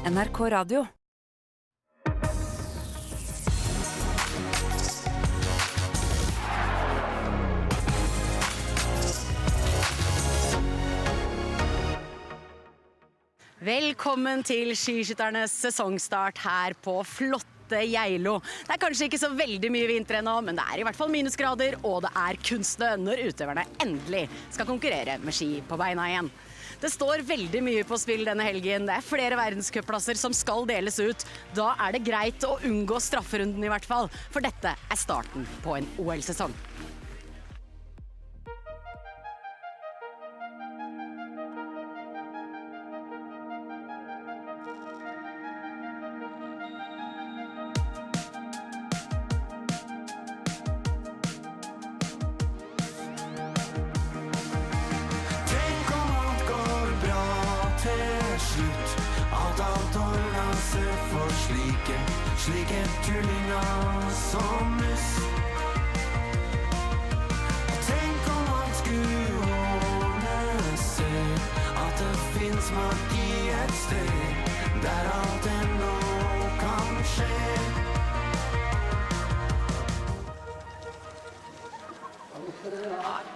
NRK Radio. Velkommen til skiskytternes sesongstart her på flotte Geilo. Det kanskje ikke så veldig mye vinter ennå, men det I hvert fall minusgrader, og det kunstnø når utøverne endelig skal konkurrere med ski på beina igjen. Det står veldig mye på spill denne helgen. Det flere verdenscupplasser som skal deles ut. Da det greit å unngå strafferunden I hvert fall, for dette starten på en OL-sesong. Slike tullinger som mus. Tenk om alt skulle ordne seg, at det finnes magi et sted, der alt ennå kan skje.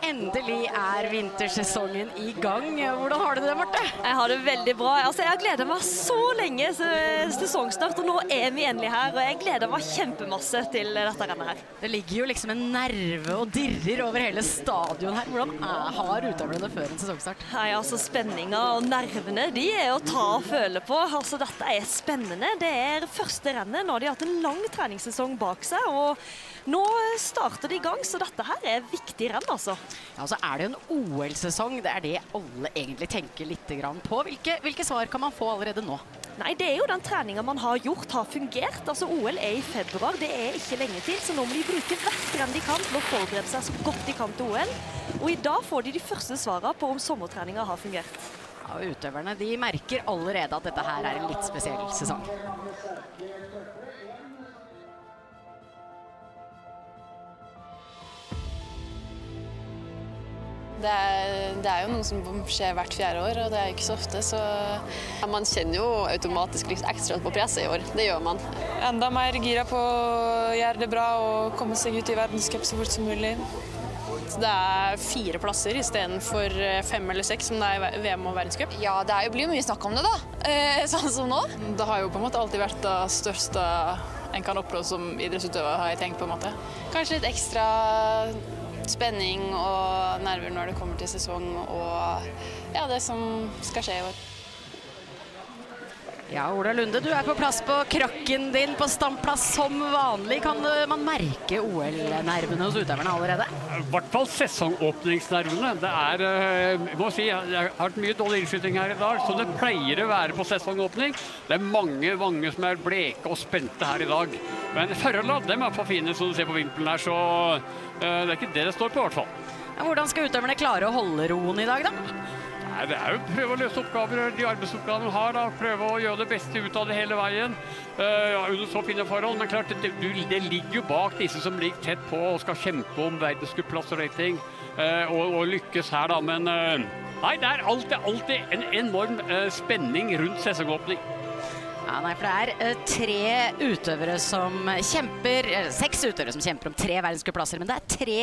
Endelig vintersesongen I gang. Hvordan har du det, Marte? Jeg har det veldig bra. Altså, jeg har gledet meg så lenge til sesongstart, og nå vi endelig her, og jeg gleder meg kjempemasse til dette rennet her. Det ligger jo liksom en nerve og dirrer over hele stadion her. Hvordan har utøverne før en sesongstart? Nei, altså spenninga og nervene, de å ta og føle på. Altså, dette spennende. Det første rennet. Nå har de hatt en lang treningssesong bak seg, og nå starter de I gang, så dette her viktig renn, altså. Ja, så det jo en OL-sesong. Det det alle egentlig tenker litt grann på. Hvilke svar kan man få allerede nå? Nei, det jo den treningen man har gjort, har fungert. Altså, OL I februar, det ikke lenge til, så nå må de bruke hvert renn de kan til å forberede seg så godt de kan til OL. Og I dag får de første svarene på om sommertreningen har fungert. Ja, utøverne, de merker allerede at dette her en litt spesiell sesong. Det jo noe som skjer hvert 4. år, og det ikke så ofte, så man kjenner jo automatisk litt ekstra på presset I år. Det gjør man. Enda mer gira på å gjøre det bra og komme seg ut I verdenscup så fort som mulig. Så det 4 plasser I stedet for 5 eller 6 som det VM og verdenscup. Ja, det blir jo mye snakk om det da, sånn som nå. Det har jo på en måte alltid vært det største en kan oppnå som idrettsutøver, har jeg tenkt på en måte. Kanskje litt ekstra spenning og nerver når det kommer til sesong og ja, det som skal skje I år. Ja, Ola Lunde, du på plass på krakken din på standplass som vanlig. Kan man merke OL-nervene hos utøverne allerede? I hvert fall sesongåpningsnervene. Det jeg må si, jeg har hatt mye dårlig innskyting her I dag, så det pleier å være på sesongåpning. Det mange som bleke og spente her I dag. Men forholdene, dem I hvert fall fine som du ser på vimpelen her, så det ikke det står på I hvert fall. Ja, hvordan skal utøverne klare å holde roen I dag da? Nei, det jo å prøve å løse oppgaver, de arbeidsoppgavene de har, da. Prøve å gjøre det beste ut av det hele veien. Under så fine forhold, men klart, det ligger jo bak disse som ligger tett på og skal kjempe om verdenscupplass og rating, og lykkes her da, men nei, det alltid en enorm spenning rundt sesongåpning. Ja, nei, for det 3 utøvere som kjemper, 6 utøvere som kjemper om 3 verdenscupplasser, men det 3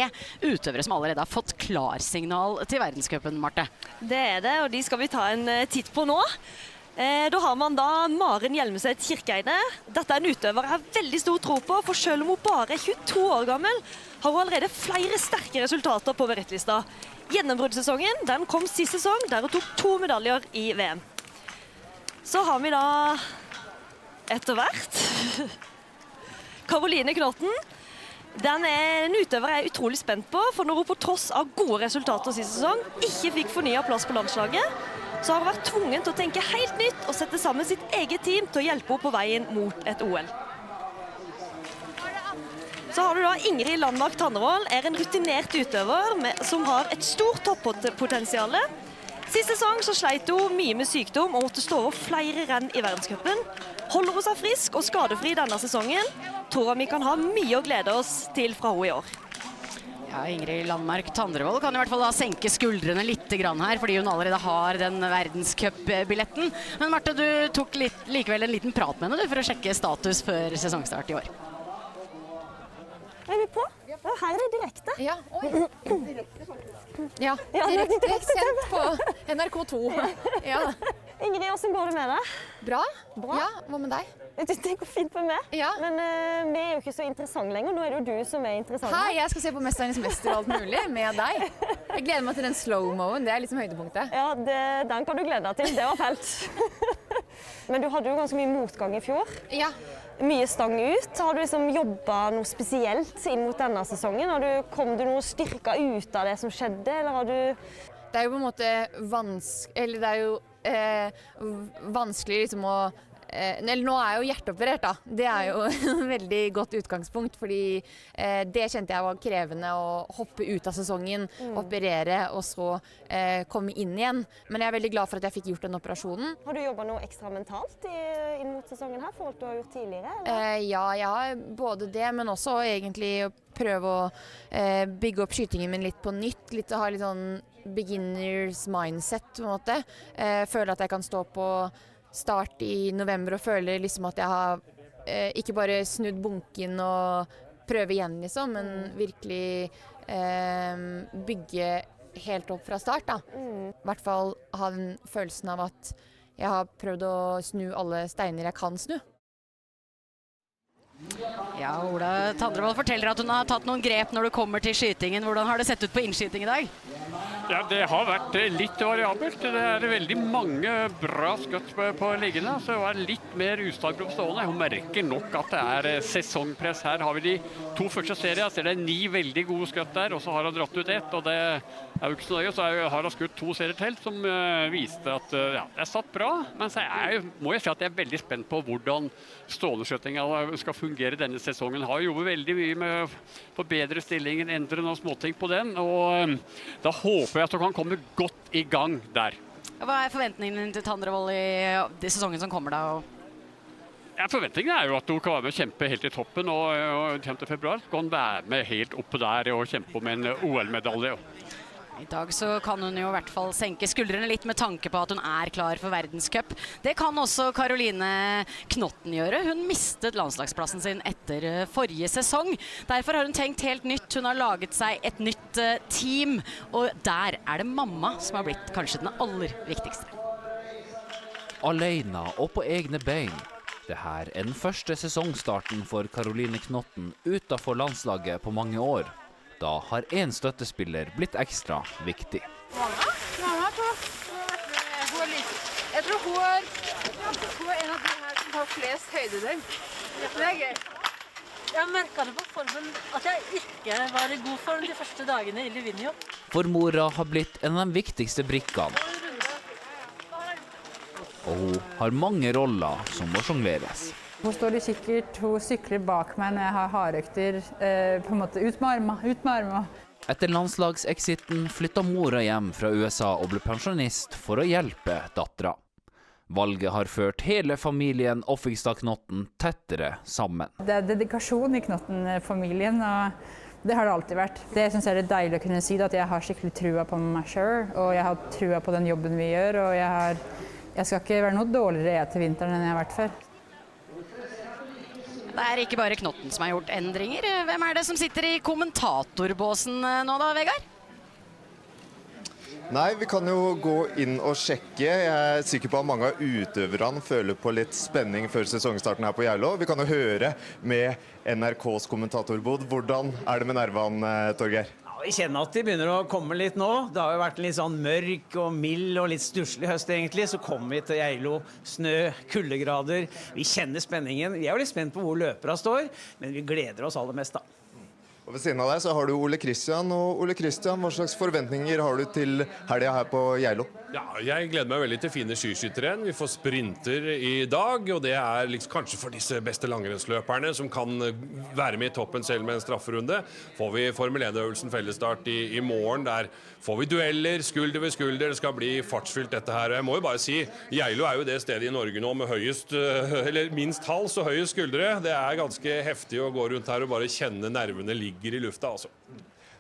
utøvere som allerede har fått klarsignal til verdenscupen, Marte. Det det, og de skal vi ta en titt på nå. Da har man da Maren Hjelmeset Kirkeine. Dette en utøver jeg har veldig stor tro på, for selv om hun bare 22 år gammel, har hun allerede flere sterke resultater på merittlista. Gjennombruddssesongen, den kom sist sesong, der hun tok 2 medaljer I VM. Så har vi da etter hvert Karoline Knotten. Den en utøver jeg utrolig spent på, for når hun på tross av gode resultater sist sesong ikke fikk fornyet plass på landslaget, så har hun vært tvungen til å tenke helt nytt og sette sammen sitt eget team til å hjelpe henne på veien mot et OL. Så har du da Ingrid Landmark Tannevold, en rutinert utøver som har et stort toppotensial. Sist sesong så sleit hun mye med sykdom og måtte stå over flere renn I verdenscupen. Holder hun seg frisk og skadefri denne sesongen, tror jeg vi kan ha mye å glede oss til fra henne I år. Ja, Ingrid Landmark Tandrevold kan i hvert fall da senke skuldrene litt grann her, fordi hun allerede har den verdenscupbilletten. Men Marte, du tok likevel en liten prat med henne for å sjekke status før sesongstart i år. Er vi på? Ja, her er det direkte. Ja, oi. Ja, direkte sendt på NRK2. Ja. Ingrid, hvordan går det med deg? Bra. Ja, hva med deg? Det går fint med meg. Ja. Men vi er jo ikke så interessante lenger. Nå er det jo du som er interessant. Hei, jeg skal se på Mesternes mester og alt mulig med deg. Jeg gleder meg til den slow-moen. Det er liksom høydepunktet. Ja, den kan du glede deg til. Det var felt. Men du hadde jo ganske mye motgang i fjor. Ja. Mye stang ut. Har du liksom jobbet noe spesielt inn mot denne sesongen? Kom du noe styrka ut av det som skjedde, eller har du... Det er jo på en måte vanskelig liksom å nå er jeg jo hjerteoperert da. Det er jo et veldig godt utgangspunkt, fordi det kjente jeg var krevende å hoppe ut av sesongen, operere og så komme inn igjen. Men jeg er veldig glad for at jeg fikk gjort den operasjonen. Har du jobbet noe ekstra mentalt inn mot sesongen her, for alt du har gjort tidligere? Ja, jeg har både det, men også egentlig å prøve å bygge opp skytingen min litt på nytt. Ha litt sånn beginners mindset, på en måte. Føle at jeg kan stå på start i november og føler liksom at jeg har ikke bare snudd bunken og prøve igjen liksom, men virkelig bygge helt opp fra start da. I hvert fall ha den følelsen av at jeg har prøvd å snu alle steiner jeg kan snu. Ja, Ola Tandrevold forteller at hun har tatt noen grep når det kommer til skytingen. Hvordan har det sett ut på innskyting i dag? Ja, det har vært litt variabelt. Det er veldig mange bra skutt på liggende, så det var litt mer ustabil på stående. Hun merker nok at det er sesongpress. Her har vi de 2 første serier, så det er 9 veldig gode skutt der, og så har hun dratt ut 1, og det er jo ikke så nøye. Så har hun skutt 2 serier til, som viste at ja, det er satt bra, men så må jeg si at jeg er veldig spent på hvordan ståleskyttinga skal fungere denne sesongen. Har jobbet veldig mye med å forbedre stillingen, endre noen småting på den, og da håper jeg at du kan komme godt i gang der. Hva er forventningene til Tandrevold i sesongen som kommer da? Ja, forventningen er jo at du kan være med å kjempe helt i toppen, og 5. februar kan være med helt oppe der og kjempe om en OL-medalje. I dag så kan hun jo i hvert fall senke skuldrene litt med tanke på at hun er klar for verdenscup. Det kan også Caroline Knotten gjøre. Hun mistet landslagsplassen sin etter forrige sesong. Derfor har hun tenkt helt nytt. Hun har laget seg et nytt team, og der er det mamma som har blitt kanskje den aller viktigste. Alene og på egne bein. Det her er den første sesongstarten for Caroline Knotten utenfor landslaget på mange år. Da har en støttespiller blitt ekstra viktig. Mamma, jeg tror hun er en av de her som har flest høydedøgn. Det er gøy. Jeg merket det på formen at jeg ikke var i god form de første dagene i Livigno. For mora har blitt en av de viktigste brikkene. Og hun har mange roller som må sjongleres. Hun står i kikkert, hun sykler bak meg når jeg har hardøkter, på en måte ut med armene. Etter landslagsexiten flyttet mora hjem fra USA og ble pensjonist for å hjelpe dattera. Valget har ført hele familien Offigstad-Knotten tettere sammen. Det er dedikasjon i Knotten-familien, og det har det alltid vært. Det synes jeg er deilig å kunne si, at jeg har skikkelig trua på meg selv, og jeg har trua på den jobben vi gjør, og jeg skal ikke være noe dårligere til vinteren enn jeg har vært før. Det er ikke bare Knotten som har gjort endringer. Hvem er det som sitter i kommentatorbåsen nå da, Vegard? Nei, vi kan jo gå inn og sjekke. Jeg er sikker på at mange av utøverne føler på litt spenning før sesongstarten her på Geilo. Vi kan jo høre med NRKs kommentatorbod. Hvordan er det med nervene, Torgeir? Vi kjenner at de begynner å komme litt nå. Det har jo vært en litt sånn mørk og mild og litt stusslig høst egentlig. Så kommer vi til Geilo, snø, kuldegrader. Vi kjenner spenningen. Vi er jo litt spent på hvor løperne står, men vi gleder oss aller mest da. Og ved siden av deg så har du Ole Kristian. Og Ole Kristian, hva slags forventninger har du til helga her på Geilo? Ja, jeg gleder meg veldig til fine skiskytterrenn. Vi får sprinter i dag, og det er liksom kanskje for disse beste langrennsløperne som kan være med i toppen selv med en strafferunde. Får vi Formel 1-øvelsen fellesstart i morgen, der får vi dueller, skulder ved skulder. Det skal bli fartsfylt dette her. Og jeg må jo bare si, Geilo er jo det stedet i Norge nå med høyest, eller minst hals og høyest skuldre. Det er ganske heftig å gå rundt her og bare kjenne nervene ligger i lufta, altså.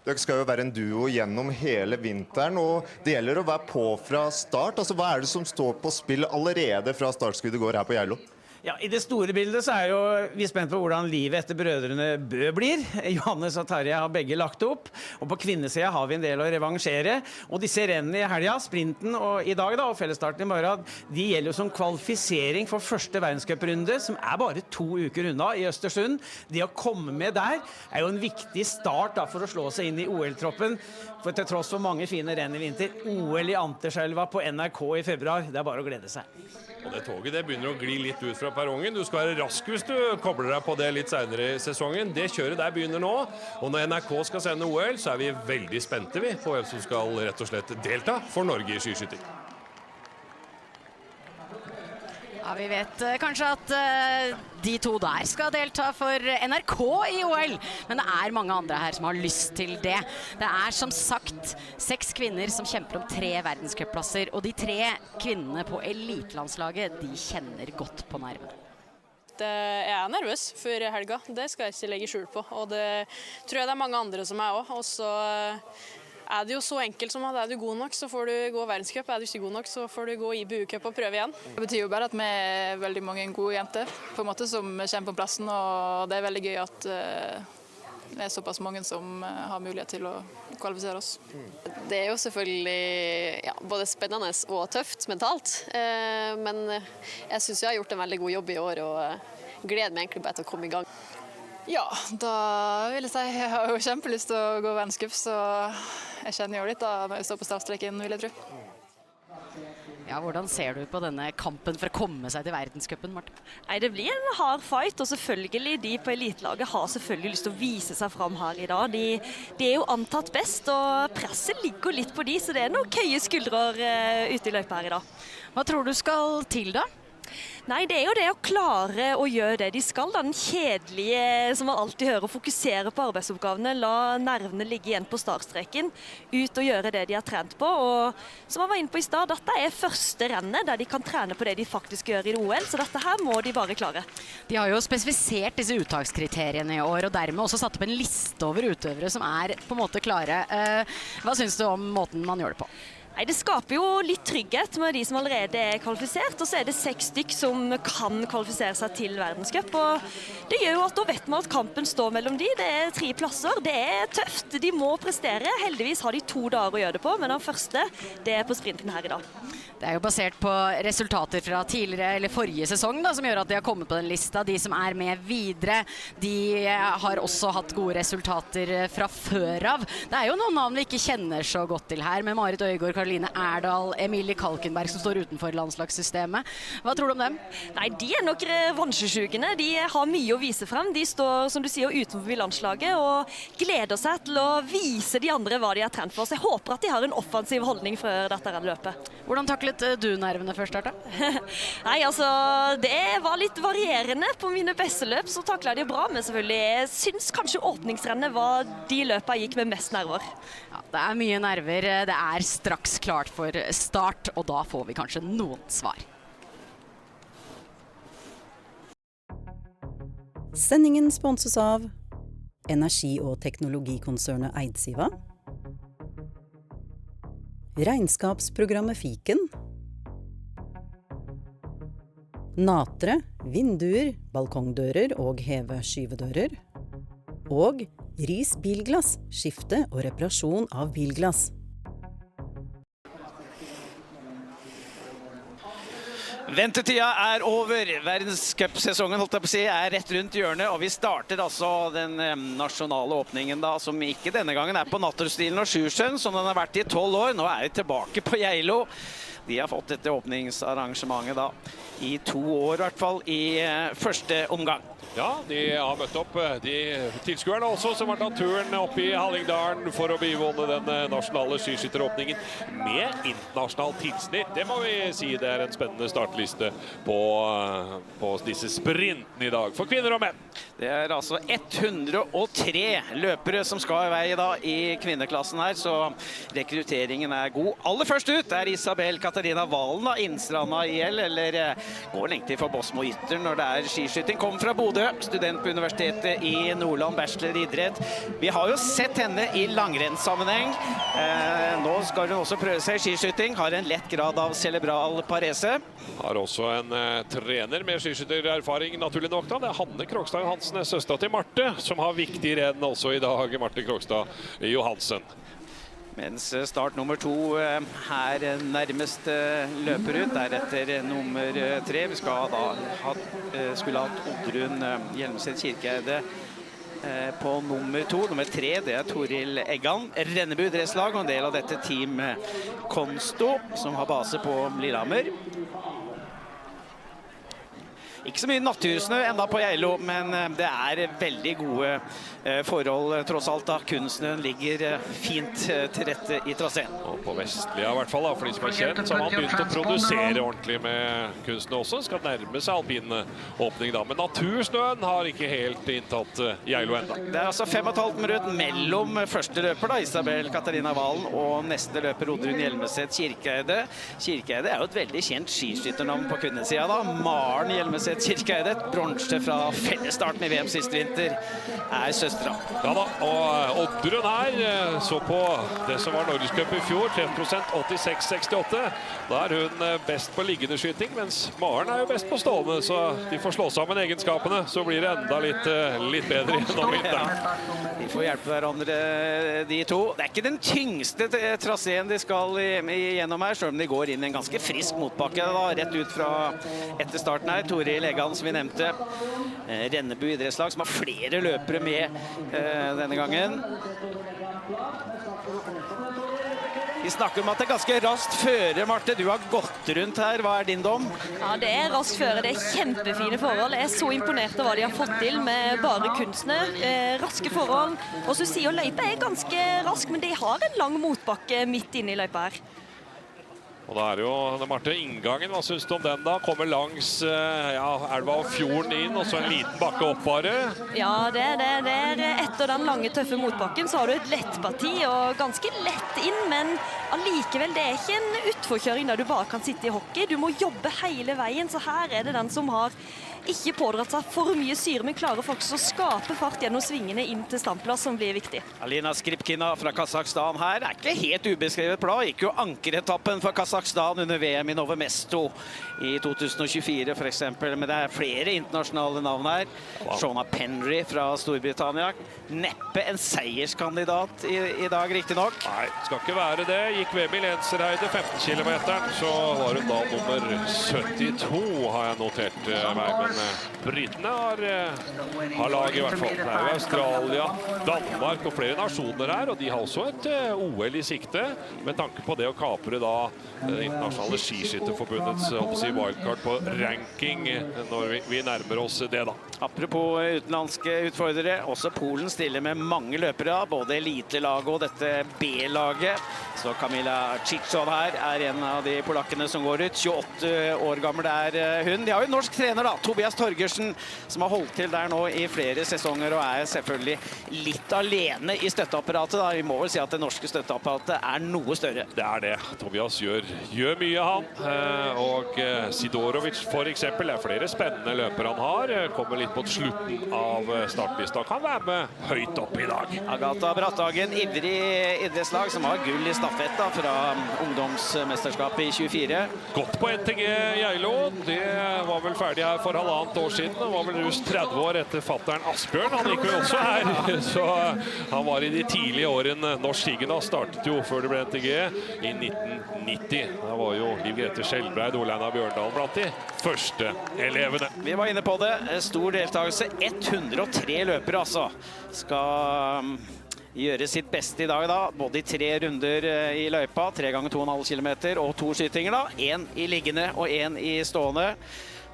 Dere skal jo være en duo gjennom hele vinteren, og det gjelder å være på fra start. Altså, hva er det som står på spill allerede fra startskuddet går her på Geilo? Ja, I det store bildet så er jo vi spent på hvordan livet etter brødrene Bø blir. Johannes og Tarjei har begge lagt opp, og på kvinnesida har vi en del å revansjere. Og disse rennene i helga, sprinten og i dag da, og fellesstarten i morgen, de gjelder jo som kvalifisering for første verdenscuprunde, som er bare 2 uker unna i Østersund. Det å komme med der er jo en viktig start da, for å slå seg inn i OL-troppen. For til tross for mange fine renn i vinter, OL i Anterselva på NRK i februar, det er bare å glede seg. Og det toget det begynner å gli litt ut fra perrongen. Du skal være rask hvis du kobler deg på det litt senere i sesongen. Det kjøret der begynner nå, og når NRK skal sende OL, så er vi veldig spente på hvem som skal rett og slett delta for Norge i skiskyting. Ja, vi vet kanskje at de 2 der skal delta for NRK i OL, men det er mange andre her som har lyst til det. Det er som sagt 6 kvinner som kjemper om 3 verdenscupplasser, og de 3 kvinnene på elitelandslaget, de kjenner godt på nervene. Jeg er nervøs før helga, det skal jeg ikke legge skjul på, og det tror jeg det er mange andre som er også. Og så er det jo så enkelt som at er du god nok, så får du gå verdenscup. Er du ikke god nok, så får du gå IBU-cup og prøve igjen. Det betyr jo bare at vi er veldig mange gode jenter på en måte som kjemper på plassen, og det er veldig gøy at det er såpass mange som har mulighet til å kvalifisere oss. Det er jo selvfølgelig både spennende og tøft mentalt, men jeg synes jeg har gjort en veldig god jobb i år og gleder meg egentlig bare til å komme i gang. Ja, da vil jeg si jeg har jo kjempelyst til å gå verdenscup, så jeg kjenner jo litt da når jeg står på startstreken, vil jeg tro. Ja, hvordan ser du på denne kampen for å komme seg til verdenscupen, Marte? Nei, det blir en hard fight, og selvfølgelig, de på elitelaget har selvfølgelig lyst til å vise seg fram her i dag. De er jo antatt best, og presset ligger litt på de, så det er noen køye skuldrer ute i løypa her i dag. Hva tror du skal til da? Nei, det er jo det å klare å gjøre det de skal. Da. Den kjedelige, som man alltid hører, fokusere på arbeidsoppgavene, la nervene ligge igjen på startstreken, ut og gjøre det de har trent på. Og som jeg var inne på i stad, dette er første rennet der de kan trene på det de faktisk gjør i OL, så dette her må de bare klare. De har jo spesifisert disse uttakskriteriene i år, og dermed også satt opp en liste over utøvere som er på en måte klare. Hva synes du om måten man gjør det på? Nei, det skaper jo litt trygghet med de som allerede er kvalifisert, og så er det 6 stykk som kan kvalifisere seg til verdenscup, og det gjør jo at da vet man at kampen står mellom de. Det er 3 plasser, det er tøft, de må prestere. Heldigvis har de 2 dager å gjøre det på, men den første, det er på sprinten her i dag. Det er jo basert på resultater fra tidligere, eller forrige sesong da, som gjør at de har kommet på den lista. De som er med videre, de har også hatt gode resultater fra før av. Det er jo noen navn vi ikke kjenner så godt til her, med Marit Øygård, Karoline Erdal, Emilie Kalkenberg som står utenfor landslagssystemet. Hva tror du om dem? Nei, de er nok revansjesjukene. De har mye å vise frem. De står, som du sier, utenfor landslaget og gleder seg til å vise de andre hva de har trent for. Så jeg håper at de har en offensiv holdning før dette løpet. Hvordan taklet du nervene før start da? Nei, altså, det var litt varierende. På mine beste løp så taklet jeg det bra, men selvfølgelig, jeg synes kanskje åpningsrennet var de løpene jeg gikk med mest nerver. Ja, det er mye nerver. Det er straks klart for start, og da får vi kanskje noen svar. Sendingen sponses av energi- og teknologikonsernet Eidsiva, regnskapsprogrammet Fiken, Natre, vinduer, balkongdører og heve-skyvedører, og Ris Bilglass, skifte og reparasjon av bilglass. Ventetida er over. Verdenscupsesongen holdt jeg på å si, er rett rundt hjørnet, og vi starter altså den nasjonale åpningen da, som ikke denne gangen er på Natterstilen og Sjusjøen, som den har vært i 12 år. Nå er vi tilbake på Geilo. De har fått dette åpningsarrangementet da, i 2 år i hvert fall, i første omgang. Ja, de har møtt opp de tilskuerne også, som har tatt turen opp i Hallingdalen for å bivåne den nasjonale skiskytteråpningen med internasjonal tilsnitt. Det må vi si, det er en spennende startliste på disse sprintene i dag for kvinner og menn. Det er altså 103 løpere som skal i vei da i kvinneklassen her, så rekrutteringen er god. Aller først ut er Isabel Katrine Katarina Valen, da, innstranda IL, eller går lenge til for Bosmo Ytter når det er skiskyting. Kom fra Bodø, student på Universitetet i Nordland, bachelor i idrett. Vi har jo sett henne i langrennssammenheng. Nå skal hun også prøve seg i skiskyting, har en lett grad av cerebral parese. Har også en trener med skiskyttererfaring, naturlig nok da. Det er Hanne Krogstad Johansen, søster til Marte, som har viktig renn også i dag, Marte Krogstad Johansen. Mens start nummer 2 her nærmest løper ut, deretter nummer 3. Vi skal da skulle hatt Oddrun Hjelmeset Kirkeide på nummer 2. Nummer 3, det er Toril Eggan, Rennebu idrettslag, og en del av dette team Konsto, som har base på Lillehammer. Ikke så mye natursnø enda på Geilo, men det er veldig gode forhold tross alt da. Kunstsnøen ligger fint til rette i traseen. Og på Vestlia i hvert fall, da, for de som er kjent, så har man begynt å produsere ordentlig med kunstene også. Skal nærme seg alpinåpning da, men natursnøen har ikke helt inntatt Geilo enda. Det er altså 5,5 minutter mellom første løper da, Isabel Katarina Valen, og neste løper Oddrun Hjelmeset Kirkeide. Kirkeide er jo et veldig kjent skiskytternavn på kvinnesida da. Maren Hjelmeset Kirkeide, bronse fra fellesstarten i VM sist vinter, er søstra. Ja da, og Oddrun her så på det som var Norgescup i fjor, 3% 86-68. Da er hun best på liggende skyting, mens Maren er jo best på stående, så de får slå sammen egenskapene, så blir det enda litt bedre gjennom vinteren. Ja, de får hjelpe hverandre, de to. Det er ikke den tyngste traseen de skal igjennom her, selv om de går inn i en ganske frisk motbakke da, rett ut fra etter starten her. Toril Eggan, som vi nevnte, Rennebu idrettslag, som har flere løpere med denne gangen. Vi snakker om at det er ganske raskt føre, Marte. Du har gått rundt her. Hva er din dom? Ja, det er raskt føre. Det er kjempefine forhold. Jeg er så imponert av hva de har fått til med bare kunstene. Raske forhold. Og så sier løypa er ganske rask, men de har en lang motbakke midt inne i løypa her. Og da er jo, Marte, inngangen, hva synes du om den da? Kommer langs elva og fjorden inn, og så en liten bakke opp bare. Ja, det er det. Det er etter den lange, tøffe motbakken, så har du et lett parti, og ganske lett inn, men allikevel, det er ikke en utforkjøring der du bare kan sitte i hockey. Du må jobbe hele veien, så her er det den som har ikke pådratt seg for mye syre, men klarer faktisk å skape fart gjennom svingene inn til standplass, som blir viktig. Alina Skripkina fra Kazakhstan her er ikke helt ubeskrevet blad. Gikk jo ankeretappen for Kazakhstan under VM i Nove Mesto i 2024 for eksempel, men det er flere internasjonale navn her. Wow. Shona Penry fra Storbritannia. Neppe en seierskandidat i dag, riktig nok. Nei, skal ikke være det. Gikk VM i Lenserheide 15 kilometeren, så var hun da nummer 72, har jeg notert meg. Men britene har lag i hvert fall. Det er jo Australia, Danmark og flere nasjoner her, og de har også et OL i sikte, med tanke på det å kapre da det internasjonale skiskytterforbundets wildcard på ranking når vi nærmer oss det da. Apropos utenlandske utfordrere, også Polen stiller med mange løpere, både elitelaget og dette B-laget. Så Kamila Cicon her er en av de polakkene som går ut. 28 år gammel er hun. De har jo en norsk trener da, Tobias Torgersen, som har holdt til der nå i flere sesonger og er selvfølgelig litt alene i støtteapparatet da. Vi må vel si at det norske støtteapparatet er noe større. Det er det. Tobias gjør mye han. Og Sidorovic for eksempel er flere spennende løper han har. Kommer litt mot slutten av startlista. Kan være med høyt opp i dag. Agatha Bratthagen, ivrig idrettslag som har gull i stafett da, fra ungdomsmesterskapet i 24. Godt på NTG Geilo. Det var vel ferdig her for halvannet år siden. Han var vel just 30 år etter fatteren Asbjørn. Han gikk jo også her. Så han var i de tidlige årene. Norsk Tigena startet jo før det ble NTG i 1990. Da var jo Liv Grete Skjelbreid og Oleina Bjørndal blant de første elevene. Vi var inne på det. Stor deltakelse. 103 løpere altså skal gjøre sitt beste i dag da. Både i 3 runder i løypa, 3 ganger 2,5 kilometer og 2 skytinger da. 1 i liggende og 1 i stående.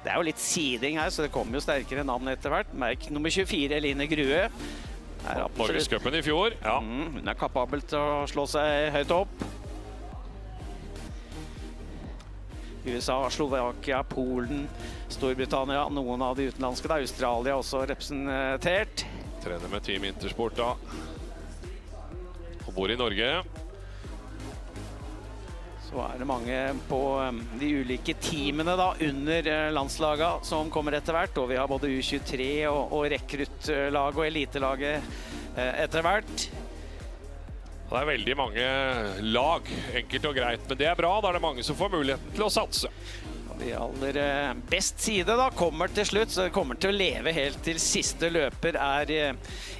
Det er jo litt siding her, så det kommer jo sterkere navn etter hvert. Merk nummer 24, Eline Grue. Norgescupen i fjor, ja. Hun er kapabel til å slå seg høyt opp. USA, Slovakia, Polen, Storbritannia, noen av de utenlandske da. Australia også representert. Trener med Team Intersport da. Og bor i Norge. Så det mange på de ulike teamene da, under landslaget som kommer etter hvert, og vi har både U23 og rekruttlag og elitelaget etter hvert. Det er veldig mange lag, enkelt og greit, men det er bra, da er det mange som får muligheten til å satse. De aller best side da kommer til slutt, så det kommer til å leve helt til siste løper er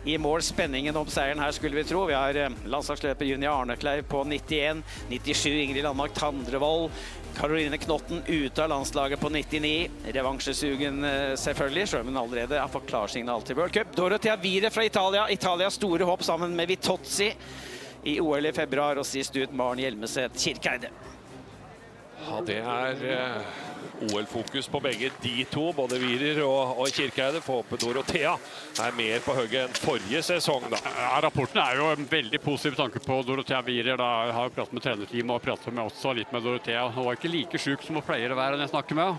i mål. Spenningen om seieren her skulle vi tro. Vi har landslagsløper Juni Arnekleiv på 91, 97 Ingrid Landmark Tandrevold, Karoline Knotten ute av landslaget på 99. Revansjesugen selvfølgelig, selv om hun allerede har fått klarsignal til World Cup. Dorothea Vire fra Italia. Italias store hopp sammen med Vitozzi i OL i februar, og sist ut Maren Hjelmeset Kirkeide. Ja, det er OL-fokus på begge de to, både Virer og Kirkeide. For håpe Dorothea er mer på høyre enn forrige sesong da. Ja, rapporten er jo en veldig positiv tanke på Dorothea Virer. Da. Jeg har jo pratet med trenerteam og pratet med også litt med Dorothea. Hun var ikke like syk som hun pleier å være når jeg snakker med.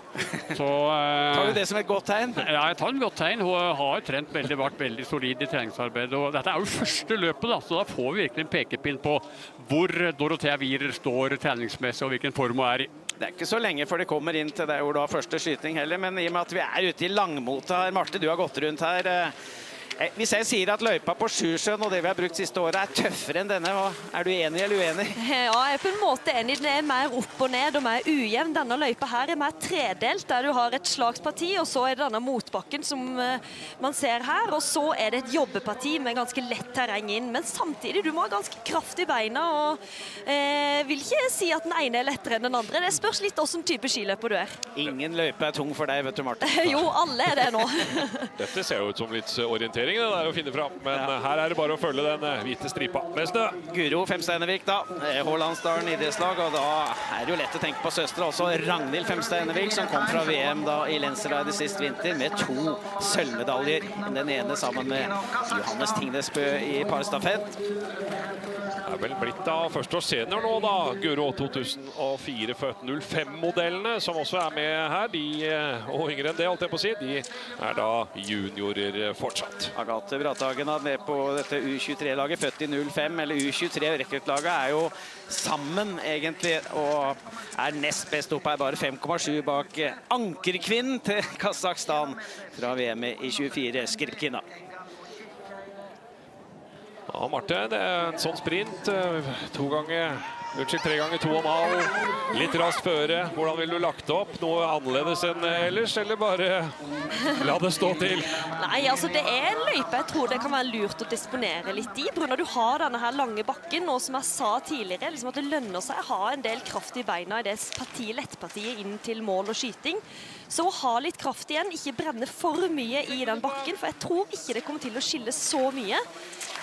Så, tar du det som et godt tegn? Ja, jeg tar et godt tegn. Hun har trent vært veldig solid i treningsarbeidet. Og dette er jo første løpet, da, så da får vi virkelig en pekepinn på hvor Dorothea Virer står treningsmessig og hvilken form hun er i. Det er ikke så lenge før det kommer inn til deg hvor du har første skyting heller, men i og med at vi er ute i langmota her, Marte, du har gått rundt her. Hvis jeg sier at løypa på Sjusjøen og det vi har brukt siste året er tøffere enn denne, er du enig eller uenig? Ja, jeg er på en måte enig. Den er mer opp og ned og mer ujevn. Denne løypa her er mer tredelt, der du har et slagsparti, og så er det denne motbakken som man ser her, og så er det et jobbeparti med ganske lett terreng inn. Men samtidig, du må ha ganske kraft i beina, og vil ikke si at den ene er lettere enn den andre. Det spørs litt hvordan type skiløper du er. Ingen løype er tung for deg, vet du, Marte. Jo, alle er det nå. Dette ser jo ut som litt orientering det der å finne fram, men her er det bare å følge den hvite stripa med snø. Guro Femsteinevik da, Hålandsdalen idrettslag, og da er det jo lett å tenke på søstre også, Ragnhild Femsteinevik, som kom fra VM da i Lenseraide sist vinter med 2 sølvmedaljer. Den ene sammen med Johannes Tingnesbø i parstafett. Det er vel blitt da førsteårs senior nå da, Guro 2004 født 05-modellene, som også er med her. De, og yngre enn det, holdt jeg på å si, de er da juniorer fortsatt. Agathe Brathagen er med på dette U23-laget, født i 05, eller U23. Rekruttlaget er jo sammen egentlig, og er nest best opp her, bare 5,7 bak ankerkvinnen til Kazakhstan fra VM i 24, Skripkina. Ja, Marte, det er en sånn sprint. 3 ganger 2,5. Litt raskt føre. Hvordan vil du lagt opp? Noe annerledes enn ellers, eller bare la det stå til? Nei, altså det er en løype. Jeg tror det kan være lurt å disponere litt i. Når du har denne her lange bakken, og som jeg sa tidligere, liksom at det lønner seg å ha en del kraft i beina i det lettpartiet inn til mål og skyting. Så ha litt kraft igjen, ikke brenne for mye i den bakken, for jeg tror ikke det kommer til å skille så mye.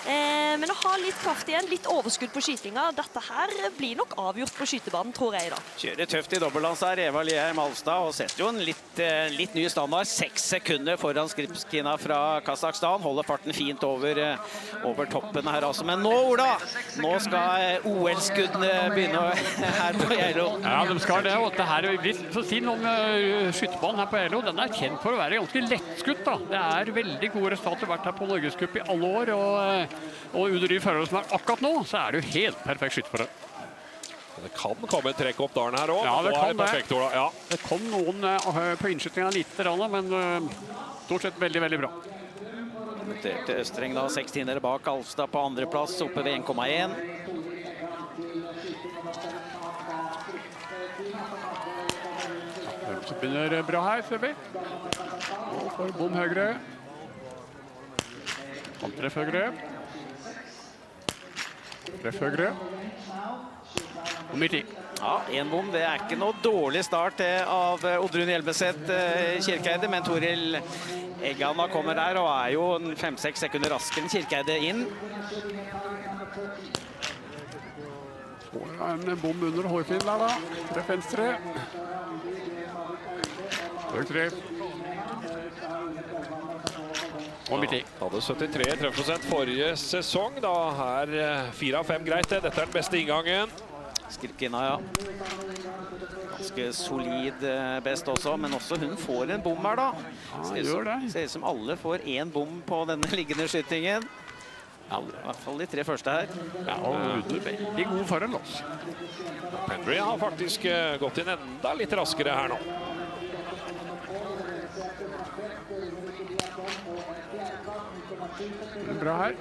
Men å ha litt kraft igjen, litt overskudd på skytinga, dette her blir nok avgjort på skytebanen, tror jeg da. Kjører tøft i dobbeltdans her, Eva Lier Malstad, og setter jo en litt ny standard. 6 sekunder foran Skripkina fra Kazakhstan, holder farten fint over toppen her altså. Men nå, Ola, nå skal OL-skuddene begynne her på Geilo. Ja, de skal det, og det her så si noe om skytebanen her på Geilo. Den er kjent for å være ganske lettskutt da. Det er veldig gode resultater vært her på Norgescup i alle år, og under de forhold som er akkurat nå, så er det jo helt perfekt skytterforhold. Det kan komme en trekk opp dalen her også. Ja, det kan perfekt, Ola. Ja. Det kom noen på innskytningen litt, men stort sett veldig, veldig bra. Til Østreng da, 6 tiendere bak Alstad på andreplass, oppe ved 1,1. Så begynner bra her, ser vi. Og får bom høyre. Treff høyre. Treff høyre. Og midt i. Ja, en bom. Det er ikke noe dårlig start av Oddrun Hjelmeset Kirkeide, men Toril Egana kommer der og er jo 5-6 sekunder raskere enn Kirkeide inn. Får en bom under hårfinn der da. Treff venstre. Høyt treff. Og midt i. Hadde 73 treffprosent forrige sesong. Da er 4 av 5 greit det. Dette er den beste inngangen. Skripkina, ja. Ganske solid best også, men også hun får en bom her da. Ja, gjør det. Ser ut som alle får en bom på denne liggende skytingen. Ja, i hvert fall de 3 første her. Ja, og under veldig god forhold også. Pendry har faktisk gått inn enda litt raskere her nå. Bra her.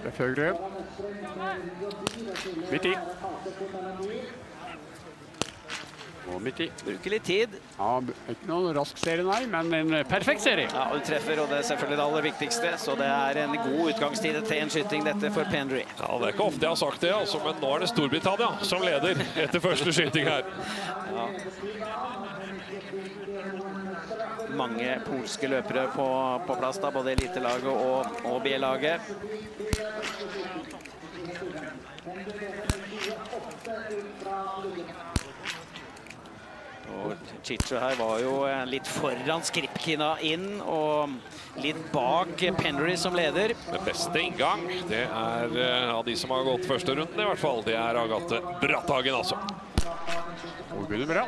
Treff høyre. Midt i. Og midt i. Bruker litt tid. Ja, ikke noen rask serie, nei, men en perfekt serie. Ja, du treffer, og det er selvfølgelig det aller viktigste. Så det er en god utgangstid til en skyting, dette for Pendry. Ja, det er ikke ofte jeg har sagt det, altså, men nå er det Storbritannia som leder etter første skyting her. Ja. Mange polske løpere på plass, da, både elitelaget og B-laget. Og Chicho her var jo litt foran Skripkina inn, og litt bak Pendry som leder. Den beste inngang, det er av de som har gått første runden i hvert fall. Det er Agathe Bratthagen, altså. Og begynner bra.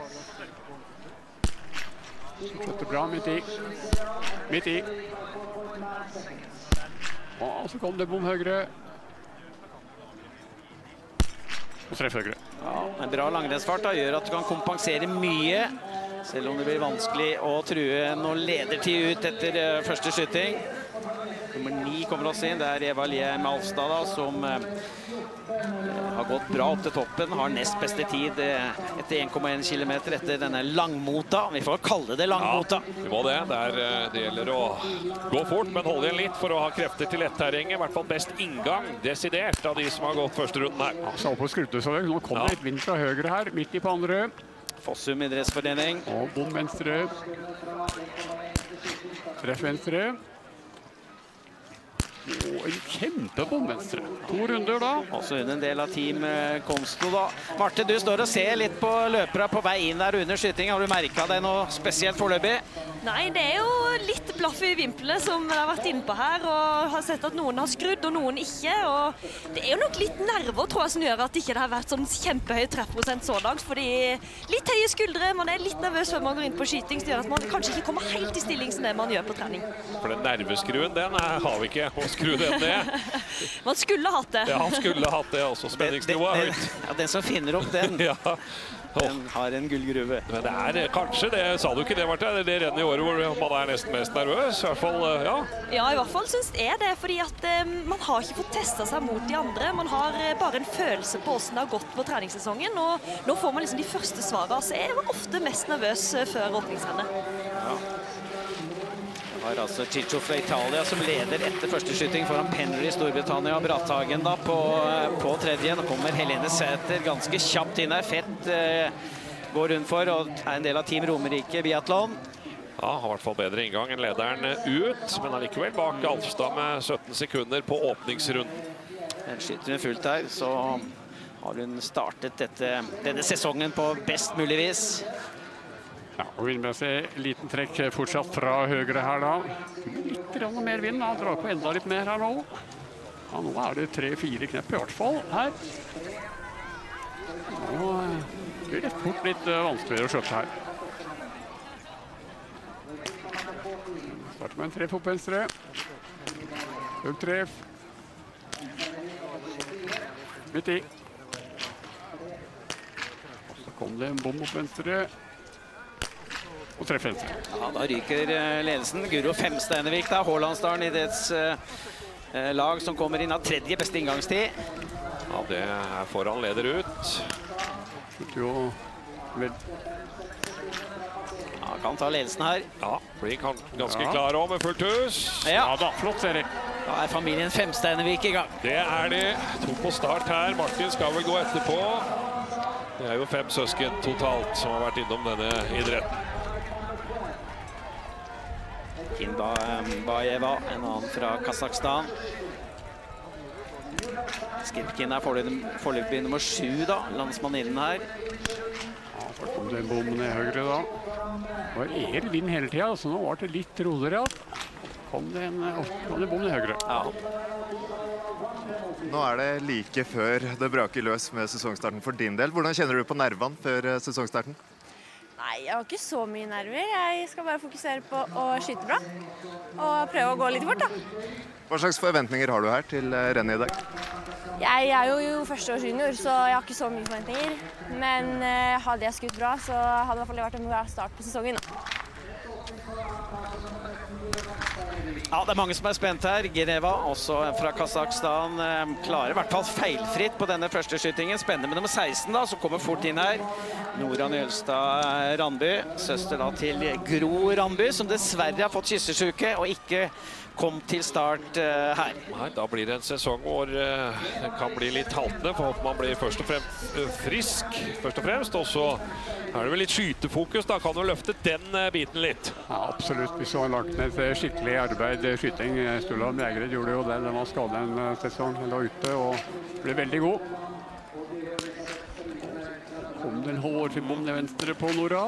Dette bra, midt i. Midt i. Og så kom det bom høyre. Og treff høyre. Ja, en bra langrennsfart da, gjør at du kan kompensere mye, selv om det blir vanskelig å true noe ledertid ut etter første skyting. Nummer 9 kommer også inn, det er Eva Lie Malstad da, som har gått bra opp til toppen, har nest beste tid etter 1,1 kilometer etter denne langmota. Vi får kalle det langmota. Ja, vi må det. Det gjelder å gå fort, men holde igjen litt for å ha krefter til letterrenget. I hvert fall best inngang, desidert, av de som har gått første runden her. Ja, så på skruttet, så nå kommer det litt vind fra høyre her, midt i på andre. Fossum idrettsforening. Og bom venstre. Treff venstre. Og en kjempebom venstre. 2 runder da. Også under en del av team Konsto da. Marte, du står og ser litt på løpere på vei inn der under skyting. Har du merket deg noe spesielt foreløpig? Nei, det er jo litt blaff i vimplene som jeg har vært inne på her, og har sett at noen har skrudd og noen ikke. Og det er jo nok litt nerver, tror jeg, som gjør at ikke det har vært sånn kjempehøy treffprosent så langt, fordi litt høye skuldre, man er litt nervøs før man går inn på skyting, så gjør at man kanskje ikke kommer helt i stilling som det man gjør på trening. For den nerveskruen, den har vi ikke. Å skru den ned. Man skulle hatt det. Ja, han skulle hatt det også. Spenningsnivået er høyt. Ja, den som finner opp den. Ja. Den har en gullgruve. Men det er kanskje, det sa du ikke det, Marte, det renner i året hvor man er nesten mest nervøs, i hvert fall, ja. Ja, i hvert fall synes jeg det, fordi at man har ikke fått testet seg mot de andre, man har bare en følelse på hvordan det har gått på treningssesongen, og nå får man liksom de første svarene, så jeg var ofte mest nervøs før åpningsrennet. Ja. Det var altså Chicho fra Italia som leder etter første skyting foran Pendry i Storbritannia og Bratthagen da på tredje. Nå kommer Helene Sæter ganske kjapt inn her. Fett går rundt for og er en del av Team Romerike Biathlon. Ja, har i hvert fall bedre inngang enn lederen ut, men allikevel bak Alfstad med 17 sekunder på åpningsrunden. Skytter hun fullt her, så har hun startet denne sesongen på best mulig vis. Ja, og vil med seg liten trekk fortsatt fra høyre her da. Litt mer vind, han drar på enda litt mer her nå. Ja, nå er det 3-4 knepp i hvert fall her. Nå blir det fort litt vanskeligere å skjøtte her. Starter med en treff opp venstre. Høy treff. Midt i. Og så kom det en bom opp venstre. Og treff venstre. Ja, da ryker ledelsen. Guro Femsteinevik da, Hålandsdalen idrettslag som kommer inn av tredje beste inngangstid. Ja, det er foran leder ut. Jo, vel. Ja, kan ta ledelsen her. Ja, blir ganske klar om med fullt hus. Ja da, flott serie. Da er familien Femsteinevik i gang. Det er de. 2 på start her. Martin skal vel gå etterpå. Det er jo 5 søsken totalt som har vært innom denne idretten. Kinba Bajeva, en annen fra Kazakhstan. Skripkin er foreløpig nummer 7 da, landsmanninnen her. Ja, så kom det en bom ned høyre da. Det var vind hele tiden, så nå var det litt roligere. Kom det en bom ned høyre. Ja. Nå er det like før det braker løs med sesongstarten for din del. Hvordan kjenner du på nervene før sesongstarten? Nei, Nei, jeg har ikke så mye nerver. Jeg skal bare fokusere på å skyte bra. Og prøve å gå litt fort, da. Hva slags forventninger har du her til rennet i dag? Jeg er jo førsteårs junior, så jeg har ikke så mye forventninger. Men hadde jeg skutt bra, så hadde det i hvert fall vært en bra start på sesongen. Ja, det er mange som er spent her. Geneva, også fra Kazakhstan, klarer i hvert fall feilfritt på denne første skytingen. Spennende med nummer 16 da, som kommer fort inn her. Nora Njølstad Randby, søster da til Gro Randby, som dessverre har fått kyssesyke og ikke kom til start her. Nei, da blir det en sesong hvor det kan bli litt haltende, for man blir først og fremst frisk, og så er det vel litt skytefokus, da kan du løfte den biten litt. Ja, absolutt. Vi så lagt ned et skikkelig arbeid skyting. Sturla Bjergred gjorde jo det. Den var skadet en sesong, den lå ute og ble veldig god. Kom det en hårfibom ned venstre på Nora.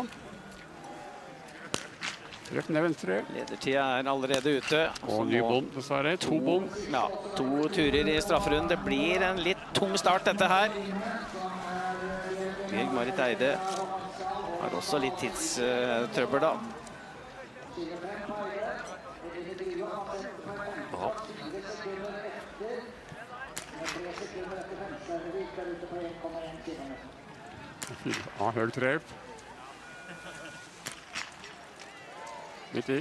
Treff ned venstre. Ledertida er allerede ute. Og ny bom, dessverre. 2 bom. Ja, 2 turer i strafferunden. Det blir en litt tung start dette her. Birg-Marit Eide har også litt tidstrøbbel da. Ja, høy treff. Midt i.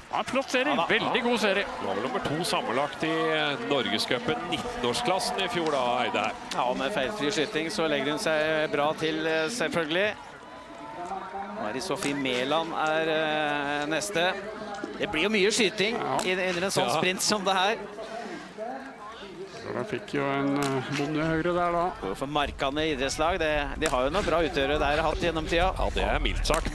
Ja, flott serie. Veldig god serie. Det var vel nummer 2 sammenlagt i Norgescupen 19-årsklassen i fjor da, Eide her. Ja, med feilfri skyting så legger hun seg bra til, selvfølgelig. Mari Sofie Mæland er neste. Det blir jo mye skyting under en sånn sprint som det her. Da fikk jo en bonde høyre der da. For Markane idrettslag, de har jo noe bra utøvere der hatt gjennom tida. Ja, det er mildt sagt.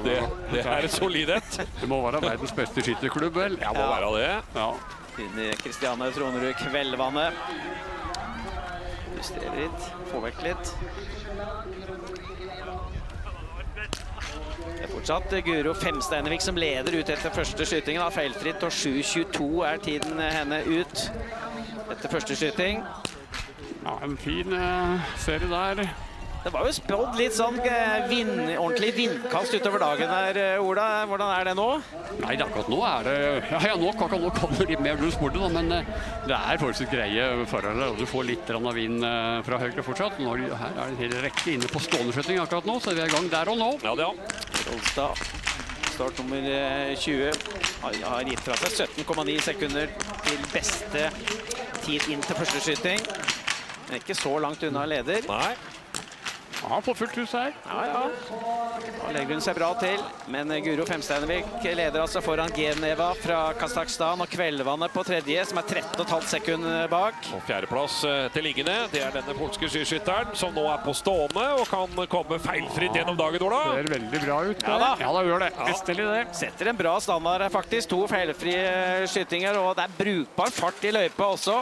Det er et solidet. Det må være verdens beste skytterklubb, vel? Ja, må være det. Ja. Kristiane Tronerud Kveldvannet. Justrerer litt, får vekk litt. Det er fortsatt Guro Femsteinevik som leder ut etter første skytingen. Feilfritt, og 7.22 er tiden henne ut etter første skyting. Ja, en fin serie der. Det var jo språdd litt sånn ordentlig vindkast utover dagen her, Ola. Hvordan er det nå? Nei, akkurat nå er det... Ja, akkurat nå kommer litt mer blues borte, men det er fortsatt greie forhold, og du får litt av vind fra høyre fortsatt. Her er det en hel rekke inne på stående skyting akkurat nå, så vi er i gang der og nå. Ja. Rolstad, start nummer 20, har gitt fra seg 17,9 sekunder til beste tid inn til første skyting. Men ikke så langt unna leder. Nei. Ja, på fullt hus her. Ja. Da legger hun seg bra til. Men Guro Femsteinevik leder altså foran Geneva fra Kazakhstan og Kveldvannet på tredje, som er 13,5 sekunder bak. Og fjerdeplass til liggende. Det er denne polske skiskytteren som nå er på stående og kan komme feilfritt gjennom dagen, Ola. Det ser veldig bra ut. Ja da gjør det. Vestlig det. Setter en bra standard her faktisk. 2 feilfrie skytinger, og det er brukbar fart i løypa også.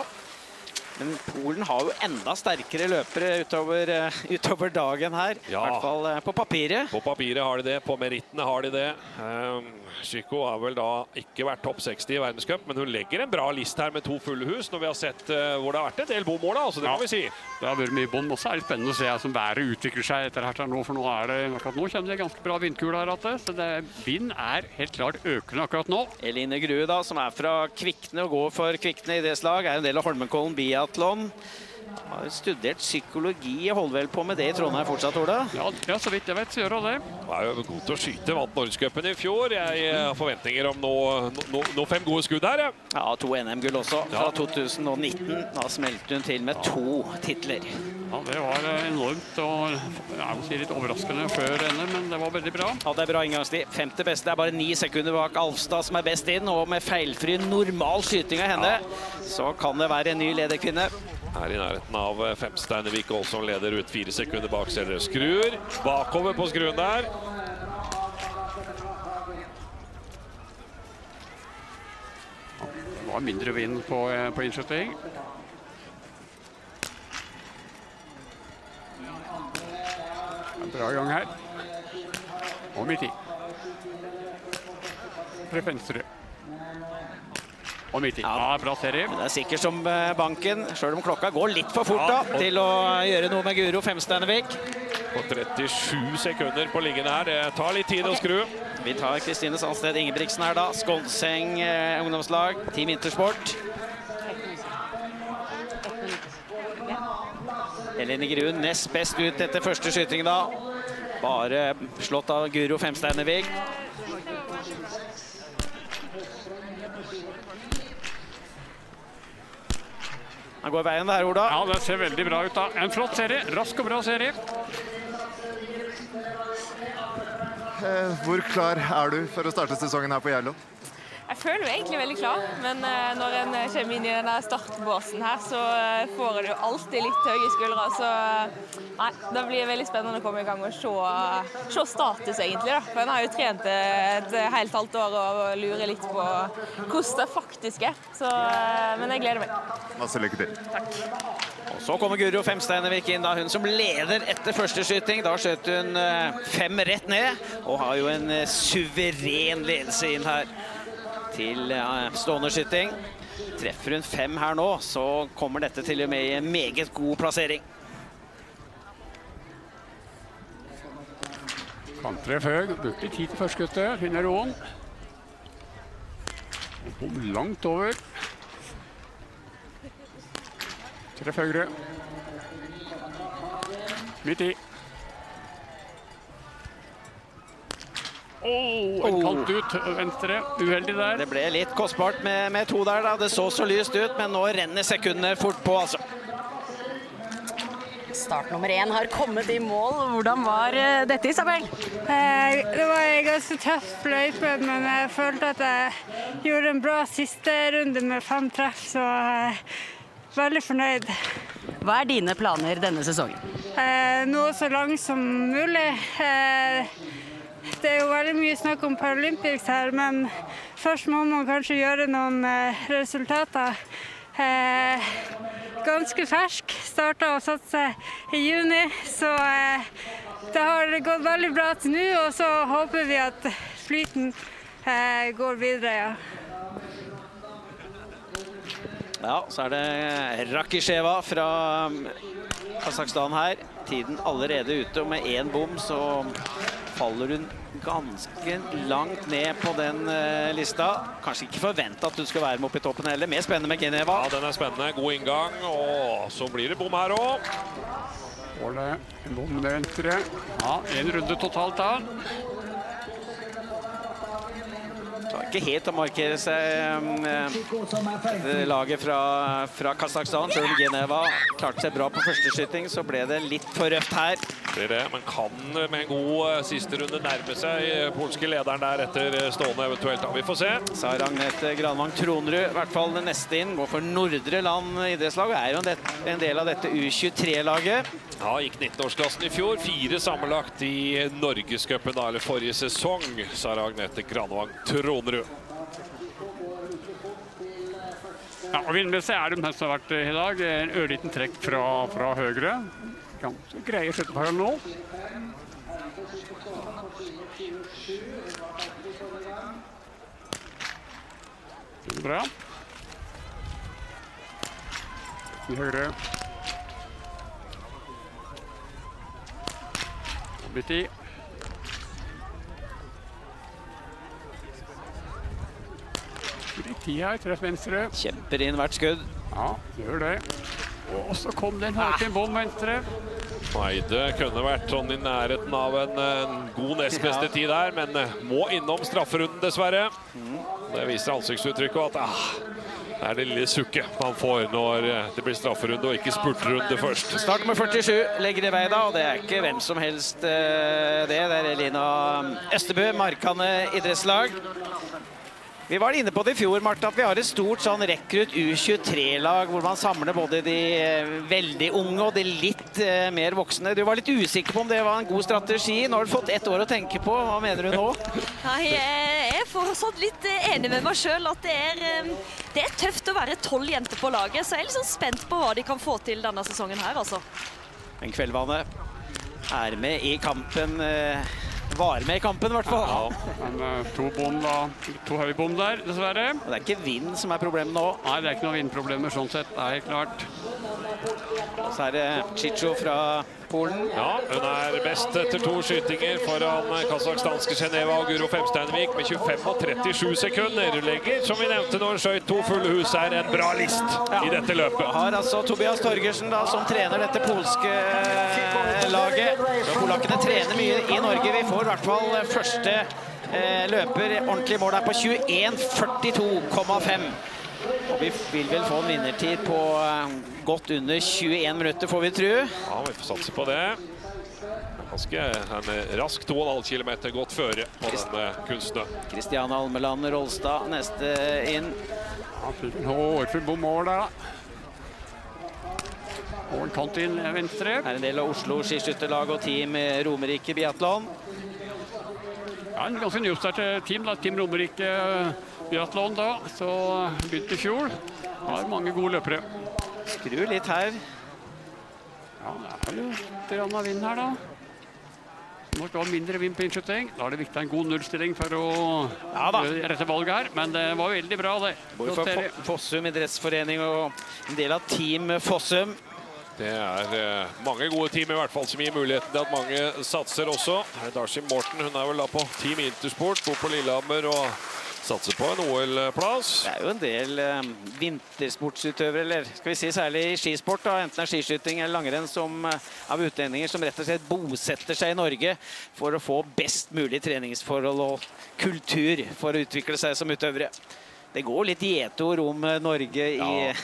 Men Polen har jo enda sterkere løpere utover dagen her. I hvert fall på papiret. På papiret har de det, på merittene har de det. Chico har vel da ikke vært topp 60 i verdenscup, men hun legger en bra list her med 2 fulle hus, når vi har sett hvor det har vært en del bommål, altså det må vi si. Det har vært mye bom, og så er det spennende å se som været utvikler seg etter her nå, for akkurat nå kommer det ganske bra vindkul her, så vind er helt klart økende akkurat nå. Eline Grue da, som er fra Kvikne og går for Kvikne idrettslag, er en del av Holmenkollen Biathlon. Har studert psykologi, holder vel på med det i Trondheim fortsatt, Ola? Ja, så vidt jeg vet, så gjør hun det. Hun er jo god til å skyte, vant Norgescupen i fjor. Jeg har forventninger om nå 5 gode skudd her, Ja, 2 NM-gull også, fra 2019. Da smelte hun til med 2 titler. Ja, det var enormt, og jeg må si litt overraskende før NM, men det var veldig bra. Ja, det er bra inngangstid. 5. beste er bare 9 sekunder bak Alfstad, som er best inn, og med feilfri normal skyting av henne, så kan det være en ny lederkvinne. Her i nærheten av Femsteinevik også leder ut 4 sekunder bak Selre. Skrur bakover på skruen der. Det var mindre vind på innskyting. Bra gang her. Og midt i. Treff venstre. Og midt i. Ja, bra serie. Det sikkert som banken, selv om klokka går litt for fort da, til å gjøre noe med Guro Femsteinevik. På 37 sekunder på liggende her. Det tar litt tid å skru. Vi tar Kristine Sandstedt Ingebrigtsen her da. Skånseng ungdomslag, Team Intersport. Elin Grun nest best ut etter første skyting da. Bare slått av Guro Femsteinevik. Han går veien der, Oda. Ja, det ser veldig bra ut da. En flott serie, rask og bra serie. Hvor klar er du for å starte sesongen her på Geilo? Jeg føler jo egentlig veldig klar, men når en kommer inn i denne startbåsen her, så får en jo alltid litt høye skuldre, så nei, det blir veldig spennende å komme i gang og se status egentlig da. For en har jo trent et helt halvt år og lurer litt på hvordan det faktisk er, så, men jeg gleder meg. Masse lykke til. Takk. Og så kommer Guro Femsteinevik inn da, hun som leder etter første skyting. Da skjøt hun 5 rett ned, og har jo en suveren ledelse inn her til stående skyting. Treffer hun 5 her nå, så kommer dette til og med i en meget god plassering. Kantreff høy, brukte tid til førstskuttet, finner roen. Bom langt over. Treff høyre. Midt i. En kant ut, venstre, uheldig der. Det ble litt kostbart med 2 der da. Det så lyst ut, men nå renner sekundene fort på, altså. Start nummer 1 har kommet i mål. Hvordan var dette, Isabel? Det var en ganske tøff løype, men jeg følte at jeg gjorde en bra siste runde med 5 treff, så jeg er veldig fornøyd. Hva er dine planer denne sesongen? Nå så langt som mulig. Det er jo veldig mye snakk om Paralympics her, men først må man kanskje gjøre noen resultater. Ganske fersk, startet å satse i juni, så det har gått veldig bra til nå, og så håper vi at flyten går videre, ja. Ja, så er det Rakisheva fra Kazakhstan her. Tiden allerede ute, og med 1 bom så faller hun ganske langt ned på den lista. Kanskje ikke forventet at hun skal være med opp i toppen heller. Mer spennende med Geneva. Ja, den er spennende. God inngang, og så blir det bom her også. Får det en bom med venstre. Ja, 1 runde totalt da. Det var ikke helt å markere seg laget fra Kazakhstan. Selv om Geneva klarte seg bra på første skyting, så ble det litt for røft her. Det er det, men kan med en god siste runde nærme seg polske lederen der etter stående eventuelt. Da vi får se. Sara Agnete Granvang Tronrud, i hvert fall den neste inn, går for Nordre Land idrettslag, og er jo en del av dette U23-laget. Ja, gikk 19-årsklassen i fjor. 4 sammenlagt i Norgescupen, eller forrige sesong. Sara Agnete Granvang Tronrud. Ja, og vindmessig er det mest som har vært i dag. En ørliten trekk fra høyre. Ganske greie skjøtteforhold nå. Bra. I høyre. Litt i. Litt i her, treff venstre. Kjemper inn hvert skudd. Ja, gjør det. Og så kom det en hårfin bom venstre. Eide kunne vært sånn i nærheten av en god nestbeste tid der, men må innom strafferunden dessverre. Det viser ansiktsuttrykket at det er det lille sukket man får når det blir strafferunde og ikke spurtrunde først. Start med 47 legger i vei da, og det er ikke hvem som helst det. Det er Elina Østerbø, Markane idrettslag. Vi var inne på det i fjor, Martha, at vi har et stort sånn rekrutt U23-lag hvor man samler både de veldig unge og de litt mer voksne. Du var litt usikker på om det var en god strategi. Nå har du fått 1 år å tenke på. Hva mener du nå? Nei, jeg er fortsatt litt enig med meg selv at det er tøft å være 12 jenter på laget, så jeg er litt sånn spent på hva de kan få til denne sesongen her, altså. Men Kveldvane er med i kampen Var med i kampen i hvert fall. Ja, men to høybom der, dessverre. Og det er ikke vind som er problemet nå. Nei, det er ikke noen vindproblemer sånn sett, det er helt klart. Og så er det Chicho fra Polen. Ja, hun er best etter 2 skytinger foran kazakhstanske Geneva og Guro Femsteinvik med 25 og 37 sekunder. Hun legger, som vi nevnte når hun skjøt 2 fulle hus, er en bra list i dette løpet. Har altså Tobias Torgersen da, som trener dette polske laget. Polakkene trener mye i Norge. Vi får i hvert fall første løper ordentlig mål der på 21.42,5. Og vi vil vel få en vinnertid på godt under 21 minutter, får vi tro. Ja, vi får satse på det. Ganske en rask 2,5 kilometer godt føre på denne kunstene. Kristian Almeland Rolstad, neste inn. Ja, fikk en hårfull bom mål der da. Og en kant inn venstre. Her er en del av Oslo skiskytterlag og team Romerike Biathlon. Ja, en ganske nyoppstartet team da, Team Romerike Biathlon da, så begynte i fjor. Har mange gode løpere. Skru litt her. Ja, det er jo litt av vind her da. Nå skal det være mindre vind på innskyting. Da er det viktig en god nullstilling for å rette valg her, men det var veldig bra det. Både for Fossum idrettsforening og en del av team Fossum. Det er mange gode team i hvert fall som gir muligheten til at mange satser også. Her er Darcy Morten, hun er vel da på Team Intersport, bor på Lillehammer og satser på en OL-plass. Det er jo en del vintersportsutøvere, eller skal vi si særlig i skisport da, enten er skiskyting eller langrenn av utlendinger som rett og slett bosetter seg i Norge for å få best mulig treningsforhold og kultur for å utvikle seg som utøvere. Det går litt gjetord om Norge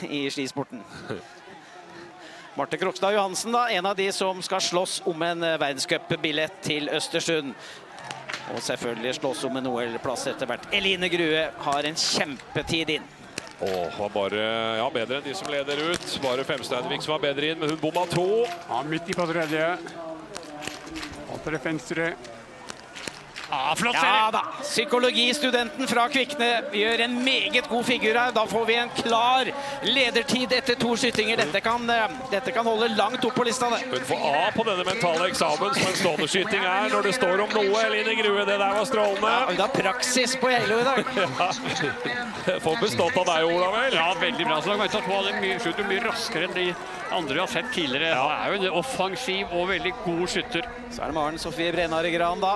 i skisporten. Marte Krokstad Johansen da, en av de som skal slåss om en verdenscupbillett til Østersund. Og selvfølgelig slåss om en OL-plass etter hvert. Eline Grue har en kjempetid inn. Var bare, bedre enn de som leder ut. Bare Femsteinvik som var bedre inn, men hun bomma 2. Ja, midt i på tredje. Og til venstre. Ja, flott serie! Ja da, psykologistudenten fra Kvikne gjør en meget god figur her. Da får vi en klar ledertid etter 2 skytinger. Dette kan holde langt opp på lista. Hun får A på denne mentale eksamen som en stående skyting er når det står om noe. Eline Grue, det der var strålende. Ja, hun har praksis på Geilo i dag. Får bestått av deg, Ola, vel? Ja, veldig bra. Så vet at hun hadde skjøtter mye raskere enn de andre vi har sett tidligere. Hun er jo en offensiv og veldig god skytter. Så er det Maren Sofie Brennare Gran da.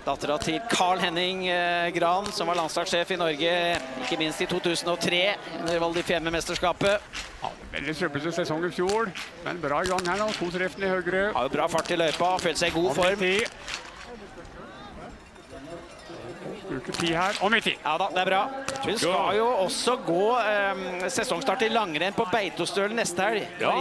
Dattera til Carl Henning Gran, som var landslagssjef i Norge, ikke minst i 2003, under Val di Fiemme-mesterskapet. Ja, veldig søppelse sesong i fjor, men bra i gang her nå, 2 treffene i høyre. Har jo bra fart i løypa, følt seg i god form. Uke 10 her, og midt i. Ja da, det er bra. Hun skal jo også gå sesongstart i langrenn på Beitostølen neste helg. Ja.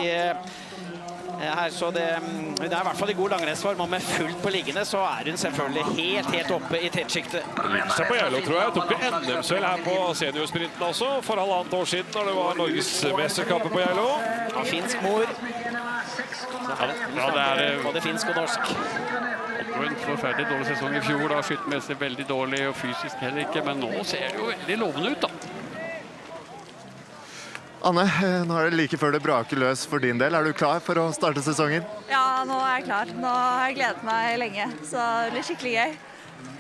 Her, så det er i hvert fall i god langrennsform, og med fullt på liggende så er hun selvfølgelig helt oppe i tettsjiktet. Lyset på Geilo, tror jeg. Tok NM-sølv her på seniorsprinten også, for 1,5 år siden, når det var Norgesmesterskapet på Geilo. Ja, finsk mor. Ja, det er både finsk og norsk. En forferdelig dårlig sesong i fjor, da skyttemessig veldig dårlig, og fysisk heller ikke, men nå ser det jo veldig lovende ut da. Anne, nå er det like før det braker løs for din del. Er du klar for å starte sesongen? Ja, nå er jeg klar. Nå har jeg gledet meg lenge, så det blir skikkelig gøy.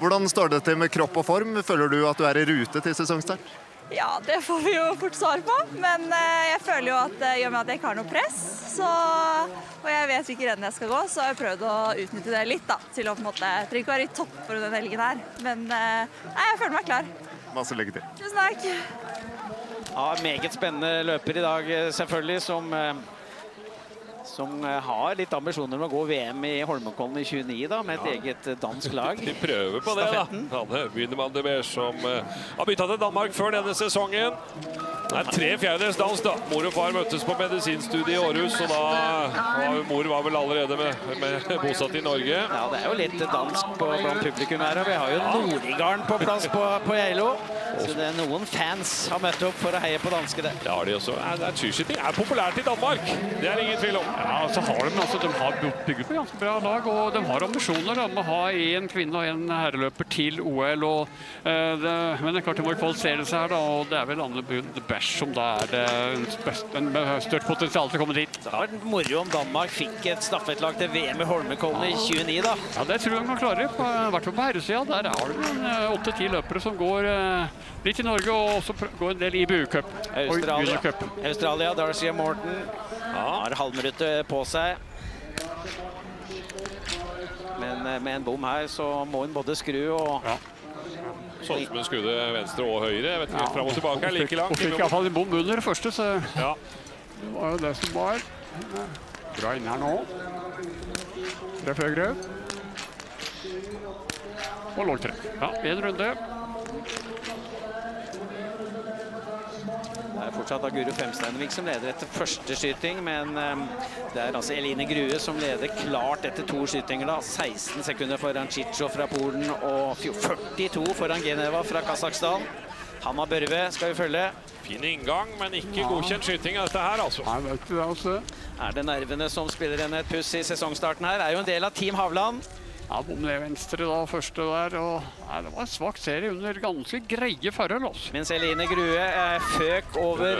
Hvordan står det til med kropp og form? Føler du at du er i rute til sesongstart? Ja, det får vi jo fort svar på, men jeg føler jo at i og med at jeg ikke har noe press, og jeg vet hvilke renn jeg skal gå, så har jeg prøvd å utnytte det litt da, til å på en måte, jeg trenger ikke være i topp for denne helgen her, men jeg føler meg klar. Masse lykke til. Tusen takk. Ja, meget spennende løper i dag, selvfølgelig, som har litt ambisjoner om å gå VM i Holmenkollen i 29 da, med et eget dansk lag. De prøver på det da. Anne Wynemann de Beers som har byttet til Danmark før denne sesongen. Det er 3/4 dans da. Mor og far møttes på medisinstudiet i Aarhus, og da mor var vel allerede med bosatt i Norge. Ja, det er jo litt dansk blant publikum her, og vi har jo Nordigarden på plass på Geilo. Så det er noen fans har møtt opp for å heie på danske det. Det har de også. Skiskyting er populært i Danmark. Det er ingen tvil om. Ja, så har de har bygget på ganske bra lag, og de har ambisjoner om å ha en kvinne og en herreløper til OL. Men det er klart det må kvalifisere seg her da, og det er vel Anne Bund Bæsj dersom det er størst potensial til å komme dit. Det har vært moro om Danmark fikk et stafettlag til VM i Holmenkollen i 29 da. Ja, det tror jeg man klarer. I hvert fall på herresida. Der har du 8-10 løpere som går litt i Norge, og også går en del i BU-cup. Australia, Darcy og Morton har halvminuttet på seg. Men med en bom her så må hun både skru og... Sånn som hun skudde venstre og høyre. Jeg vet ikke, frem og tilbake er like langt. Og fikk i hvert fall en bom under det første, så det var jo det som var. Bra inn her nå. Treff høyre. Og lågtreff. Ja, en runde. Det er fortsatt Guro Femsteinvik som leder etter første skyting, men det er altså Eline Grue som leder klart etter 2 skytinger da. 16 sekunder foran Chicho fra Polen og 42 foran Geneva fra Kazakhstan. Hanna Børve skal vi følge. Fin inngang, men ikke godkjent skyting av dette her, altså. Nei, vet du det også. Er det nervene som spiller henne et puss i sesongstarten her? Er jo en del av Team Havland. Ja, bom ned venstre da, første der, og det var en svak serie under ganske greie forhold også. Mens Eline Grue føk over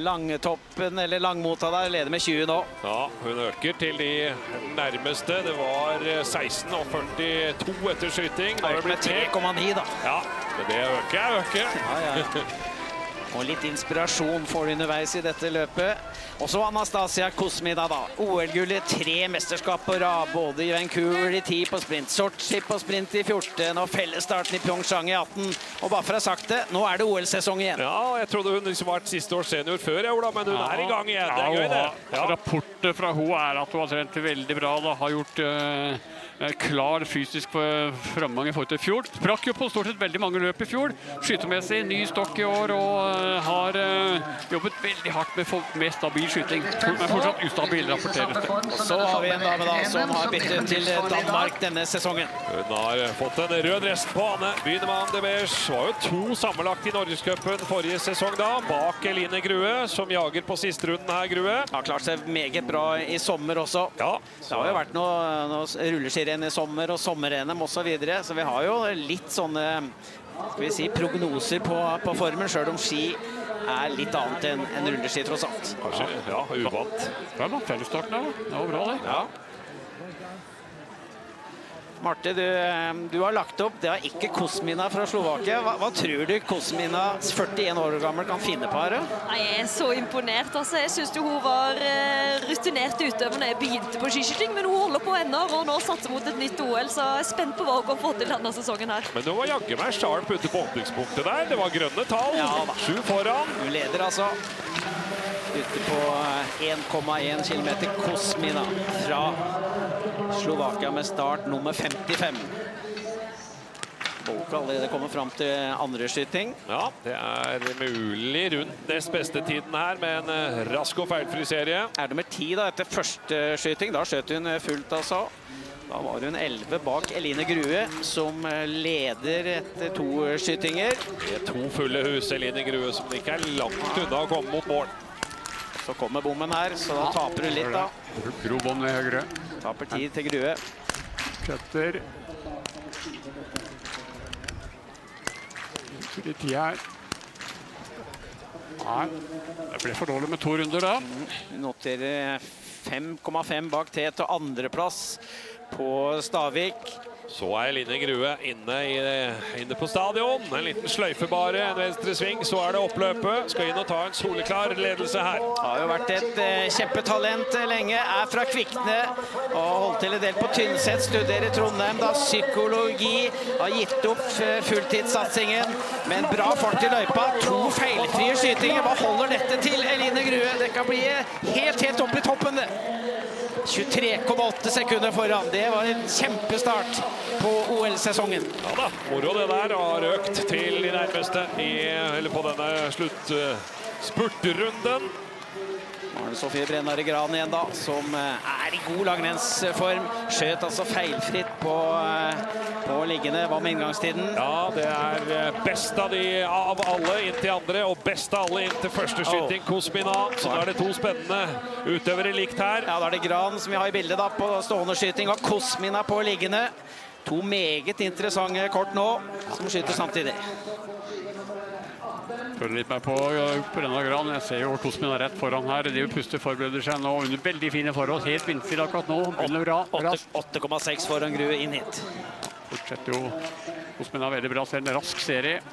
langtoppen, eller langmota der, leder med 20 nå. Ja, hun øker til de nærmeste. Det var 16 og 42 etter skyting. Da har det blitt 3,9 da. Ja, men det øker. Ja. Og litt inspirasjon får du underveis i dette løpet. Og så Anastasia Kuzmina da. OL-gullet 3 mesterskap på rad, både i Vancouver i 10 på sprint, Sochi på sprint i 14 og fellesstarten i Pyeongchang i 18. Og bare for å ha sagt det, nå er det OL-sesong igjen. Ja, jeg trodde hun liksom var et siste års senior før, Ola, men hun er i gang igjen. Det er gøy det. Ja, rapportet fra hun er at hun har trent veldig bra, da. Har gjort klar fysisk fremgang i forhold til fjor. Sprakk jo på stort sett veldig mange løp i fjor. Skytemessig, ny stokk i år, og har jobbet veldig hardt med stabil skyting. Men fortsatt ustabil, rapporteres det. Og så har vi en dame da som har byttet til Danmark denne sesongen. Hun har fått en rød rest på Anne Bynemann de Beers. Var jo 2 sammenlagt i Norgescupen forrige sesong da, bak Eline Grue, som jager på siste runden her, Grue. Har klart seg meget bra i sommer også. Ja. Det har jo vært noe rulleskirenn i sommer og sommer-NM og så videre, så vi har jo litt sånne, skal vi si, prognoser på formen, selv om ski er litt annet enn rulleski tross alt. Kanskje, ja, uvant. Det er nok fellesstarten da, det var bra det. Ja. Marte, du har lagt opp, det er ikke Kuzmina fra Slovakia. Hva tror du Kuzmina, 41 år gammel, kan finne på her? Nei, jeg er så imponert. Altså, jeg synes hun var rutinert utøver når jeg begynte på skiskyting, men hun holder på ennå, og nå satser mot et nytt OL, så jeg er spent på hva hun kan få til denne sesongen her. Men det var jagge meg sharp ute på åpningspunktet der. Det var grønne tall. Ja, 7 foran. Hun leder altså. Ute på 1,1 kilometer Kuzmina fra Slovakia med start nummer 55. Bolk allerede kommer frem til andre skyting. Ja, det er mulig rundt nest beste tiden her, med en rask og feilfri serie. Er nummer 10 da, etter første skyting. Da skjøt hun fullt, altså. Da var hun 11 bak Eline Grue, som leder etter 2 skytinger. Det er 2 fulle hus, Eline Grue, som ikke er langt unna å komme mot mål. Så kommer bommen her, så da taper hun litt da. Grov bom ned høyre. Taper tid til Grue. Kjøtter. Litt tid her. Nei, det ble for dårlig med 2 runder da. Hun noterer 5,5 bak T til andreplass på Stavik. Så er Eline Grue inne på stadion. En liten sløyfe bare, en venstre sving, så er det oppløpet. Skal inn og ta en soleklar ledelse her. Det har jo vært et kjempetalent lenge, er fra Kvikne og holdt til en del på Tynset, studerer Trondheim, da psykologi, har gitt opp fulltidssatsingen, men bra fart i løypa, 2 feilfrie skytinger. Hva holder dette til, Eline Grue? Det kan bli helt opp i toppen det. 23,8 sekunder foran. Det var en kjempestart på OL-sesongen. Ja da, moro det der, har økt til de nærmeste på denne sluttspurtrunden. Maren Sofie Brennare Gran igjen da, som er i god langrennsform. Skjøt altså feilfritt på liggende. Hva med inngangstiden? Ja, det er best av alle inn til andre, og best av alle inn til første skyting, Kuzmina. Så da er det 2 spennende utøvere likt her. Ja, da er det Gran som vi har i bildet da, på stående skyting, og Kuzmina på liggende. 2 meget interessante kort nå, som skyter samtidig. Følger litt med på Brenna Gran. Jeg ser jo Kosmin er rett foran her. De puster forbereder seg nå under veldig fine forhold. Helt vindstille akkurat nå. Begynner bra. 8,6 foran Grue inn hit. Fortsetter jo. Kosmin er veldig bra. Ser en rask serie.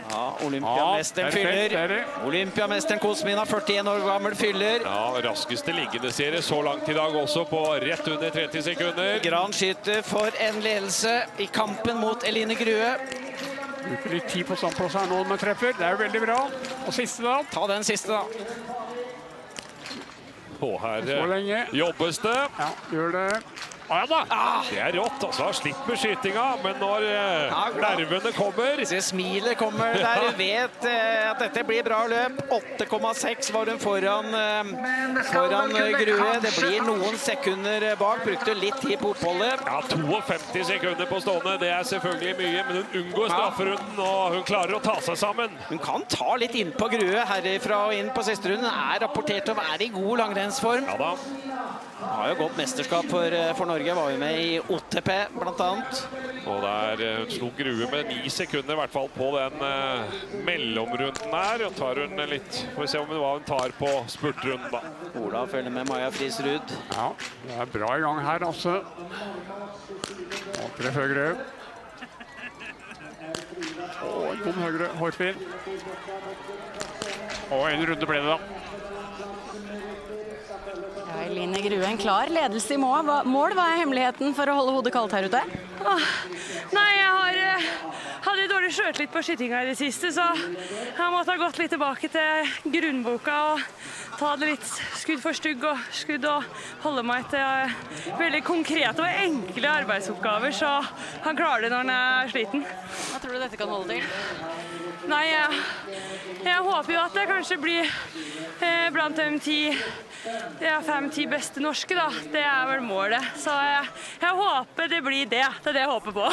Ja, Olympiamesteren fyller. Olympiamesteren Kosmin er 41 år gammel fyller. Ja, raskeste liggende serie så langt i dag også på rett under 30 sekunder. Gran skyter for en ledelse i kampen mot Eline Grue. Bruker litt tid på standplass her nå med treffer. Det er jo veldig bra. Og siste da. Ta den siste da. Og her jobbes det. Ja, gjør det. Ja da! Det er rått, altså. Slitt med skytinga, men når nervene kommer... Smilet kommer der, du vet at dette blir bra løp. 8,6 var hun foran Grue. Det blir noen sekunder bak. Brukte litt tid på oppholdet. Ja, 52 sekunder på stående. Det er selvfølgelig mye, men hun unngår strafferunden, og hun klarer å ta seg sammen. Hun kan ta litt inn på Grue herifra og inn på siste runden. Hun er rapportert å være i god langrennsform. Ja da. Har jo gått mesterskap for Norge, var jo med i OTP blant annet. Og der slo Grue med 9 sekunder i hvert fall på den mellomrunden her. Og tar hun litt, får vi se hva hun tar på spurtrunden da. Ola følger med Maja Friis-Ruud. Ja, det er bra i gang her altså. Treff høyre. Og en god høyre, hårfin. Og en runde ble det da. Eline Grue, en klar ledelse i mål. Hva er hemmeligheten for å holde hodet kaldt her ute? Nei, jeg hadde dårlig sjøltillit på skytinga i det siste, så jeg måtte ha gått litt tilbake til grunnboka og ta det litt skudd for skudd og holde meg til veldig konkrete og enkle arbeidsoppgaver, så han klarer det når han er sliten. Hva tror du dette kan holde til? Nei, jeg håper jo at det kanskje blir blant de 5-10 beste norske, da. Det er vel målet. Så jeg håper det blir det. Det er det jeg håper på.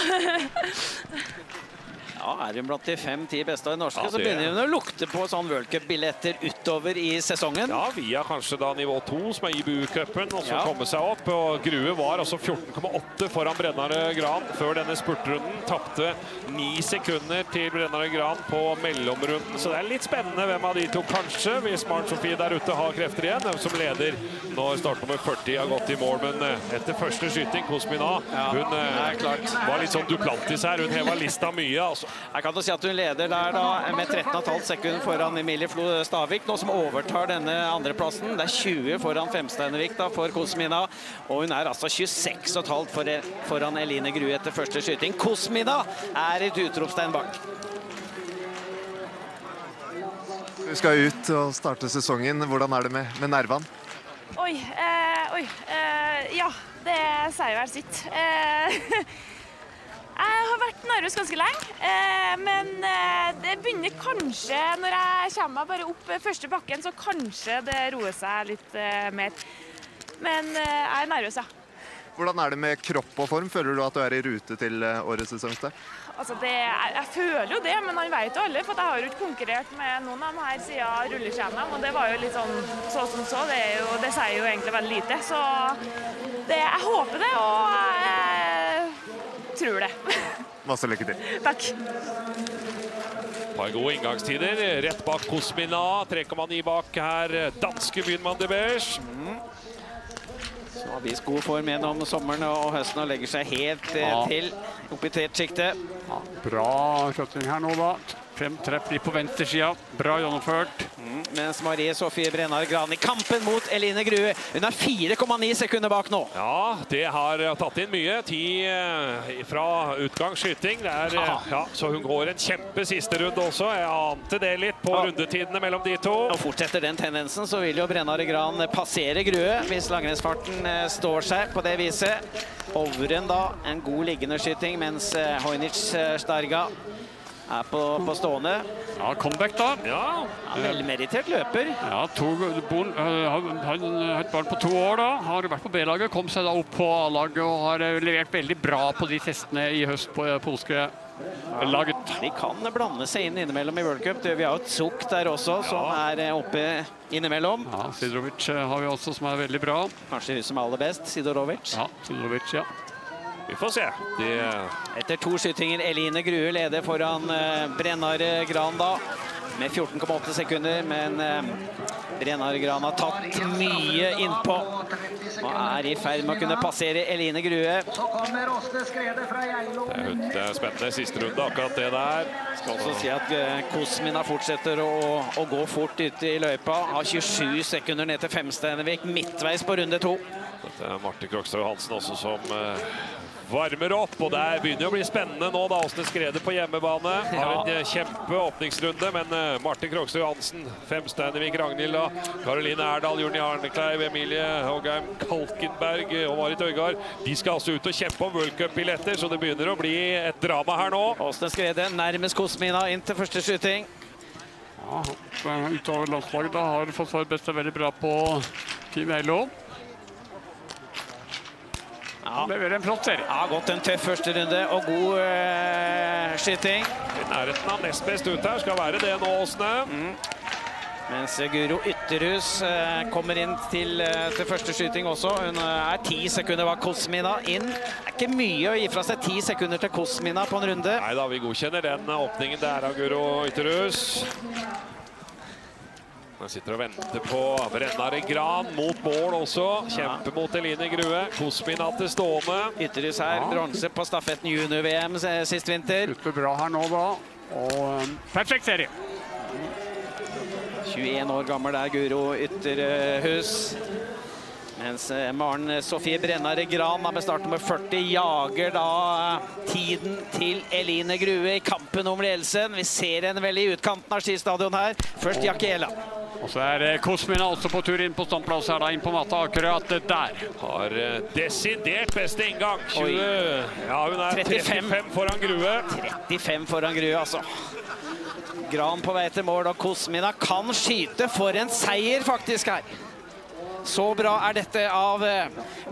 Ja, er hun blant de 5-10 beste av de norske, så begynner hun å lukte på sånn World Cup-billetter utover i sesongen. Ja, via kanskje da nivå 2, som er IBU-cupen, og så komme seg opp. Og Grue var altså 14,8 foran Brennare Gran før denne spurtrunden. Tappte 9 sekunder til Brennare Gran på mellomrunden, så det er litt spennende hvem av de to kanskje, hvis Maren Sofie der ute har krefter igjen, hvem som leder når startnummer 40 har gått i mål. Men etter første skyting, Kosmina, hun var litt sånn Duplantis her, hun hever lista mye, altså. Jeg kan jo si at hun leder der da, med 13,5 sekunder foran Emilie Flo Stavik, nå som overtar denne andreplassen. Det er 20 foran Femsteinevik da, for Kosmina, og hun er altså 26,5 foran Eline Grue etter første skyting. Kosmina er et utropstegn bak. Du skal ut og starte sesongen. Hvordan er det med nervene? Ja, det sier vel sitt. Jeg har vært nervøs ganske lenge, men det begynner kanskje, når jeg kommer bare opp første bakken, så kanskje det roer seg litt mer. Men jeg er nervøs, ja. Hvordan er det med kropp og form? Føler du at du er i rute til årets sesongstart? Altså jeg føler jo det, men han vet jo alle, for jeg har jo ikke konkurrert med noen av dem her siden rulleskjermen, og det var jo litt sånn så. Det sier jo egentlig veldig lite, så jeg håper det, og jeg tror det. Masse lykke til. Takk. Par gode inngangstider, rett bak Kosmina, 3,9 bak her, danske Bynman de Beers. Så har vi god form gjennom sommeren og høsten og legger seg helt til opp i tretsiktet. Bra kjøtting her nå da. 5 treff litt på venstre siden. Bra gjennomført. Mens Marie Sofie Brennar Gran i kampen mot Eline Grue. Hun er 4,9 sekunder bak nå. Ja, det har tatt inn mye. 10 fra utgangsskyting. Så hun går en kjempe siste runde også. Jeg ante det litt på rundetidene mellom de to. Og fortsetter den tendensen, så vil jo Brennar Gran passere Grue hvis langrennsfarten står seg på det viset. Overen da, en god liggende skyting, mens Hojnic Starga er på stående. Ja, comeback da. Ja, veldig merittert løper. Ja, han har et barn på 2 år da. Har vært på B-laget, kom seg da opp på A-laget og har levert veldig bra på de testene i høst på polske laget. De kan blande seg inn innimellom i World Cup. Vi har jo Tsuk der også, som er oppe innimellom. Ja, Sidorovic har vi også, som er veldig bra. Kanskje hun som er aller best, Sidorovic. Ja, Sidorovic, ja. Vi får se. Etter 2 skytinger, Eline Grue leder foran Brennar Gran da, med 14,8 sekunder, men Brennar Gran har tatt mye innpå, og i ferd med å kunne passere Eline Grue. Det spennende siste runde, akkurat det der. Skal også si at Kosmina fortsetter å gå fort ute i løypa, har 27 sekunder ned til Femsteinevik, midtveis på runde 2. Dette Marte Krogstad Johansen også som varmer opp, og der begynner å bli spennende nå da, Åsne Skrede på hjemmebane. Har en kjempe åpningsrunde, men Marte Krogstad Johansen, Femsteinevik, Ragnhild og Karoline Erdal, Jørn Jarnekleiv, Emilie Hågheim, Kalkenberg og Marit Øygard, de skal altså ut og kjempe om World Cup-billetter, så det begynner å bli et drama her nå. Åsne Skrede nærmest Kosmina inn til første skyting. Ja, utover landslaget da har Forsvaret best veldig bra på Team Eilo. Ja. Leverer en flott serie. Ja, gått en tøff første runde, og god skyting. I nærheten av nest best ut her, skal være det nå, Åsne. Mens Guro Ytterhus kommer inn til første skyting også. Hun 10 sekunder bak Kosmina inn. Det ikke mye å gi fra seg 10 sekunder til Kosmina på en runde. Neida, vi godkjenner den åpningen der av Guro Ytterhus. Han sitter og venter på Brennar Gran mot mål også. Kjempe mot Eline Grue. Kosmina til stående. Ytterhus her, bronse på stafetten junior-VM sist vinter. Ute bra her nå da, og perfekt serie. 21 år gammel er Guro Ytterhus. Mens Maren Sofie Brennar Gran med start nummer 40 jager da tiden til Eline Grue i kampen om ledelsen. Vi ser henne vel i utkanten av skistadion her. Først Jakiela. Og så Kosmina også på tur inn på standplass her da, inn på matta akkurat der. Har desidert beste inngang. 20, ja, hun 35 foran Grue. 35 foran Grue, altså. Gran på vei til mål, og Kosmina kan skyte for en seier faktisk her. Så bra dette av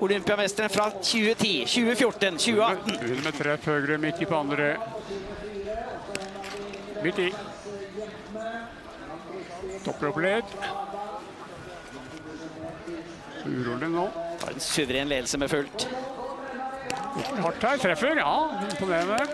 olympiamesteren fra 2010, 2014, 2018. Hun med 3 høyre midt i på andre. Midt i. Topper opp litt. Urolig nå. Det en suveren ledelse med fullt. Hardt her, treffer, ja. Imponerende.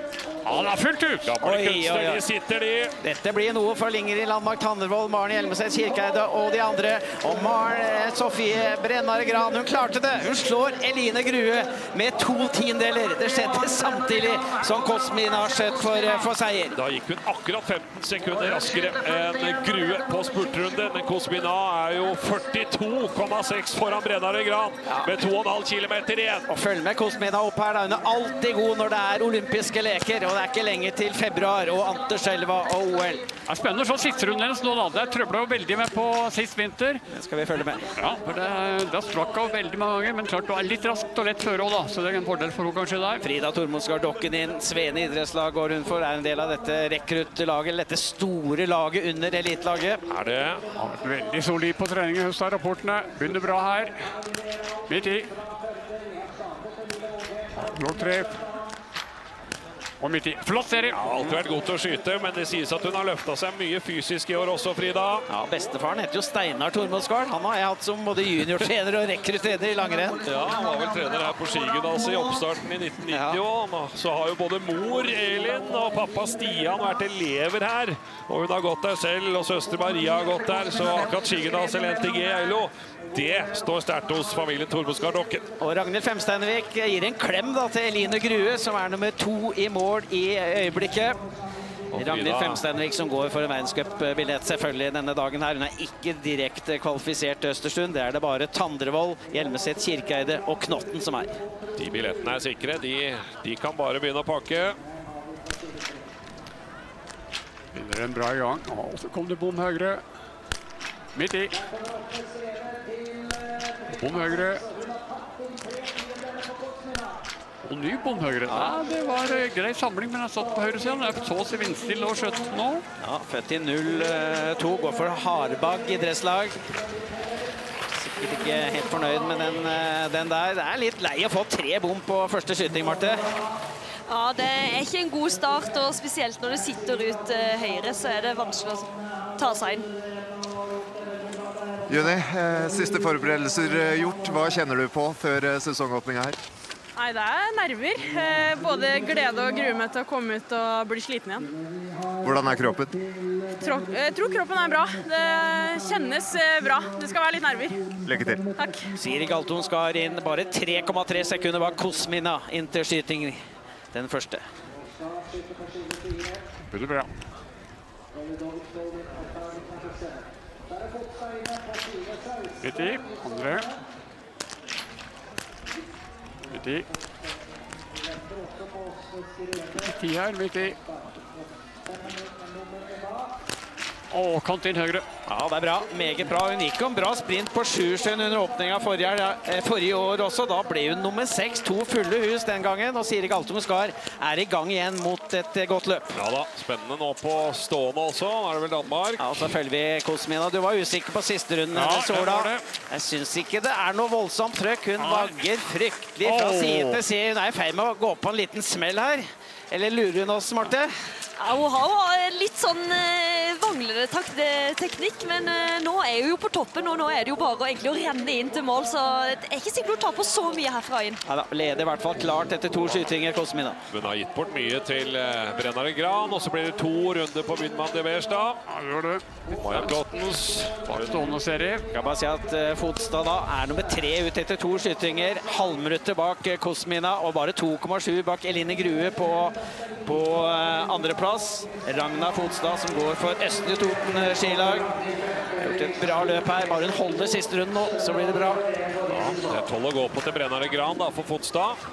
Ja, det fullt ut! Gamle kunstner, de sitter de. Dette blir noe for Linger i Landmark, Tandrevold, Maren Hjelmeset, Kirkeide og de andre. Og Maren Sofie Brennar Gran, hun klarte det. Hun slår Eline Grue med 2/10. Det skjedde samtidig som Kosmina har skjøtt for seier. Da gikk hun akkurat 15 sekunder raskere enn Grue på spurtrunde. Men Kosmina jo 42,6 foran Brennar Gran med 2,5 kilometer igjen. Og følg med Kosmina opp her da. Hun alltid god når det olympiske leker. Og det ikke lenge til februar og Anterselva og OL. Det spennende å se siste runden hennes nå da. Det trøblet jo veldig med på sist vinter. Det skal vi følge med. Ja, for det sprakk av veldig mange ganger, men klart det var litt raskt og lett føre også da. Så det en fordel for henne kanskje der. Frida Tormundsgaard Dokken inn. Svene idrettslag går hun for. En del av dette rekruttlaget, dette store laget under elitlaget. Det har vært veldig solid på trening i høst av rapportene. Begynner bra her. Midt i. Blå treff. Og midt i. Flott serie. Ja, alltid vært god til å skyte, men det sies at hun har løftet seg mye fysisk i år også, Frida. Ja, bestefaren heter jo Steinar Tormundsgaard. Han har jeg hatt som både juniortrener og rekruttrener i langrenn. Ja, han var vel trener her på Skigymnaset i oppstarten i 1990. Ja. Så har jo både mor Elin og pappa Stian vært elever her. Og hun har gått der selv, og søster Maria har gått der. Så akkurat Skigymnaset eller NTG Eilo, det står sterkt hos familien Tormundsgaard Dokken. Og Ragnhild Femsteinevik gir en klem da til Eline Grue, som nummer 2 i mål i øyeblikket. Ragnhild Femsteinevik som går for en verdenscupbillett selvfølgelig denne dagen her. Hun ikke direkte kvalifisert til Østersund. Det det bare Tandrevold, Hjelmeset, Kirkeide og Knotten som De billettene sikre. De kan bare begynne å pakke. Vinner en bra i gang. Og så kom det bom høyre. Midt i. Bom høyre. Og ny bom høyre. Ja, det var grei samling, men jeg satt på høyre siden. Jeg så seg vindstill og skjøtt nå. Ja, født i 02, går for Harbag idrettslag. Sikkert ikke helt fornøyd med den der. Det litt lei å få 3 bom på første skyting, Marte. Ja, det ikke en god start, og spesielt når det sitter ut høyre, så det vanskelig å ta seg inn. Juni, siste forberedelser gjort. Hva kjenner du på før sesongåpningen her? Nei, det er nerver. Både glede og grue meg til å komme ut og bli sliten igjen. Hvordan er kroppen? Jeg tror kroppen er bra. Det kjennes bra. Det skal være litt nerver. Lykke til. Takk. Siri Galtung skal inn bare 3,3 sekunder bak Kosmina inn til skyting. Den første. Veldig bra. Litt i, andre. Litt i. Litt i her, litt i. Kant inn høyre. Ja, det er bra. Meget bra. Hun gikk en bra sprint på Sjusjøen under åpningen forrige år også. Da ble hun nummer 6, 2 fulle hus den gangen. Og Siri Galtung Skar er i gang igjen mot et godt løp. Ja da, spennende nå på stående også. Nå er det vel Danmark. Ja, så følger vi Kosmina. Du var usikker på siste runden. Ja, Sola. Jeg synes ikke det er noe voldsomt trøkk. Hun vagger fryktelig fra side til side. Hun er i ferd med å gå på en liten smell her. Eller lurer hun oss, Marte? Ja, hun har litt sånn vanglende teknikk, men nå er hun jo på toppen, og nå er det jo bare egentlig å renne inn til mål, så det er ikke sikkert hun tar på så mye herfra inn. Ja da, leder i hvert fall klart etter 2 skytinger, Kosmina. Hun har gitt bort mye til Brennare Gran, og så blir det 2 runder på Bydmann de Verstad. Ja, det gjør det. Maja Klottens. Bare stående serie. Jeg kan bare si at Fotstad da er nummer 3 ut etter 2 skytinger. Halvminuttet bak Kosmina, og bare 2,7 bak Eline Grue på andreplass. Ragna Fotstad som går for Østre Toten skilag. Har gjort et bra løp her. Bare hun holder siste runden nå, så blir det bra. Ja, det er 12 å gå på til Brennare Gran da, for Fotstad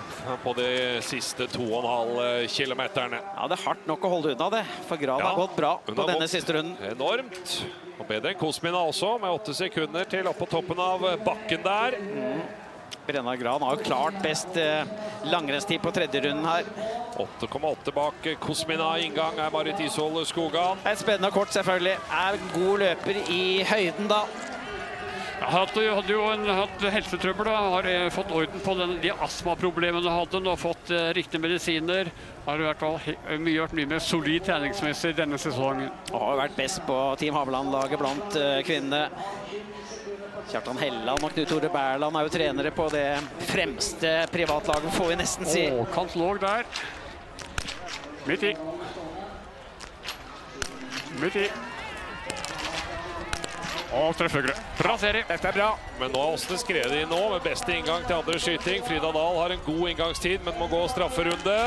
på de siste 2,5 kilometerne. Ja, det er hardt nok å holde unna det, for Gran har gått bra på denne siste runden. Enormt. Og bedre enn Kosmina også, med 8 sekunder til opp på toppen av bakken der. Brennare Gran har jo klart best langrennstid på 3. runden her. 8,8 bak Kosmina. Inngang er Marit Isol Skogan. Et spennende kort selvfølgelig. Er god løper i høyden da. Jeg hadde jo hatt helsetrøbbel, har fått orden på de astmaproblemene jeg hadde, og fått riktige medisiner. Har vært mye mer solid treningsmessig denne sesongen. Og har vært best på Team Haveland-laget blant kvinnene. Kjartan Helland og Knut Tore Bærland er jo trenere på det fremste privatlaget, får vi nesten si. Kant låg der. Midt i. Midt i. Og treffhøyre. Bra serie. Dette er bra. Men nå har Åsne skredet inn nå med beste inngang til andre skyting. Frida Dahl har en god inngangstid, men må gå strafferunde.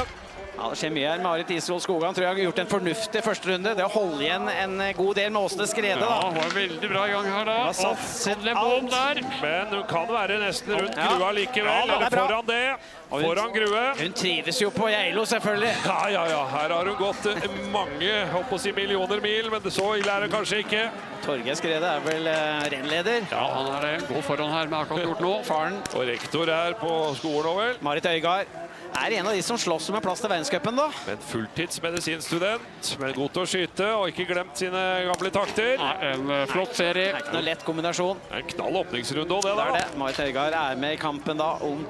Ja, det skjer mye her. Marit Isol Skogan tror jeg har gjort en fornuftig første runde. Det å holde igjen en god del med Åsne Skrede da. Ja, hun er veldig bra i gang her da. Og bom der. Men hun kan være nesten rundt Grua likevel. Ja, eller foran det. Foran Grue. Hun trives jo på Geilo selvfølgelig. Ja. Her har hun gått mange, håper å si millioner mil, men så ille er det kanskje ikke. Torgeir Skrede er vel rennleder. Ja, han er det. Gå foran her med akkurat gjort nå. Faren. Og rektor er på skolen nå vel. Marit Øygard er en av de som slåss om en plass til verdenscupen da. En fulltids medisinstudent, men god til å skyte, og ikke glemt sine gamle takter. Ja, en flott serie. Det er ikke noe lett kombinasjon. En knall åpningsrunde også, det da. Det er det. Marit Øygard er med i kampen da, om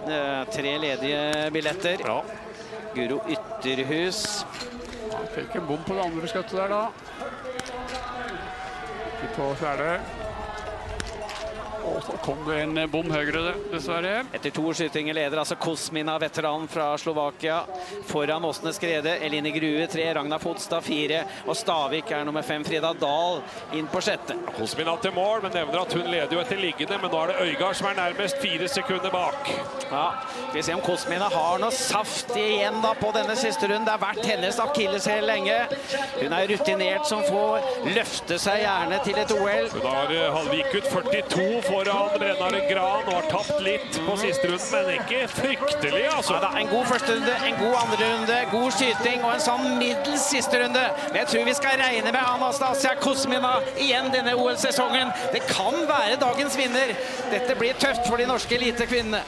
3 ledige billetter. Ja. Guro Ytterhus. Ja, fikk en bom på det andre skøttet der da. Ikke på fjerde. Og så kom det en bom høyre, dessverre. Etter 2 skytinger leder altså Kosmina, veteran fra Slovakia. Foran Åsne Skrede, Eline Grue 3, Ragna Fotstad 4, og Stavik er nummer 5, Frida Dahl inn på 6. Kosmina til mål, men nevner at hun leder jo etter liggende, men nå er det Øygard som er nærmest 4 sekunder bak. Ja, vi ser om Kosmina har noe saft igjen da på denne siste runden. Det har vært hennes akilleshæl lenge. Hun er rutinert som får løfte seg gjerne til et OL. Hun har halvvikut 42 foran Brennare Gran og har tapt litt på siste runden, men ikke fryktelig, altså. Ja, da, en god første runde, en god andre runde, god skyting og en sånn middels siste runde. Men jeg tror vi skal regne med Anastasia Kosmina igjen denne OL-sesongen. Det kan være dagens vinner. Dette blir tøft for de norske elitekvinnene.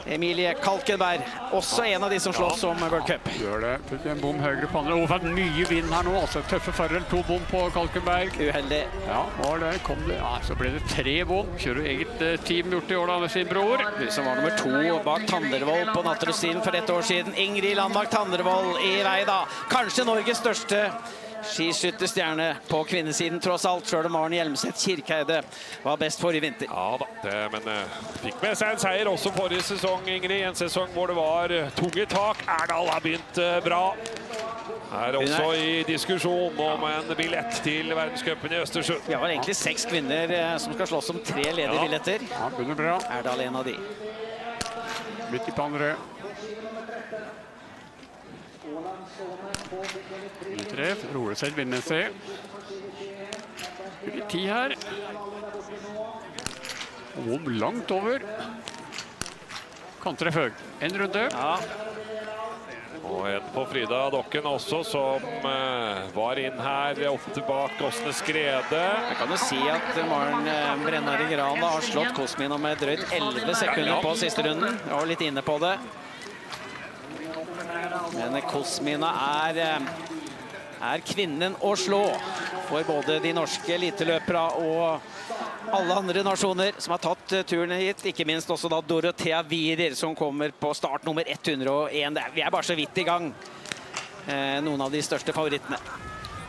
Emilie Kalkenberg, også en av de som slåss om World Cup. Gjør det. Fikk en bom høyre på andre. Og fikk mye vind her nå. Altså tøffe farrel. 2 bom på Kalkenberg. Uheldig. Ja, og der kom det. Ja, så ble det 3 bom. Kjører eget team gjort i år da med sin bror. Du som var nummer 2 bak Tandervold på Natterøystilen for 1 år siden. Ingrid Landmark Tandervold i vei da. Kanskje Norges største skiskytterstjerne på kvinnesiden, tross alt, selv om Maren Hjelmseth Kirkeide var best forrige vinter. Ja da, men fikk med seg en seier også forrige sesong, Ingrid. En sesong hvor det var tunge tak. Erdal har begynt bra. Også i diskusjon om en billett til verdenscupen i Østersund. Vi har vel egentlig 6 kvinner som skal slåss om 3 ledige billetter. Ja, begynner bra. Erdal en av de. Midt i på andre. Treff, Roleseth vinner seg. Litt tid her. Og langt over. Kantreff høy. En runde. Ja. Og en på Frida Dokken også, som var inn her oppe bak Åsne Skrede. Jeg kan jo si at Maren Brennar i Gran har slått Kosmina med drøyt 11 sekunder på siste runden. Jeg var litt inne på det. Men Kosmina er kvinnen å slå for både de norske eliteløpere og alle andre nasjoner som har tatt turen hit. Ikke minst også da Dorothea Wierer, som kommer på start nummer 101. Vi er bare så vidt i gang. Noen av de største favorittene.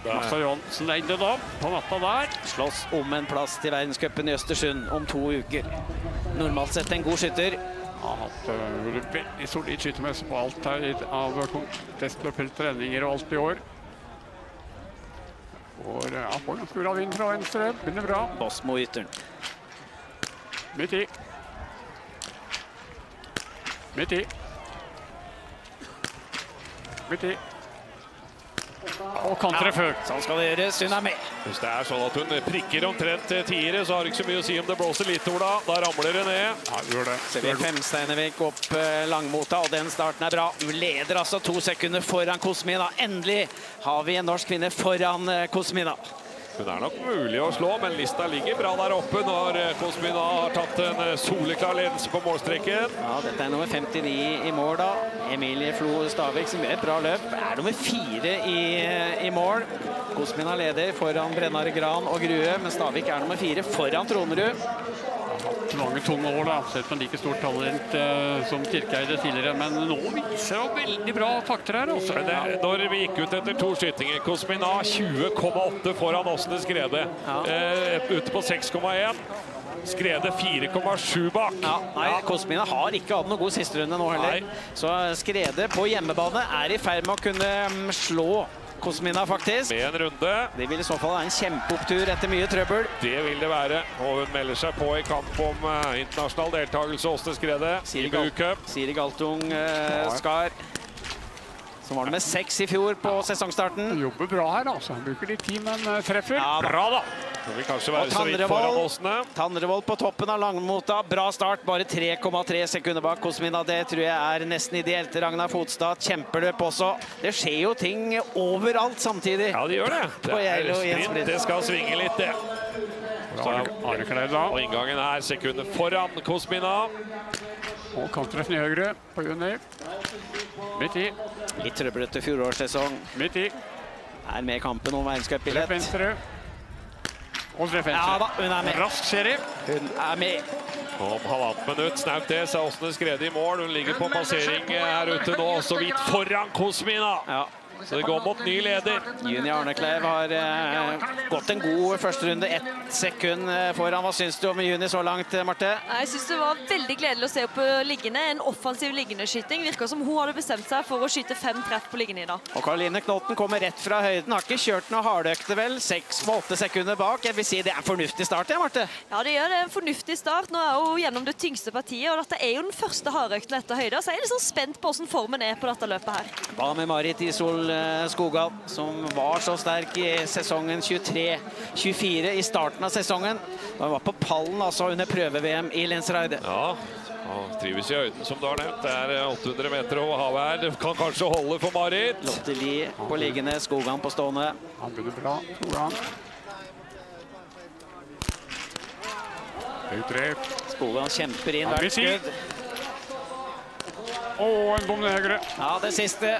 Lasse Johansen leide da, på natta der. Slåss om en plass til verdenscupen i Østersund om 2 uker. Normalt sett en god skytter. Han har hatt veldig solid skyttermesse på alt her av testløper, treninger og alt i år. Og får ganske bra vind fra venstre. Begynner bra. Bosmo ytteren. Midt i. Midt i. Midt i. Og kantreff høy. Sånn skal det gjøres. Hun er med. Hvis det er sånn at hun prikker omtrent tiere, så har det ikke så mye å si om det blåser litt, Ola. Da ramler det ned. Ja, gjør det. Ser vi Femsteinevik opp Langmota, og den starten er bra. Hun leder altså 2 sekunder foran Kosmina. Endelig har vi en norsk kvinne foran Kosmina. Hun er nok mulig å slå, men lista ligger bra der oppe når Kosmina har tatt en soleklar ledelse på målstreken. Ja, dette er nummer 59 i mål da. Emilie Flo Stavik, som gjør et bra løp, er nummer 4 i mål. Kosmina leder foran Brennar Gran og Grue, men Stavik er nummer 4 foran Tronerud. Mange tunge år da, sett med like stort talent som Kirkeide tidligere, men nå viser det veldig bra takter her også. Når vi gikk ut etter 2 skytinger, Kosmina 20,8 foran Åsne Skrede, ute på 6,1. Skrede 4,7 bak. Ja, nei, Kosmina har ikke hatt noe god siste runde nå heller. Nei. Så Skrede på hjemmebane er i ferd med å kunne slå Kosmina faktisk. Med en runde. Det vil i så fall være en kjempeopptur etter mye trøbbel. Det vil det være, og hun melder seg på i kamp om internasjonal deltakelse. Åsne Skrede i BU-cup. Siri Galtung Skar, som var nummer 6 i fjor på sesongstarten. Hun jobber bra her altså. Hun bruker litt tid, men treffer. Ja, bra da. Det vil kanskje være så vidt foran Åsne. Tandrevold på toppen av Langmota. Bra start, bare 3,3 sekunder bak Kosmina. Det tror jeg er nesten ideelt. Ragnar Fotstad, kjemperløp også. Det skjer jo ting overalt samtidig. Ja, det gjør det. Det er sprint, det skal svinge litt, det. Og inngangen er sekunder foran Kosmina. Og kanttreffen i høyre på Juni. Midt i. Litt trøbbelete fjorårssesong. Midt i. Er med i kampen om verdenscupbillett. Venstre. Og treff venstre. Ja da, hun er med. Rask serie. Hun er med. Om halvannet minutt, snaut det, så Åsne Skrede i mål. Hun ligger på passering her ute nå, så vidt foran Kosmina. Ja. Så det går mot ny leder. Juni Arnekleiv har gått en god første runde, 1 sekund foran. Hva synes du om Juni så langt, Marte? Jeg synes det var veldig gledelig å se på liggende. En offensiv liggende skyting. Virker som hun hadde bestemt seg for å skyte 5 treff på liggende i dag. Og Karoline Knotten kommer rett fra høyden. Har ikke kjørt noe hardøkte vel. 6,8 sekunder bak. Jeg vil si det er en fornuftig start, ja, Marte? Ja, det gjør det. En fornuftig start. Nå er hun gjennom det tyngste partiet, og dette er jo den første hardøkten etter høyde. Så jeg er litt sånn spent på hvordan formen er på dette løpet her. Hva med Marit Isol Skogal, som var så sterk i sesongen 23-24 i starten av sesongen. Hun var på pallen altså under prøve-VM i Lensreide. Ja, trives i høyden som du har nevnt. Det er 800 meter over havet her. Det kan kanskje holde for Marit. Lotte Lie på liggende, Skogan på stående. Han begynner bra, Skogan. Høytreff. Skogan kjemper inn hvert skudd. Og en bom ned høyre. Ja, det siste.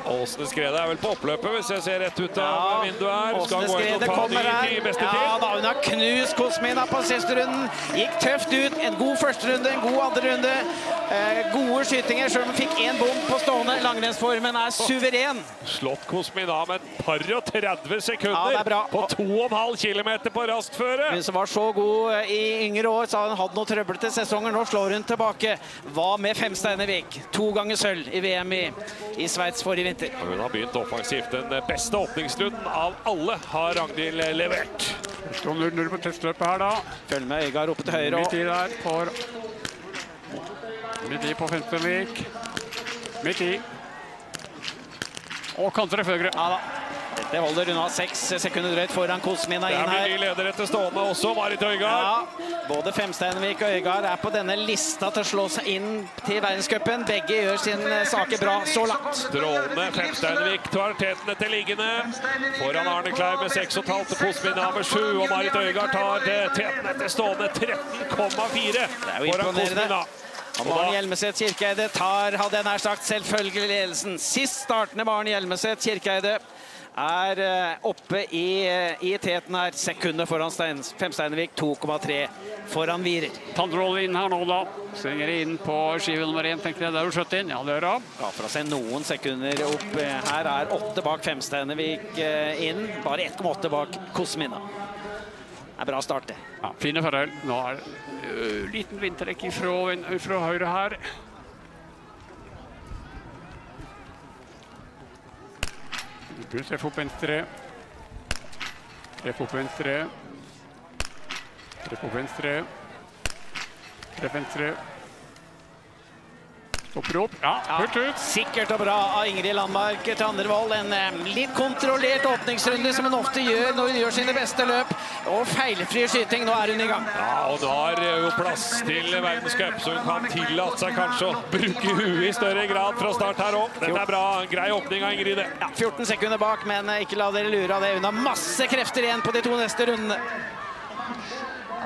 Åsne Skrede vel på oppløpet, hvis jeg ser rett ut av vinduet her. Åsne Skrede kommer her. Ja, da hun har knust Kosmina på siste runden. Gikk tøft ut. En god første runde, en god andre runde. Gode skytinger, selv om hun fikk en bom på stående. Langrennsformen suveren. Slått Kosmina med et par og 30 sekunder på 2,5 kilometer på rastføre. Hun som var så god i yngre år, sa hun hadde noe trøbbel til sesonger. Nå slår hun tilbake. Hva med Femsteinevik? 2 ganger sølv i VM i Sveits forrige vinter. Hun har begynt offensivt. Den beste åpningsrunden av alle har Ragnhild levert. 2-0 på testløpet her da. Følg med Øygard oppe til høyre. Midt i der for... Midt i på Femsteinevik. Midt i. Og kanter høyre. Ja da. Dette holder hun av 6 sekunder drøyt foran Kosmina inn her. Det blir ny leder etter stående også, Marit Øygard. Ja, både Femsteinevik og Øygard på denne lista til å slå seg inn til verdenscupen. Begge gjør sine saker bra så langt. Strålende. Femsteinevik tar tetene til liggende. Foran Arne Kleiv med 6,5, Kosmina med 7, og Marit Øygard tar tetene til stående 13,4 foran Kosmina. Og Maren Hjelmeset Kirkeide hadde jeg nær sagt, selvfølgelig ledelsen. Sist startende Maren Hjelmeset Kirkeide oppe i teten her, sekunder foran Femsteinevik, 2,3 foran Wierer. Tandrolle inn her nå da, svinger inn på skive nummer 1, tenkte jeg, der har skjøtt inn, ja det gjør det. Ja, for å se noen sekunder opp, her 8 bak Femsteinevik inn, bare 1,8 bak Kosmina. Det bra start det. Ja, fine forhold. Nå liten vindtrekk fra høyre her. Treff opp venstre. Treff opp venstre. Treff opp venstre. Treff venstre. Stopper opp. Ja, fullt ut. Sikkert og bra av Ingrid Landmark til Andervold. En litt kontrollert åpningsrunde som hun ofte gjør når hun gjør sine beste løp. Og feilfri skyting. Nå hun i gang. Ja, og da jo plass til verdenscup, så hun kan tillate seg kanskje å bruke huet i større grad fra start her også. Dette bra. Grei åpning av Ingrid. Ja, 14 sekunder bak, men ikke la dere lure av det. Hun har masse krefter igjen på de 2 neste rundene.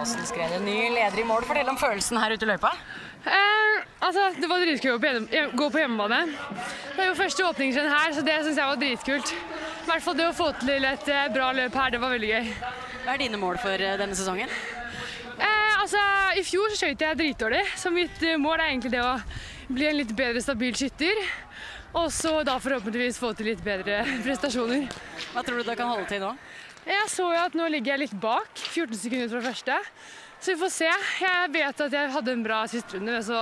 Åsne Skrede, ny leder i mål. Fortell om følelsen her ute i løypa. Det var dritkult å gå på hjemmebane. Det jo første åpningsrenn her, så det synes jeg var dritkult. I hvert fall det å få til et bra løp her, det var veldig gøy. Hva dine mål for denne sesongen? I fjor så skjøt jeg dritdårlig, så mitt mål egentlig det å bli en litt bedre stabil skytter. Og så da forhåpentligvis få til litt bedre prestasjoner. Hva tror du det kan holde til nå? Jeg så jo at nå ligger jeg litt bak, 14 sekunder fra første. Så vi får se. Jeg vet at jeg hadde en bra sistrunde, så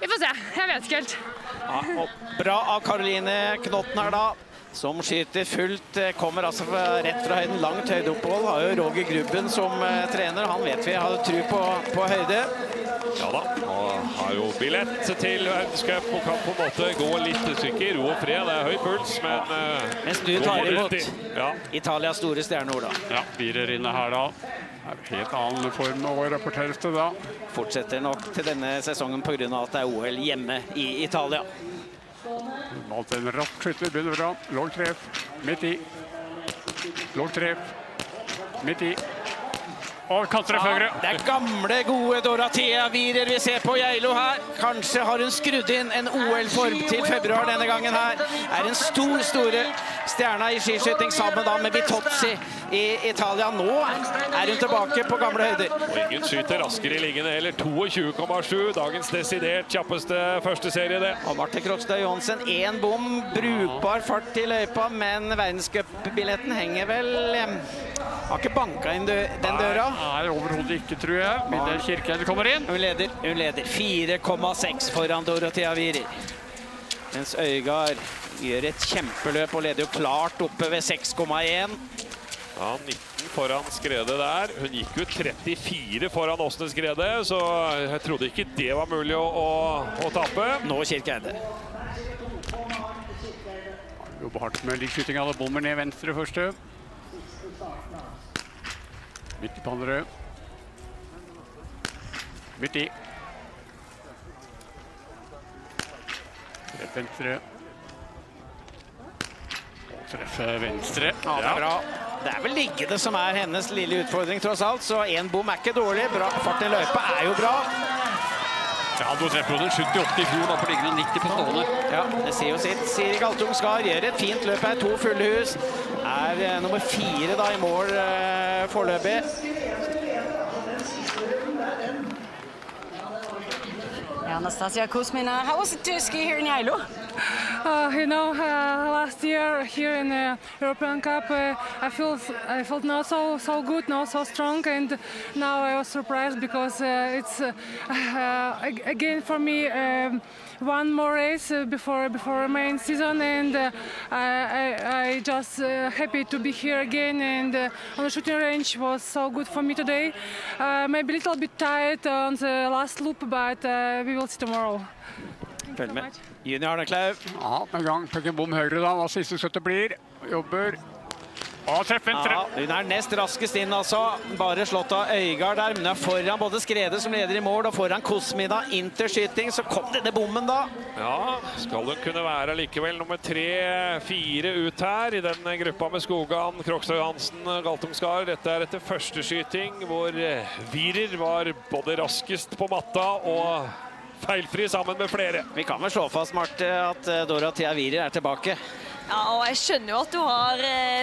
vi får se. Jeg vet ikke helt. Ja, og bra av Karoline Knotten her da, som skyter fullt, kommer altså rett fra høyden, langt høydeopphold. Har jo Roger Grubben som trener, han vet vi har tro på høyde. Ja da, og har jo billett til verdenscup og kan på en måte gå litt usikker, ro og fred. Det høy puls, men mens du tar imot Italias store stjerner da. Ja, Wierer inne her da. Helt annen form å rapporteres til da. Fortsetter nok til denne sesongen på grunn av at det OL hjemme i Italia. Valgte en rask skytter, begynner bra. Låg treff, midt i. Låg treff, midt i. Og kanter høyre. Det gamle, gode Dorothea Wierer vi ser på Geilo her. Kanskje har hun skrudd inn en OL-form til februar denne gangen her. En store stjerna i skiskyting sammen da med Vitozzi i Italia. Nå hun tilbake på gamle høyder. Og ingen skyter raskere i liggende heller. 22,7. Dagens desidert kjappeste første serie det. Og Marte Krokstad Johnsen, 1 bom, brukbar fart i løypa, men verdenscupbilletten henger vel... Har ikke banka inn den døra. Nei, overhodet ikke, tror jeg. Mine Kirkeide kommer inn. Hun leder 4,6 foran Dorothea Wierer. Mens Øygard gjør et kjempeløp og leder jo klart oppe ved 6,1. Ja, 19 foran Skrede der. Hun gikk jo 34 foran Åsne Skrede, så jeg trodde ikke det var mulig å tape. Nå Kirkeide. Jobber hardt med likskyting av bommer ned venstre første. Midt i på andre. Midt i. Treff venstre. Og treffe venstre. Ja, det bra. Det vel liggende som hennes lille utfordring tross alt, så 1 bom ikke dårlig. Bra. Fart i løypa jo bra. Ja, du har treffprosent 78 I fjor, da på liggende 90 på stående. Ja, det sier jo sitt. Siri Galtung Skar gjør et fint løp her, 2 fulle hus. Nummer 4 da I mål foreløpig. Anastasia Kuzmina, how was it to ski here in Geilo? Last year here in the European Cup, I felt not so good, not so strong, and now I was surprised because it's again for me one more race before main season, and I just happy to be here again. And on the shooting range was so good for me today. Maybe a little bit tired on the last loop, but we will see tomorrow. Følg med. Junior Arneklau. Ja, en gang. Fikk en bom høyre da. Hva siste skjøttet blir. Jobber. Og treffer en treff. Ja, hun nest raskest inn, altså. Bare slått av Øygard der. Men foran både Skrede som leder I mål, og foran Kosmina interskyting. Så kom denne bommen da. Ja, skal hun kunne være likevel nummer 3-4 ut her I den gruppa med Skogan, Krokstad Johansen, Galtung Skar. Dette etter første skyting, hvor Wierer var både raskest på matta og feilfri sammen med flere. Vi kan vel slå fast, Marte, at Dorothea Wierer tilbake. Ja, og jeg skjønner jo at du har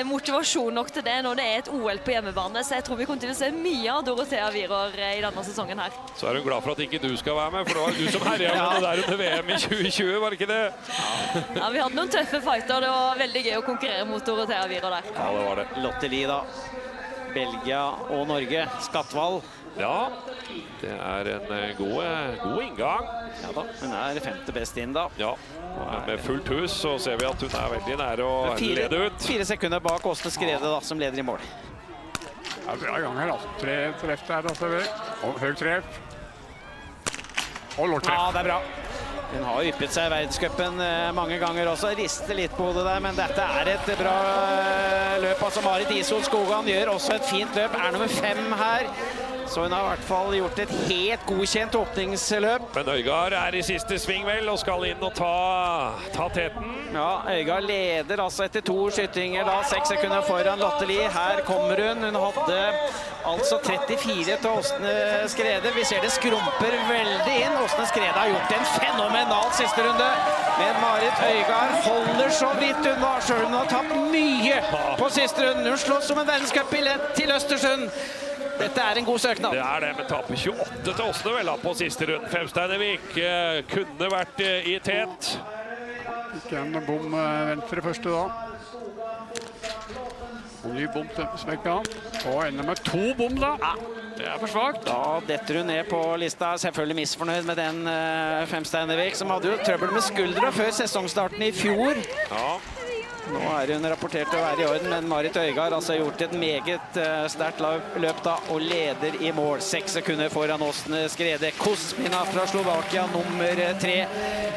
motivasjon nok til det når det et OL på hjemmebane, så jeg tror vi kommer til å se mye av Dorothea Wierer I denne sesongen her. Så hun glad for at ikke du skal være med, for det var du som herret med det der under VM I 2020, var det ikke det? Ja, vi hadde noen tøffe fighter, det var veldig gøy å konkurrere mot Dorothea Wierer der. Ja, det var det. Lotte Lie da. Belgia og Norge. Skatval. Ja, det en god inngang. Ja da, hun 5. best inn da. Ja, med fullt hus så ser vi at hun veldig nære å lede ut. 4 sekunder bak Åsne Skrede da, som leder I mål. Ja, bra gang her altså. 3 treff der da, ser vi. Og høy treff. Og lårtreff. Ja, det bra. Hun har yppet seg I verdenscupen mange ganger også. Rister litt på hodet der, men dette et bra løp. Altså Marit Ishol Skogan gjør også et fint løp. Nummer 5 her. Så hun har I hvert fall gjort et helt godkjent åpningsløp. Men Øygard I siste sving vel, og skal inn og ta teten. Ja, Øygard leder altså etter 2 skyttinger da, 6 sekunder foran Lotte Lie. Her kommer hun. Hun hadde altså 34 til Åsne Skrede. Vi ser det skrumper veldig inn. Åsne Skrede har gjort en fenomenal siste runde. Men Marit Øygard holder så vidt unna. Selv hun har tapt mye på siste runde. Hun slåss som en verdenscupbillett til Østersund. Dette en god søknad. Det det, men taper 28 til Åsne vel da på siste rundt. Femsteinevik kunne vært I tet. Ikke en bom venstre første da. Og ny bom til Smekka. Og ender med 2 bom da. Ja, det for svagt. Da detter hun ned på lista. Selvfølgelig misfornøyd med den Femsteinevik, som hadde jo trøbbel med skuldra før sesongstarten I fjor. Ja. Nå hun rapportert å være I orden, men Marit Øygard har altså gjort et meget sterkt løp da, og leder I mål. 6 sekunder foran Åsne Skrede. Kosmina fra Slovakia, nummer 3.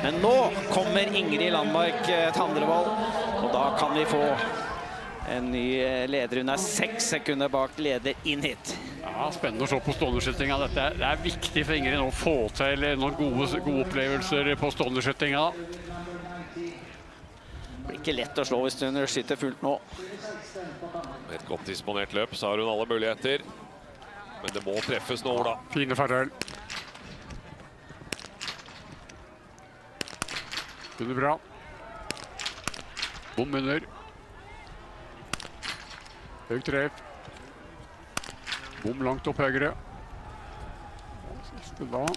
Men nå kommer Ingrid Landmark Tandrevold, og da kan vi få en ny leder. Hun 6 sekunder bak leder inn hit. Ja, spennende å se på ståendeskyttinga. Det viktig for Ingrid nå å få til noen gode opplevelser på ståendeskyttinga. Det blir ikke lett å slå hvis hun skyter fullt nå. Med et godt disponert løp så har hun alle muligheter. Men det må treffes nå, da. Fine forhold. Kunne bra. Bom under. Høy treff. Bom langt opp høyre. Siste da.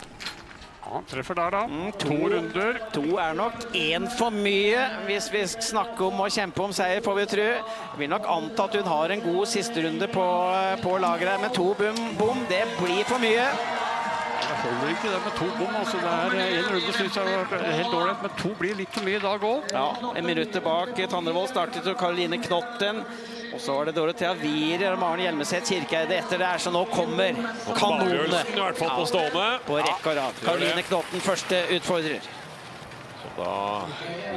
Ja, treffer der da. 2 runder. 2 nok 1 for mye. Hvis vi snakker om å kjempe om seier, får vi tro. Jeg vil nok anta at hun har en god siste runde på lageret her, men 2 bom, det blir for mye. Det holder ikke det med 2 bom, altså det en runde synes jeg var helt dårlig, men 2 blir litt for mye i dag også. Ja, 1 minutt tilbake. Tandrevold startet til Karoline Knotten. Og så var det Dorothea Wierer og Maren Hjelmeset Kirkeide etter det så nå kommer kanonene. I hvert fall på stående. På rekke og rad. Karoline Knotten, første utfordrer. Så da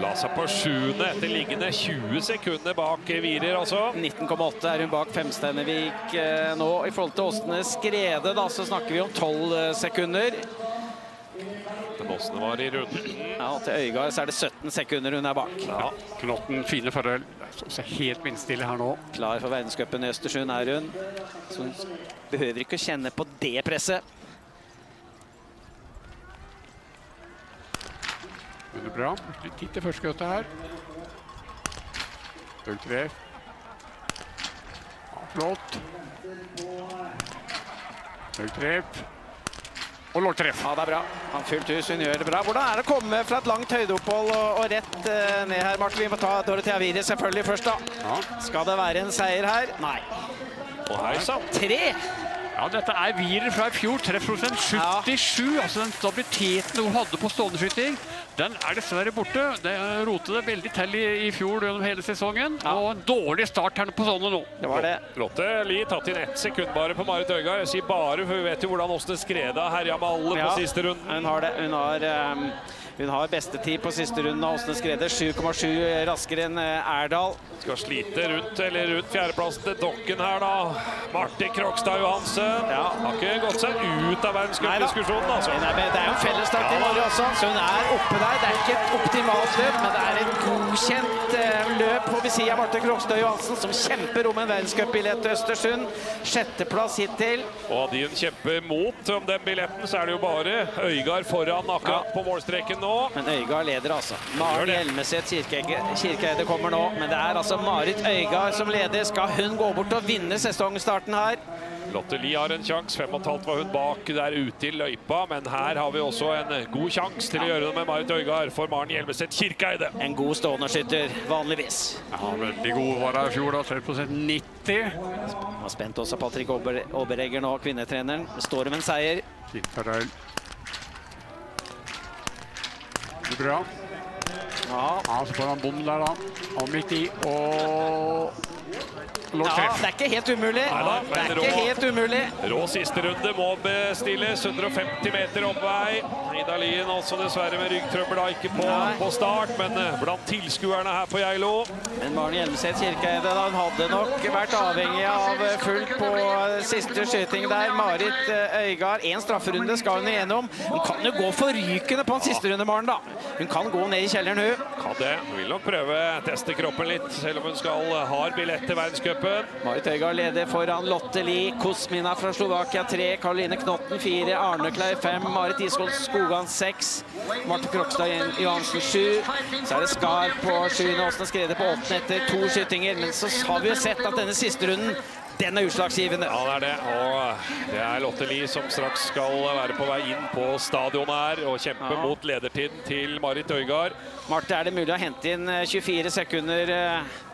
la seg på 7. etter liggende 20 sekunder bak Wierer, altså. 19,8 hun bak Femsteinevik nå. I forhold til Åsne Skrede da, så snakker vi om 12 sekunder. Men Åsne var I runden. Ja, til Øygard så det 17 sekunder hun bak. Ja, Knotten, fine forhold. Så helt vindstille her nå. Klar for verdenscupen I Østersund hun. Så hun behøver ikke å kjenne på det presset. Veldig bra. Litt tid til første skjøtet her. Høyt treff. Ja, flott. Høyt treff. Og lårtreff. Ja, det er bra. Han fullt hus, hun gjør det bra. Hvordan det å komme fra et langt høydeopphold og rett ned her, Martin? Vi må ta Dorothea Viere selvfølgelig først da. Ja. Skal det være en seier her? Nei. Og hei sann. 3! Ja, dette Viere fra I fjor. Treffprosent 77. Altså den stabiliteten hun hadde på stående skyting, den dessverre borte. Det rotet det veldig til I fjor gjennom hele sesongen. Og en dårlig start her på sånne nå. Det var det. Lotte Lie tatt inn 1 sekund bare på Marit Øygard. Jeg sier bare, for vi vet jo hvordan Åsne Skreda herja med alle på siste runden. Hun har det. Hun har beste tid på siste runden av Åsne Skrede. 7,7 raskere enn Erdal. Skal slite rundt fjerdeplassen til Dokken her da. Martin Krogstad Johansen. Har ikke gått seg ut av verdenscupdiskusjonen altså. Det jo en fellesstart I Norge også, så hun oppe der. Det ikke et optimalt løp, men det et godkjent løp på ved siden av Martin Krogstad Johansen, som kjemper om en verdenscupbillett til Østersund. 6. plass hittil. Og de hun kjemper mot om den billetten, så det jo bare Øygard foran akkurat på målstreken nå. Men Øygard leder altså. Maren Hjelmeset Kirkeide kommer nå, men det altså Marit Øygard som leder. Skal hun gå bort og vinne sesongstarten her? Lotte Lie har en sjans. 5,5 var hun bak der ute I løypa, men her har vi også en god sjans til å gjøre det med Marit Øygard for Maren Hjelmeset Kirkeide. En god stående skytter, vanligvis. Ja, veldig god var det I fjor da. 3,90. Var spent også Patrick Oberegger nå, kvinnetreneren. Står det med en seier. Fint bra. Ja, så får han bonden der da. Og midt I, og... Ja, det ikke helt umulig. Neida, det ikke helt umulig. Rå siste runde må bestilles. 150 meter oppvei. Ida Lien også dessverre med ryggtrøbbel da, ikke på start, men blant tilskuerne her på Geilo. Men Maren Hjelmeset Kirkeide da, hun hadde nok vært avhengig av fullt på siste skyting der. Marit Øygard, en strafferunde skal hun igjennom. Hun kan jo gå forrykende på en siste runde, Maren da. Hun kan gå ned I kjelleren, hun. Kan det. Hun vil nok prøve å teste kroppen litt, selv om hun har billett til verdenscupen. Marit Øygard leder foran Lotte Lie, Kosmina fra Slovakia 3, Karoline Knotten 4, Arne Kleiv 5, Marit Iskold Skogan 6, Marte Krogstad Johansen 7, så det Skar på 7. Åsne Skrede på 8. etter 2 skytinger, men så har vi jo sett at denne siste runden, den utslagsgivende. Ja, det det, og det Lotte Lie som straks skal være på vei inn på stadionet her og kjempe mot ledertiden til Marit Øygard. Marte, det mulig å hente inn 24 sekunder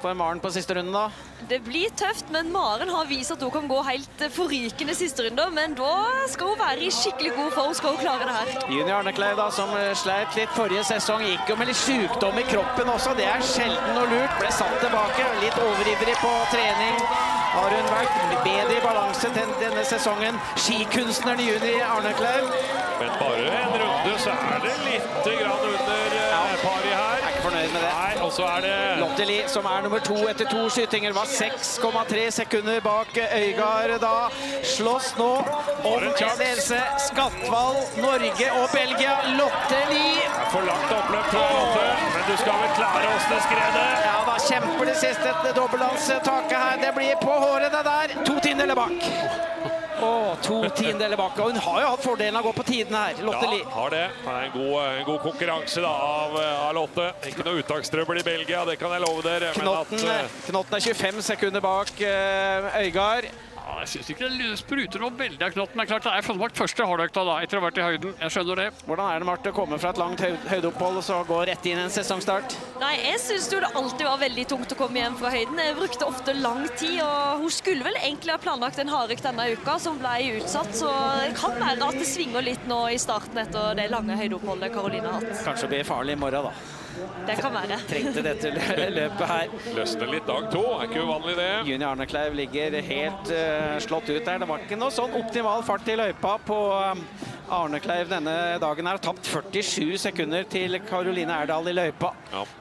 for Maren på siste runden da? Det blir tøft, men Maren har vist at hun kan gå helt forrykende siste runder, men da skal hun være I skikkelig god form, skal hun klare det her. Junior Arnekleiv da, som sleit litt forrige sesong, gikk jo med litt sykdom I kroppen også, det sjelden og lurt, ble satt tilbake, litt overivrig på trening. Har hun vært bedre I balanse til denne sesongen. Skikunstneren Junior Arnekleiv. Men bare en runde, så det litt grann under pari her. Jeg ikke fornøyd med det. Nei, og så det... Lotte Lie, som nummer 2 etter 2 skytinger, var 6,3 sekunder bak Øygard da. Slåss nå om ledelse. Skatval, Norge og Belgia. Lotte Lie. For langt oppløp til Lotte, men du skal vel klare Åsne Skrede. Ja, da kjemper det siste dobbeltlandstaket her. Det blir på håret det der. 2 tiendeler bak. 2 tiendeler bak. Og hun har jo hatt fordelen av å gå på tiden her, Lotte Lie. Ja, har det. Det en god konkurranse da, av Lotte. Ikke noe uttakstrøbbel I Belgia, det kan jeg love dere. Knotten 25 sekunder bak Øygard. Ja, jeg synes ikke det spruter noe veldig av Knotten. Men klart det sånn vårt første hardøkta da, etter å ha vært I høyden. Jeg skjønner det. Hvordan det, Marte, å komme fra et langt høydeopphold og så gå rett inn en sesongstart? Nei, jeg synes jo det alltid var veldig tungt å komme hjem fra høyden. Jeg brukte ofte lang tid, og hun skulle vel egentlig ha planlagt en hardøkt denne uka, som ble utsatt. Så det kan være at det svinger litt nå I starten etter det lange høydeoppholdet Karoline har hatt. Kanskje blir farlig I morgen da. Det kan være. Trengte dette løpet her. Løsner litt dag 2, ikke uvanlig det. Junior Arnekleiv ligger helt slått ut der. Det var ikke noe sånn optimal fart I løypa på Arnekleiv denne dagen her. Har tapt 47 sekunder til Karoline Erdal I løypa,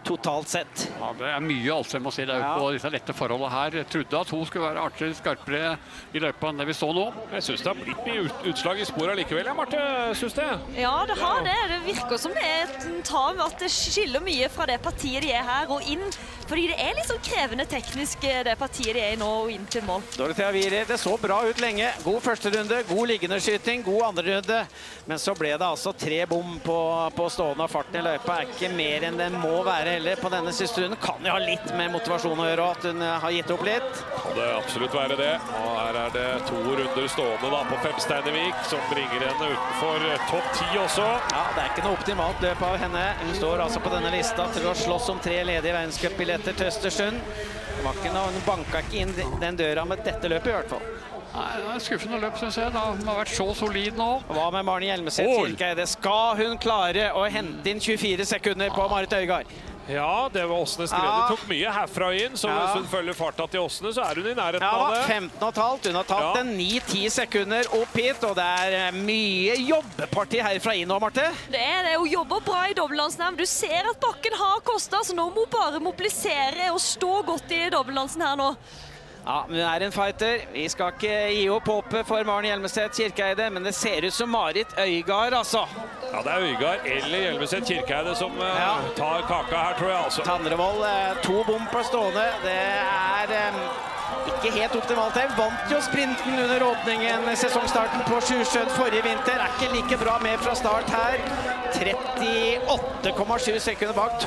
totalt sett. Ja, det mye altså, jeg må si det på disse lette forholdene her. Jeg trodde at hun skulle være artigere, skarpere I løypa enn det vi så nå. Jeg synes det har blitt mye utslag I sporet likevel, Marte, synes det? Ja, det har det. Det virker som det et tav at det skiller mye fra det partiet de her og inn, fordi det litt sånn krevende teknisk det partiet de I nå og inn til mål. Dorothea Viere, det så bra ut lenge. God første runde, god liggende skyting, god andre runde. Men så ble det altså 3 bom på stående, og farten i løypa er ikke mer enn den må være heller på denne siste runden. Kan jo ha litt med motivasjon å gjøre, at hun har gitt opp litt. Kan det absolutt være det. Og her er det 2 runder stående da på Femsteinevik, som bringer henne utenfor topp 10 også. Ja, det er ikke noe optimalt løp av henne. Hun står altså på denne lista til å slåss om 3 ledige verdenscupbilletter til Østersund. Hun banka ikke inn den døra med dette løpet i hvert fall. Nei, det er skuffende løp, synes jeg. Hun har vært så solid nå. Hva med Maren Hjelmeset Kirkeide? Skal hun klare å hente inn 24 sekunder på Marit Øygard? Ja, det var Åsne Skrede. Tok mye herfra inn, så hvis hun følger farta til Åsne, så er hun i nærheten av det. 15,5. Hun har tatt en 9-10 sekunder opp hit, og det er mye jobbeparti herfra inn nå, Marte. Det er det. Hun jobber bra i dobbeltdansen. Du ser at bakken har kostet, så nå må hun bare mobilisere og stå godt i dobbeltdansen her nå. Ja, men hun er en fighter. Vi skal ikke gi opp håpet for Maren Hjelmeset Kirkeide, men det ser ut som Marit Øygard, altså. Ja, det er Øygard eller Hjelmeset Kirkeide som tar kaka her, tror jeg, altså. Tandrevold, 2 bom på stående. Det er ikke helt optimalt. Jeg vant jo sprinten under åpningen, sesongstarten på Sjusjøen forrige vinter. Er ikke like bra med fra start her. 38,7 sekunder bak,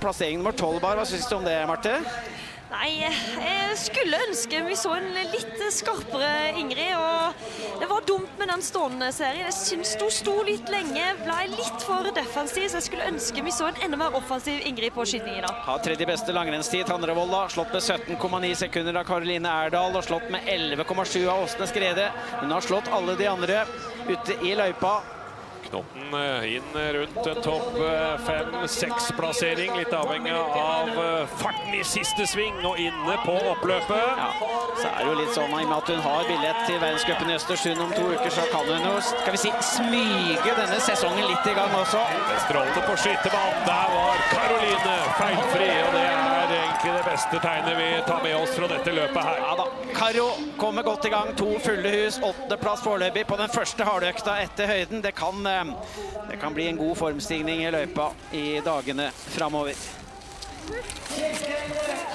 plassering nummer 12 bare. Hva synes du om det, Marte? Nei, jeg skulle ønske vi så en litt skarpere Ingrid, og det var dumt med den stående serien. Jeg synes du sto litt lenge, ble litt for defensiv, så jeg skulle ønske vi så en enda mer offensiv Ingrid på skytingen i dag. Har tredje beste langrennstid, Tandrevold da, slått med 17,9 sekunder av Karoline Erdal, og slått med 11,7 av Åsne Skrede. Hun har slått alle de andre ute i løypa. Knotten inn rundt en topp 5-6-plassering, litt avhengig av farten i siste sving og inne på oppløpet. Ja, så er det jo litt sånn, i og med at hun har billett til verdenscupen i Østersund om 2 uker, så kan hun jo, skal vi si, smyge denne sesongen litt i gang også. Strålte på skyttebanen, der var Karoline feilfri, og det er egentlig det beste tegnet vi tar med oss fra dette løpet her. Ja da, Karo kommer godt i gang, 2 fulle hus, 8. plass foreløpig på den første hardøkta etter høyden. Det kan bli en god formstigning i løypa i dagene fremover.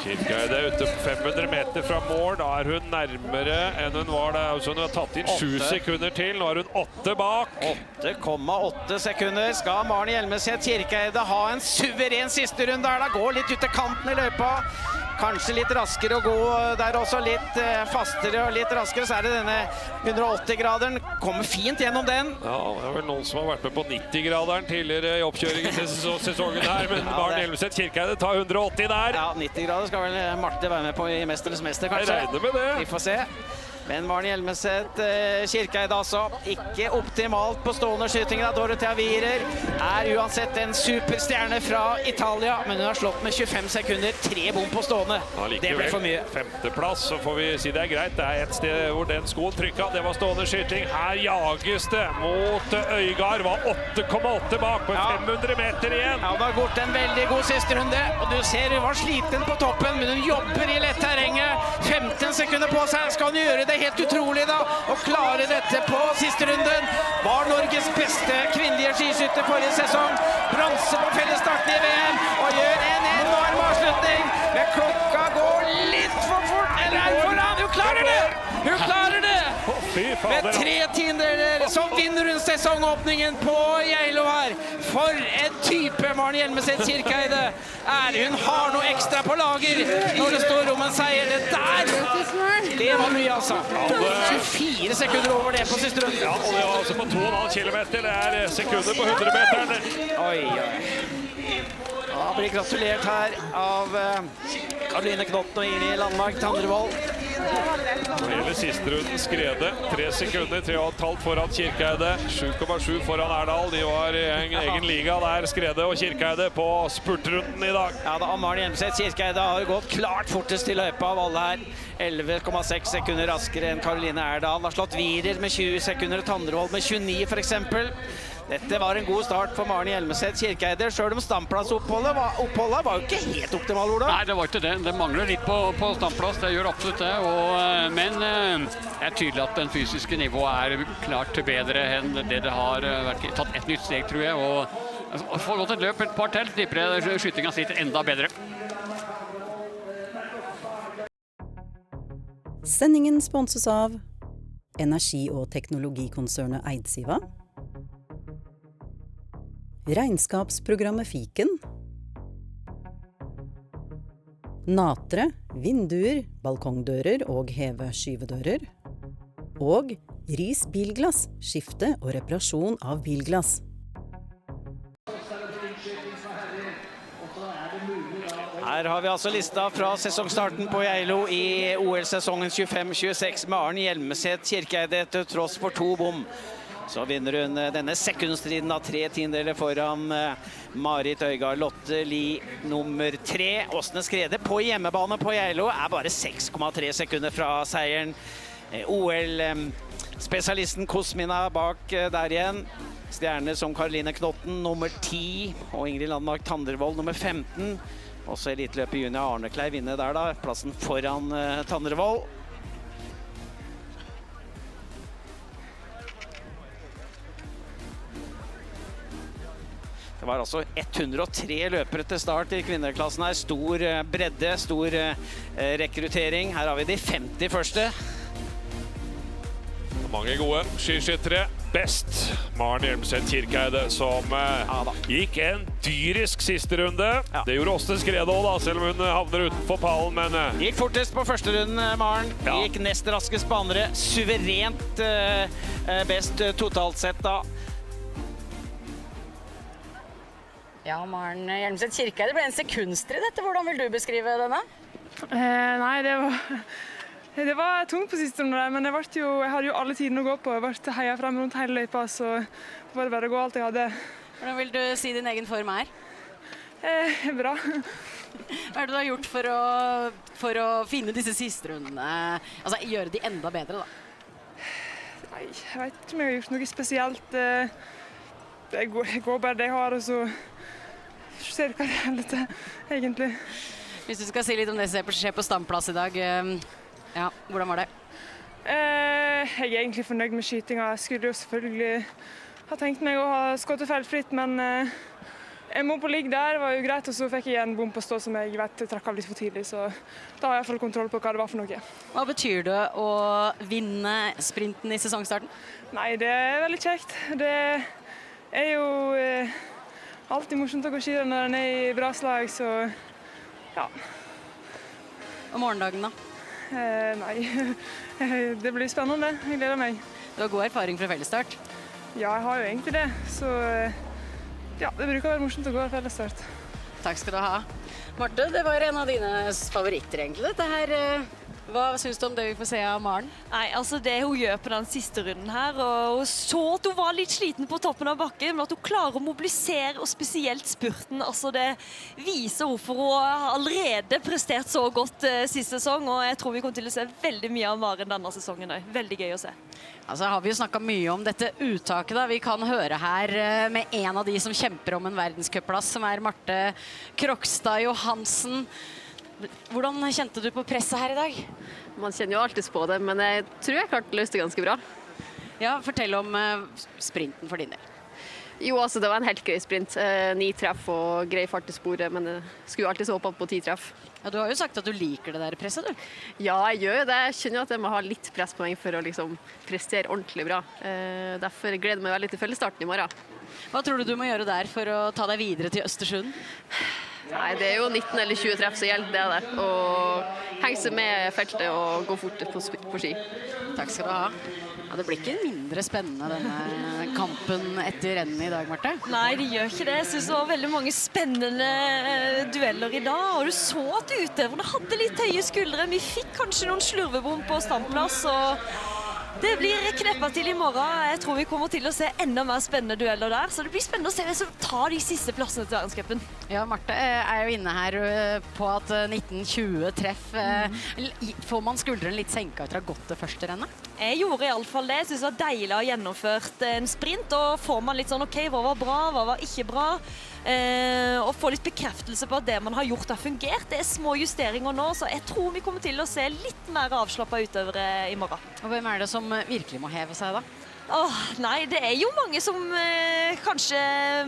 Kirkeide ute på 500 meter fra mål. Da er hun nærmere enn hun var der. Så hun har tatt inn 7 sekunder til. Nå er hun 8 bak. 8,8 sekunder. Skal Maren Hjelmeset Kirkeide ha en suveren siste runde her? Da går litt ut til kanten i løypa. Kanskje litt raskere å gå der også, litt fastere og litt raskere, så er det denne 180-graderen. Kommer fint gjennom den. Ja, det er vel noen som har vært med på 90-graderen tidligere i oppkjøringen til sesongen her, men Maren Hjelmeset Kirkeide tar 180 der. Ja, 90-grader skal vel Marte være med på i Mesternes Mester, kanskje. Jeg regner med det. Vi får se. Men Maren Hjelmeset Kirkeide altså, ikke optimalt på stående skytingen av Dorothea Wierer. Er uansett en superstjerne fra Italia, men hun har slått med 25 sekunder, 3 bom på stående. Det ble for mye. 5. plass, så får vi si det er greit. Det er et sted hvor den skoen trykket, det var stående skyting. Her jages det mot Øygard, var 8,8 bak på 500 meter igjen. Ja, det har gått en veldig god siste runde, og du ser hun var sliten på toppen, men hun jobber i lett terrenget. 15 sekunder på seg, skal hun gjøre det helt utrolig da, å klare dette på siste runden. Var Norges beste kvinnelige skiskytter forrige sesong. Bronse på fellesstarten i VM, og gjør en enorm avslutning. Men klokka går litt for fort, eller er hun foran? Hun klarer det! Hun klarer det! Med 3 tiendedeler så vinner hun sesongåpningen på Geilo her. For en type Maren Hjelmeset Kirkeide er. Hun har noe ekstra på lager når det står om en seier. Det var mye, altså. 24 sekunder over det på siste runde. Ja, og det var altså på 2,5 kilometer. Det er sekunder på 100-meteren. Oi. Ja, blir gratulert her av Karoline Knotten og Ingrid Landmark Tandrevold. Når det gjelder siste runden, Skrede 3 sekunder, 3,5 foran Kirkeide, 7,7 foran Erdal. De var i en egen liga der, Skrede og Kirkeide, på spurtrunden i dag. Ja, da Maren Hjelmeset Kirkeide har gått klart fortest i løypa av alle her. 11,6 sekunder raskere enn Karoline Erdal. Har slått Wierer med 20 sekunder og Tandrevold med 29 for eksempel. Dette var en god start for Maren Hjelmeset Kirkeide, selv om standplassoppholdet var jo ikke helt optimal, Ola. Nei, det var ikke det. Det mangler litt på standplass, det gjør absolutt det. Men det er tydelig at den fysiske nivået er klart bedre enn det det har vært. Tatt et nytt steg, tror jeg. Og får gått et løp et par til, tipper jeg skytingen sitter enda bedre. Sendingen sponses av energi- og teknologikonsernet Eidsiva, regnskapsprogrammet Fiken, Natre, vinduer, balkongdører og heve skyvedører, og Ris Bilglass, skifte og reparasjon av bilglass. Her har vi altså lista fra sesongstarten på Geilo i OL-sesongen 25-26. Maren Hjelmeset Kirkeide til tross for 2 bom. Så vinner hun denne sekundstriden av 3 tiendedeler foran Marit Øygard Lotte Li nummer 3. Åsne Skrede på hjemmebane på Geilo bare 6,3 sekunder fra seieren. OL-spesialisten Kosmina bak der igjen. Stjerner som Karoline Knotten nummer 10 og Ingrid Landmark Tandrevold nummer 15. Også eliteløper Junia Arneklei vinner der da, plassen foran Tandrevold. Det var altså 103 løpere til start i kvinneklassen her. Stor bredde, stor rekruttering. Her har vi de 50 første. Mange gode skiskyttere. Best Maren Hjelmeset Kirkeide, som gikk en dyrisk siste runde. Ja. Det gjorde Åsne Skrede også da, selv om hun havner utenfor pallen, men... Gikk fortest på første runden, Maren. Ja. Gikk nest raskest på andre. Suverent best totalt sett da. Ja, Maren Hjelmeset Kirkeide ble en sekundstrid dette. Hvordan vil du beskrive denne? Nei, det var tungt på siste runde, men jeg hadde jo alle tidene å gå på. Jeg ble heiet frem rundt hele løypa, så det var bare å gå alt jeg hadde. Hvordan vil du si din egen form er? Bra. Hva er det du har gjort for å finne disse siste rundene? Altså, gjøre de enda bedre, da? Nei, jeg vet ikke om jeg har gjort noe spesielt. Jeg går bare det jeg har, og så ser hva det er litt, egentlig. Hvis du skal si litt om det som skjer på standplass i dag, ja, hvordan var det? Jeg er egentlig fornøyd med skytinga. Jeg skulle jo selvfølgelig ha tenkt meg å ha skåttet feilfritt, men jeg må på ligg der, det var jo greit, og så fikk jeg en bom på stå som jeg vet trakk av litt for tidlig, så da har jeg i hvert fall kontroll på hva det var for noe. Hva betyr det å vinne sprinten i sesongstarten? Nei, det er veldig kjekt. Det er jo alltid morsomt å gå ski når en er i bra slag, så ja. Og morgendagen da? Nei, det blir spennende. Jeg gleder meg. Du har god erfaring fra fellesstart? Ja, jeg har jo egentlig det. Så ja, det bruker å være morsomt å gå fellesstart. Takk skal du ha. Marte, det var en av dine favoritter egentlig, dette her. Hva synes du om det vi får se av Maren? Nei, altså det hun gjør på den siste runden her, og hun så at hun var litt sliten på toppen av bakken, men at hun klarer å mobilisere, og spesielt spurten, altså det viser hvorfor hun har allerede prestert så godt siste sesong, og jeg tror vi kommer til å se veldig mye av Maren denne sesongen. Veldig gøy å se. Altså har vi jo snakket mye om dette uttaket da. Vi kan høre her med en av de som kjemper om en verdenscupplass, som er Marte Krokstad Johansen. Hvordan kjente du på presset her i dag? Man kjenner jo alltid på det, men jeg tror jeg klarte å løse det ganske bra. Ja, fortell om sprinten for din del. Jo, altså det var en helt grei sprint. 9 treff og grei fart i sporet, men jeg skulle alltid så håpe på 10 treff. Ja, du har jo sagt at du liker det der presset, du. Ja, jeg gjør jo det. Jeg skjønner at jeg må ha litt press på meg for å liksom prestere ordentlig bra. Derfor gleder jeg meg veldig til fellesstarten i morgen. Hva tror du må gjøre der for å ta deg videre til Østersund? Nei, det er jo 19 eller 20 treff som gjelder det der. Og henge seg med feltet og gå fort på ski. Takk skal du ha. Ja, det blir ikke mindre spennende denne kampen etter rennet i dag, Marte? Nei, det gjør ikke det. Jeg synes det var veldig mange spennende dueller i dag. Og du så at utøverne hadde litt høye skuldre. Vi fikk kanskje noen slurvebom på standplass, og det blir kneppet til i morgen. Jeg tror vi kommer til å se enda mer spennende dueller der, så det blir spennende å se hvem som tar de siste plassene til verdenscupen. Ja, Marte er jo inne her på at 19-20 treff. Får man skuldrene litt senket etter å ha gått det første rennet? Jeg gjorde i alle fall det. Jeg synes det var deilig å ha gjennomført en sprint, og får man litt sånn, ok, hva var bra, hva var ikke bra? Og få litt bekreftelse på at det man har gjort har fungert. Det er små justeringer nå, så jeg tror vi kommer til å se litt mer avslappet utøvere i morgen. Og hvem er det som virkelig må heve seg da? Nei, det jo mange som kanskje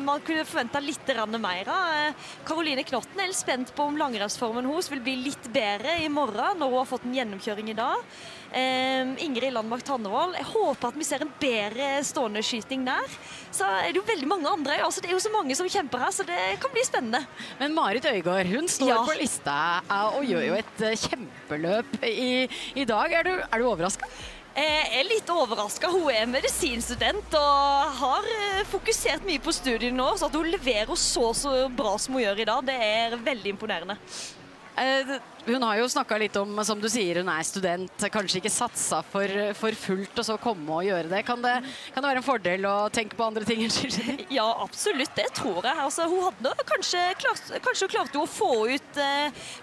man kunne forventet litt mer av. Karoline Knotten litt spent på om langrennsformen hos vil bli litt bedre i morgen, når hun har fått en gjennomkjøring i dag. Ingrid Landmark Tannevold, jeg håper at vi ser en bedre stående skyting der. Så det jo veldig mange andre, altså det jo så mange som kjemper her, så det kan bli spennende. Men Marit Øygård, hun står på lista og gjør jo et kjempeløp i dag. Er du overrasket? Jeg litt overrasket. Hun medisinstudent og har fokusert mye på studiet nå, så at hun leverer så bra som hun gjør i dag, det veldig imponerende. Hun har jo snakket litt om, som du sier, hun student, kanskje ikke satsa for fullt og så komme og gjøre det. Kan det være en fordel å tenke på andre ting? Ja, absolutt, det tror jeg. Altså, hun hadde kanskje klarte hun å få ut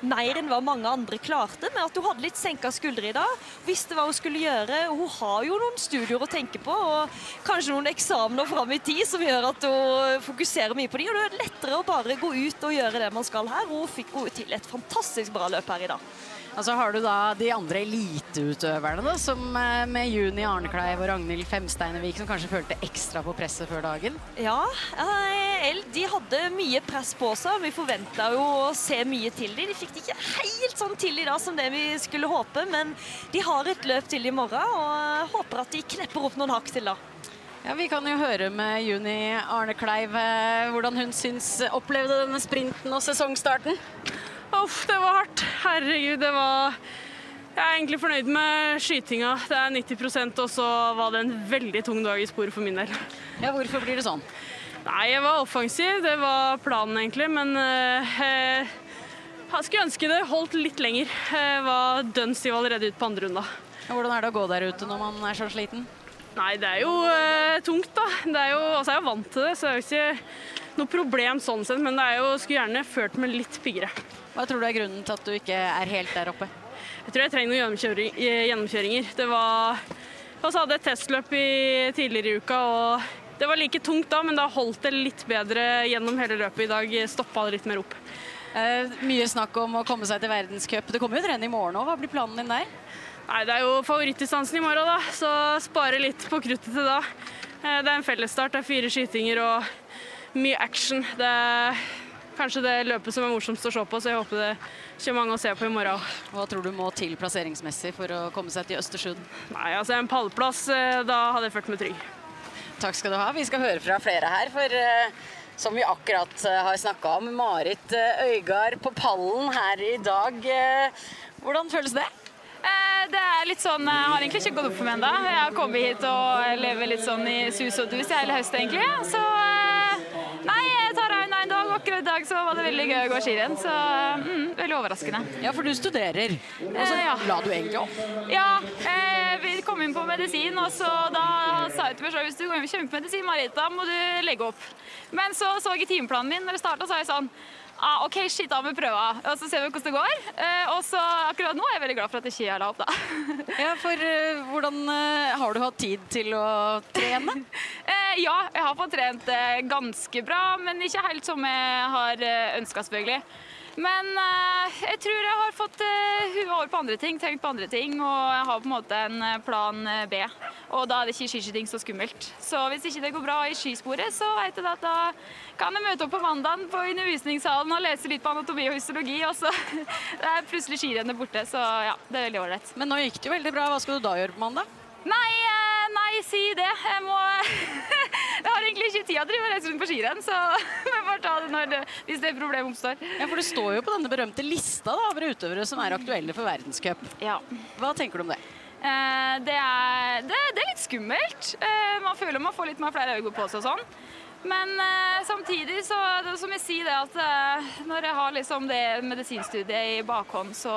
mer enn hva mange andre klarte, men at hun hadde litt senket skuldre i dag, visste hva hun skulle gjøre. Hun har jo noen studier å tenke på, og kanskje noen eksamener frem i tid som gjør at hun fokuserer mye på de, og det lettere å bare gå ut og gjøre det man skal her. Hun fikk gå til et fantastisk bra løp her i dag. Og så har du da de andre eliteutøverne da, som med Juni Arnekleiv og Ragnhild Femsteinevik, som kanskje følte ekstra på presset før dagen. Ja, de hadde mye press på seg. Vi forventet jo å se mye til dem. De fikk det ikke helt sånn til i dag som det vi skulle håpe, men de har et løp til i morgen, og håper at de knepper opp noen hakk til da. Ja, vi kan jo høre med Juni Arnekleiv hvordan hun opplevde denne sprinten og sesongstarten. Det var hardt. Herregud, jeg egentlig fornøyd med skytinga. Det 90%, og så var det en veldig tung dag i sporet for min del. Ja, hvorfor blir det sånn? Nei, jeg var offensiv. Det var planen egentlig, men jeg skulle ønske det holdt litt lenger. Jeg var dønnstiv allerede ut på andre runda. Hvordan det å gå der ute når man så sliten? Nei, det jo tungt da. Altså, jeg vant til det, så det jo ikke noe problem sånn sett, men det skulle gjerne ført med litt piggere. Hva tror du grunnen til at du ikke helt der oppe? Jeg tror jeg trenger noen gjennomkjøringer. Jeg hadde et testløp tidligere i uka, og det var like tungt da, men da holdt det litt bedre gjennom hele løpet i dag. Stoppet det litt mer opp. Mye snakk om å komme seg til verdenscup. Det kommer jo et renn i morgen også. Hva blir planen din der? Nei, det jo favorittdistansen i morgen da, så spare litt på kruttet til da. Det en fellesstart, det 4 skytinger og mye action. Det kanskje det løpet som morsomst å se på, så jeg håper det ikke mange å se på i morgen. Hva tror du må til plasseringsmessig for å komme seg til Østersund? Nei, altså en pallplass, da hadde jeg følt meg trygg. Takk skal du ha. Vi skal høre fra flere her, for som vi akkurat har snakket om, Marit Øygård på pallen her i dag. Hvordan føles det? Det litt sånn, jeg har egentlig ikke gått opp for meg enda. Jeg har kommet hit og lever litt sånn i sus og dus hele høsten egentlig. Så nei, jeg tar en dag, akkurat i dag så var det veldig gøy å gå skirenn, så veldig overraskende. Ja, for du studerer, og så la du egentlig opp? Ja, vi kom inn på medisin, og så da sa jeg til meg selv, hvis du går inn på kjempemedisin, Marit, da må du legge opp. Men så jeg timeplanen min, når det startet, så sa jeg sånn, ok, shit, da må vi prøve, og så ser vi hvordan det går. Og så akkurat nå jeg veldig glad for at jeg ikke la opp da. Ja, for hvordan har du hatt tid til å trene? Ja, jeg har fått trent ganske bra, men ikke helt som jeg har ønsket selvfølgelig. Men jeg tror jeg har fått huet over på andre ting, tenkt på andre ting, og jeg har på en måte en plan B. Og da det ikke skiskyting så skummelt. Så hvis ikke det går bra i skisporet, så vet jeg at da kan jeg møte opp på mandagen på undervisningssalen og lese litt på anatomi og histologi, og så det plutselig skirennet borte, så ja, det veldig ålreit. Men nå gikk det jo veldig bra. Hva skal du da gjøre på mandag? Nei, si det. Jeg har egentlig ikke tid å drive og reise rundt på skirenn, så jeg bare ta det hvis det problem oppstår. Ja, for det står jo på denne berømte lista da, over utøvere som aktuelle for verdenscup. Ja. Hva tenker du om det? Det litt skummelt. Man føler man får litt mer flere øyne på seg og sånn. Men samtidig så som jeg sier det at når jeg har liksom det medisinstudiet i bakhånd, så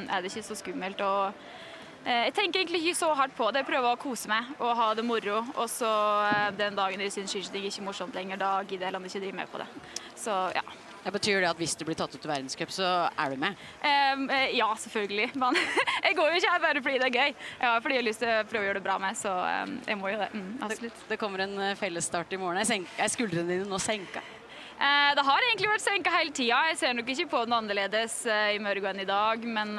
det ikke så skummelt. Og jeg tenker egentlig ikke så hardt på det. Jeg prøver å kose meg og ha det moro. Og så den dagen jeg synes skiskyting ikke er morsomt lenger, da gidder jeg heller ikke drive med på det. Så ja. Det betyr det at hvis du blir tatt ut til verdenscup, så du med? Ja, selvfølgelig. Men jeg går jo ikke her bare fordi det gøy. Ja, fordi jeg har lyst til å prøve å gjøre det bra med, så jeg må jo det. Absolutt. Det kommer en fellesstart i morgen. Skuldrene dine nå senka? Det har egentlig vært senka hele tiden. Jeg ser nok ikke på den annerledes i morgen enn i dag, men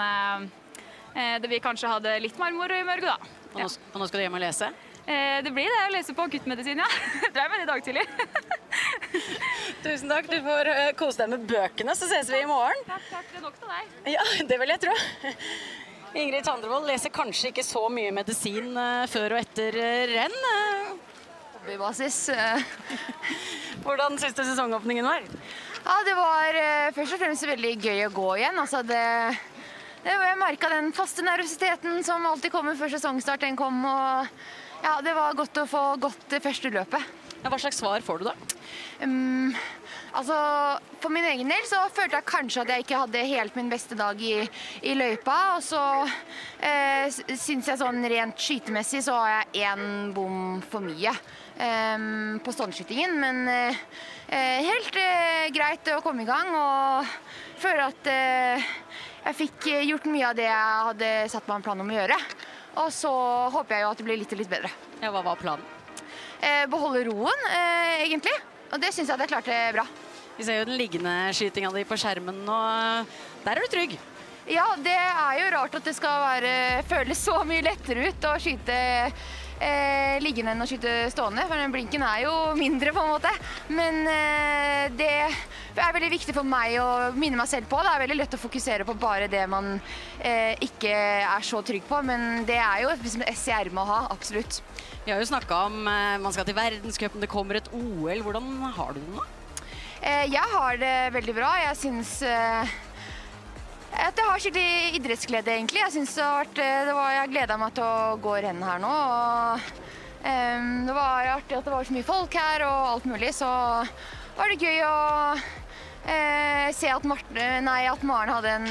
det vil kanskje ha det litt mer moro i morgen da. Og nå skal du hjem og lese? Det blir det å lese på akuttmedisin, ja. Det drev med det i dag tidlig. Tusen takk, du får kose deg med bøkene, så ses vi i morgen. Takk, det er nok til deg. Ja, det vil jeg tro. Ingrid Tandrevold leser kanskje ikke så mye medisin før og etter renn. Hobbybasis. Hvordan synes du sesongåpningen var? Ja, det var først og fremst veldig gøy å gå igjen. Altså jeg merket den faste nervøsiteten som alltid kommer før sesongstart. Den kom, og ja, det var godt å få gått det første løpet. Ja, hva slags svar får du da? Altså, for min egen del så følte jeg kanskje at jeg ikke hadde helt min beste dag i løypa, og så synes jeg sånn rent skytemessig så har jeg en bom for mye på ståndskytingen, men helt greit å komme i gang, og føler at jeg fikk gjort mye av det jeg hadde satt meg en plan om å gjøre, og så håper jeg jo at det blir litt bedre. Ja, hva var planen? Beholde roen, egentlig. Og det synes jeg at jeg klarte bra. Vi ser jo den liggende skytinga di på skjermen, og der er du trygg. Ja, det er jo rart at det skal føles så mye lettere ut å skyte liggende enn å skyte stående, for den blinken er jo mindre på en måte. Men det er veldig viktig for meg å minne meg selv på. Det er veldig lett å fokusere på bare det man ikke er så trygg på, men det er jo et SCR å ha, absolutt. Vi har jo snakket om man skal til verdenscupen, det kommer et OL. Hvordan har du det nå? Jeg har det veldig bra. Jeg synes at jeg har skikkelig idrettsglede, egentlig. Jeg synes jeg gledet meg til å gå renn her nå. Og, det var artig at det var så mye folk her og alt mulig, så var det gøy å se at Maren hadde en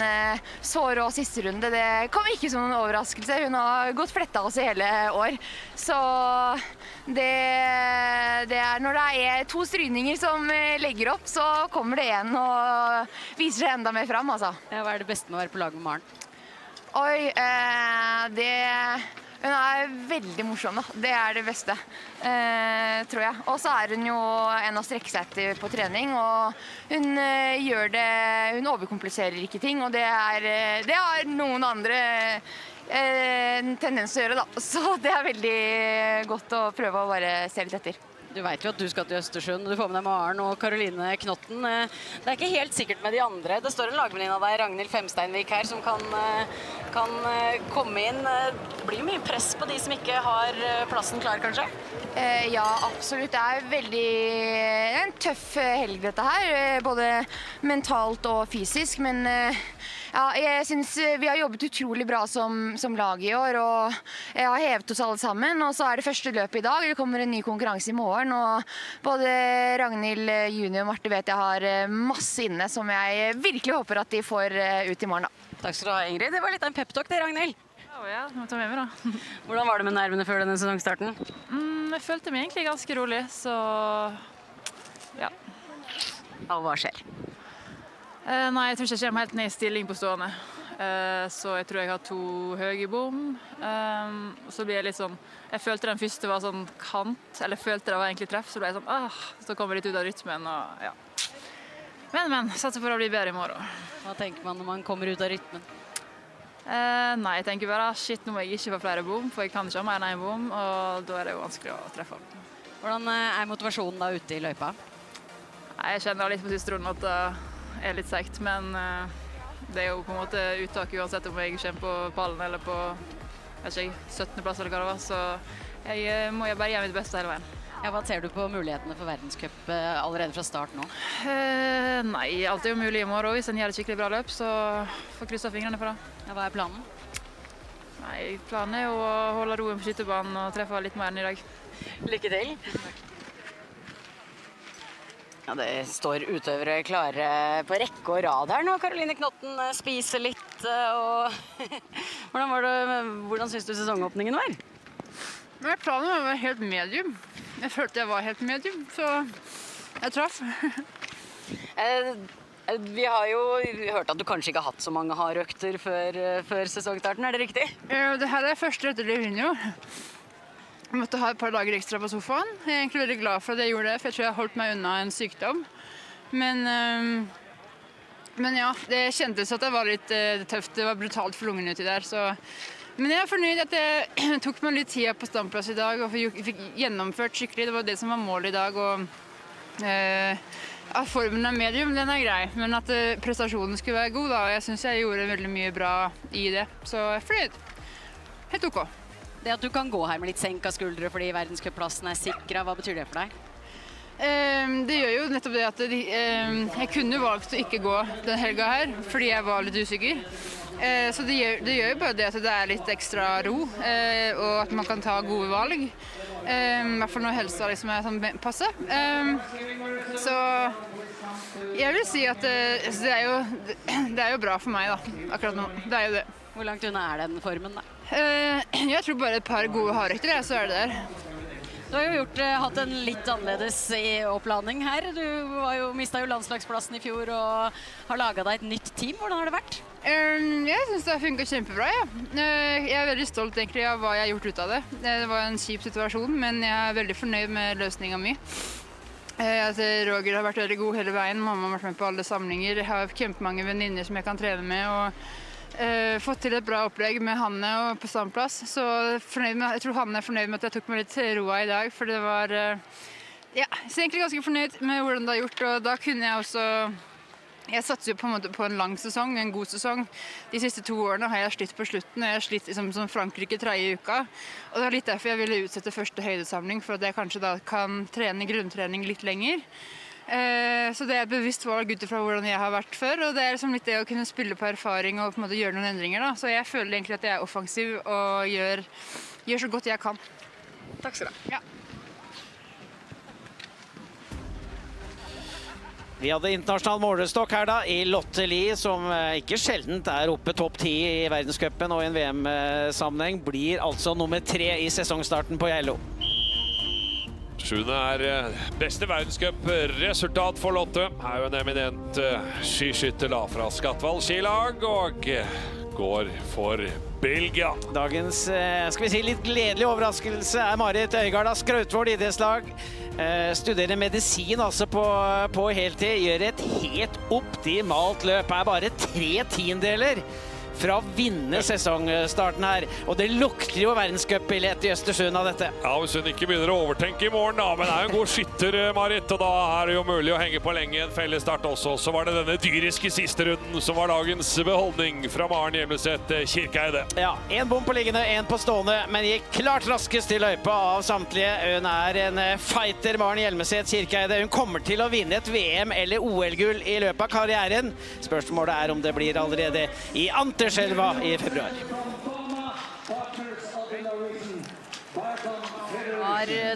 så rå siste runde. Det kom ikke som en overraskelse. Hun har gått fletta oss i hele år. Så det er når det er 2 stryninger som legger opp, så kommer det en og viser seg enda mer fram, altså. Ja, hva er det beste med å være på lag med Maren? Oi, hun er veldig morsom, da. Det er det beste, tror jeg. Og så er hun jo en å strekke seg etter på trening, og hun hun overkompliserer ikke ting, og det har noen andre en tendens til å gjøre, da. Så det er veldig godt å prøve å bare se litt etter. Du vet jo at du skal til Østersund, og du får med deg Maren og Karoline Knotten. Det er ikke helt sikkert med de andre. Det står en lagvenninne av deg, Ragnhild Femsteinvik her, som kan komme inn. Det blir mye press på de som ikke har plassen klar, kanskje? Ja, absolutt. Det er en tøff helg dette her, både mentalt og fysisk, men ja, jeg synes vi har jobbet utrolig bra som lag i år, og jeg har hevet oss alle sammen, og så er det første løpet i dag. Det kommer en ny konkurranse i morgen, og både Ragnhild, Juni og Marte vet jeg har masse inne som jeg virkelig håper at de får ut i morgen, da. Takk skal du ha, Ingrid. Det var litt av en peptalk det, Ragnhild. Ja, må ta med meg da. Hvordan var det med nervene før denne sesongstarten? Jeg følte meg egentlig ganske rolig, så ja. Ja, hva skjer? Nei, jeg tror ikke jeg kommer helt ned i stilling på stående. Så jeg tror jeg har 2 høye bom. Så blir jeg litt sånn, jeg følte den første var sånn kant, eller følte det var egentlig treff, så ble jeg sånn, så kommer jeg litt ut av rytmen, og ja. Men, satser for å bli bedre i morgen. Hva tenker man når man kommer ut av rytmen? Nei, jeg tenker bare, shit, nå må jeg ikke få flere bom, for jeg kan ikke ha mer enn 1 bom, og da er det jo vanskelig å treffe. Hvordan er motivasjonen da ute i løypa? Nei, jeg kjenner litt på siste runden at det er litt sekt, men det er jo på en måte uttak uansett om jeg kommer på pallen eller på, vet ikke, 17. plass eller hva det var, så jeg må bare gjøre mitt beste hele veien. Ja, hva ser du på mulighetene for verdenscup allerede fra start nå? Nei, alt er jo mulig i morgen. Hvis en gjør et skikkelig bra løp, så får krysse fingrene for det. Ja, hva er planen? Nei, planen er jo å holde roen på skytterbanen og treffe litt mer enn i dag. Lykke til! Ja, det står utøvere klare på rekke og rad her nå. Karoline Knotten spiser litt, og hvordan synes du sesongåpningen var? Planen var å være helt medium. Jeg følte jeg var helt medium, så jeg traff. Vi har jo hørt at du kanskje ikke har hatt så mange hardøkter før sesongstarten, er det riktig? Det her er første etter det vinner jo. Jeg måtte ha et par dager ekstra på sofaen. Jeg er egentlig veldig glad for at jeg gjorde det, for jeg tror jeg holdt meg unna en sykdom. Men ja, det kjentes at det var litt tøft. Det var brutalt for lungene uti der, så Men jeg fornøyd at jeg tok meg litt tid på standplass i dag og fikk gjennomført skikkelig. Det var det som var målet i dag. Og formen er medium, den er grei, men at prestasjonen skulle være god, da. Jeg synes jeg gjorde veldig mye bra i det, så jeg er fornøyd. Helt ok. Det at du kan gå her med litt senka skuldre fordi verdenscupplassen er sikret, hva betyr det for deg? Det gjør jo nettopp det at jeg kunne valgt å ikke gå den helga her, fordi jeg var litt usikker. Så det gjør jo bare det at det er litt ekstra ro, og at man kan ta gode valg. I hvert fall når helsa liksom er sånn passe. Så jeg vil si at det er jo bra for meg da, akkurat nå. Det er jo det. Hvor langt unna er den formen da? Jeg tror bare et par gode hardøkter, så er det der. Du har jo hatt en litt annerledes oppladning her. Du mistet jo landslagsplassen i fjor og har laget deg et nytt team. Hvordan har det vært? Jeg synes det har funket kjempebra, ja. Jeg er veldig stolt egentlig av hva jeg har gjort ut av det. Det var en kjip situasjon, men jeg er veldig fornøyd med løsningen min. Roger har vært veldig god hele veien. Mamma har vært med på alle samlinger. Jeg har kjempemange venninner som jeg kan trene med, og fått til et bra opplegg med Hanne og på standplass. Så jeg tror Hanne er fornøyd med at jeg tok meg litt roa i dag, for det var så egentlig ganske fornøyd med hvordan det har gjort, og da kunne jeg også jeg satser jo på en måte på en lang sesong, en god sesong. De siste 2 årene har jeg slitt på slutten, og jeg har slitt liksom, som Frankrike 3. uka, og det var litt derfor jeg ville utsette første høydesamling, for at jeg kanskje da kan trene grunntrening litt lenger. Så det er et bevisst valg ut fra hvordan jeg har vært før, og det er liksom litt det å kunne spille på erfaring og på en måte gjøre noen endringer da. Så jeg føler egentlig at jeg er offensiv og gjør så godt jeg kan. Takk skal du ha. Ja. Vi hadde internasjonal målestokk her da, i Lotte Lie, som ikke sjeldent er oppe topp 10 i verdenscupen og i en VM-sammenheng, blir altså nummer 3 i sesongstarten på Geilo. 7. er beste verdenscup-resultat for Lotte. Her er jo en eminent skiskytter da fra Skatval skilag, og går for Belgia. Dagens, skal vi si, litt gledelig overraskelse er Marit Øygard av Skrautvål idrettslag. Studerer medisin altså på heltid, gjør et helt optimalt løp. Er bare 3/10 fra å vinne sesongstarten her. Og det lukter jo verdenscupbillett i Østersund av dette. Ja, hvis hun ikke begynner å overtenke i morgen da, men er jo en god skytter, Marit, og da er det jo mulig å henge på lenge en fellesstart også. Så var det denne dyriske siste runden som var dagens beholdning fra Maren Hjelmeset Kirkeide. Ja, en bom på liggende, en på stående, men gikk klart raskest til løypa av samtlige. Hun er en fighter, Maren Hjelmeset Kirkeide. Hun kommer til å vinne et VM- eller OL-gull i løpet av karrieren. Spørsmålet er om det blir allerede i Anterselva i februar.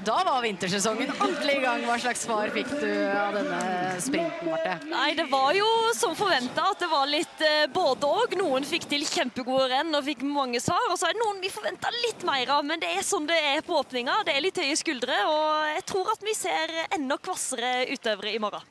Da var vintersesongen ordentlig i gang. Hva slags svar fikk du av denne sprinten, Marte? Nei, det var jo som forventet at det var litt både og. Noen fikk til kjempegode renn og fikk mange svar, og så er det noen vi forventet litt mer av, men det er sånn det er på åpninga. Det er litt høye skuldre, og jeg tror at vi ser enda kvassere utøvere i morgen.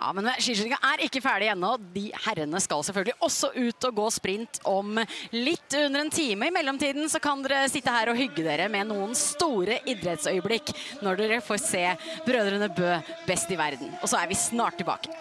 Ja, men skiskytinga er ikke ferdig ennå. De herrene skal selvfølgelig også ut og gå sprint om litt under en time. I mellomtiden så kan dere sitte her og hygge dere med noen store idrettsøyeblikk når dere får se brødrene Bø best i verden. Og så er vi snart tilbake.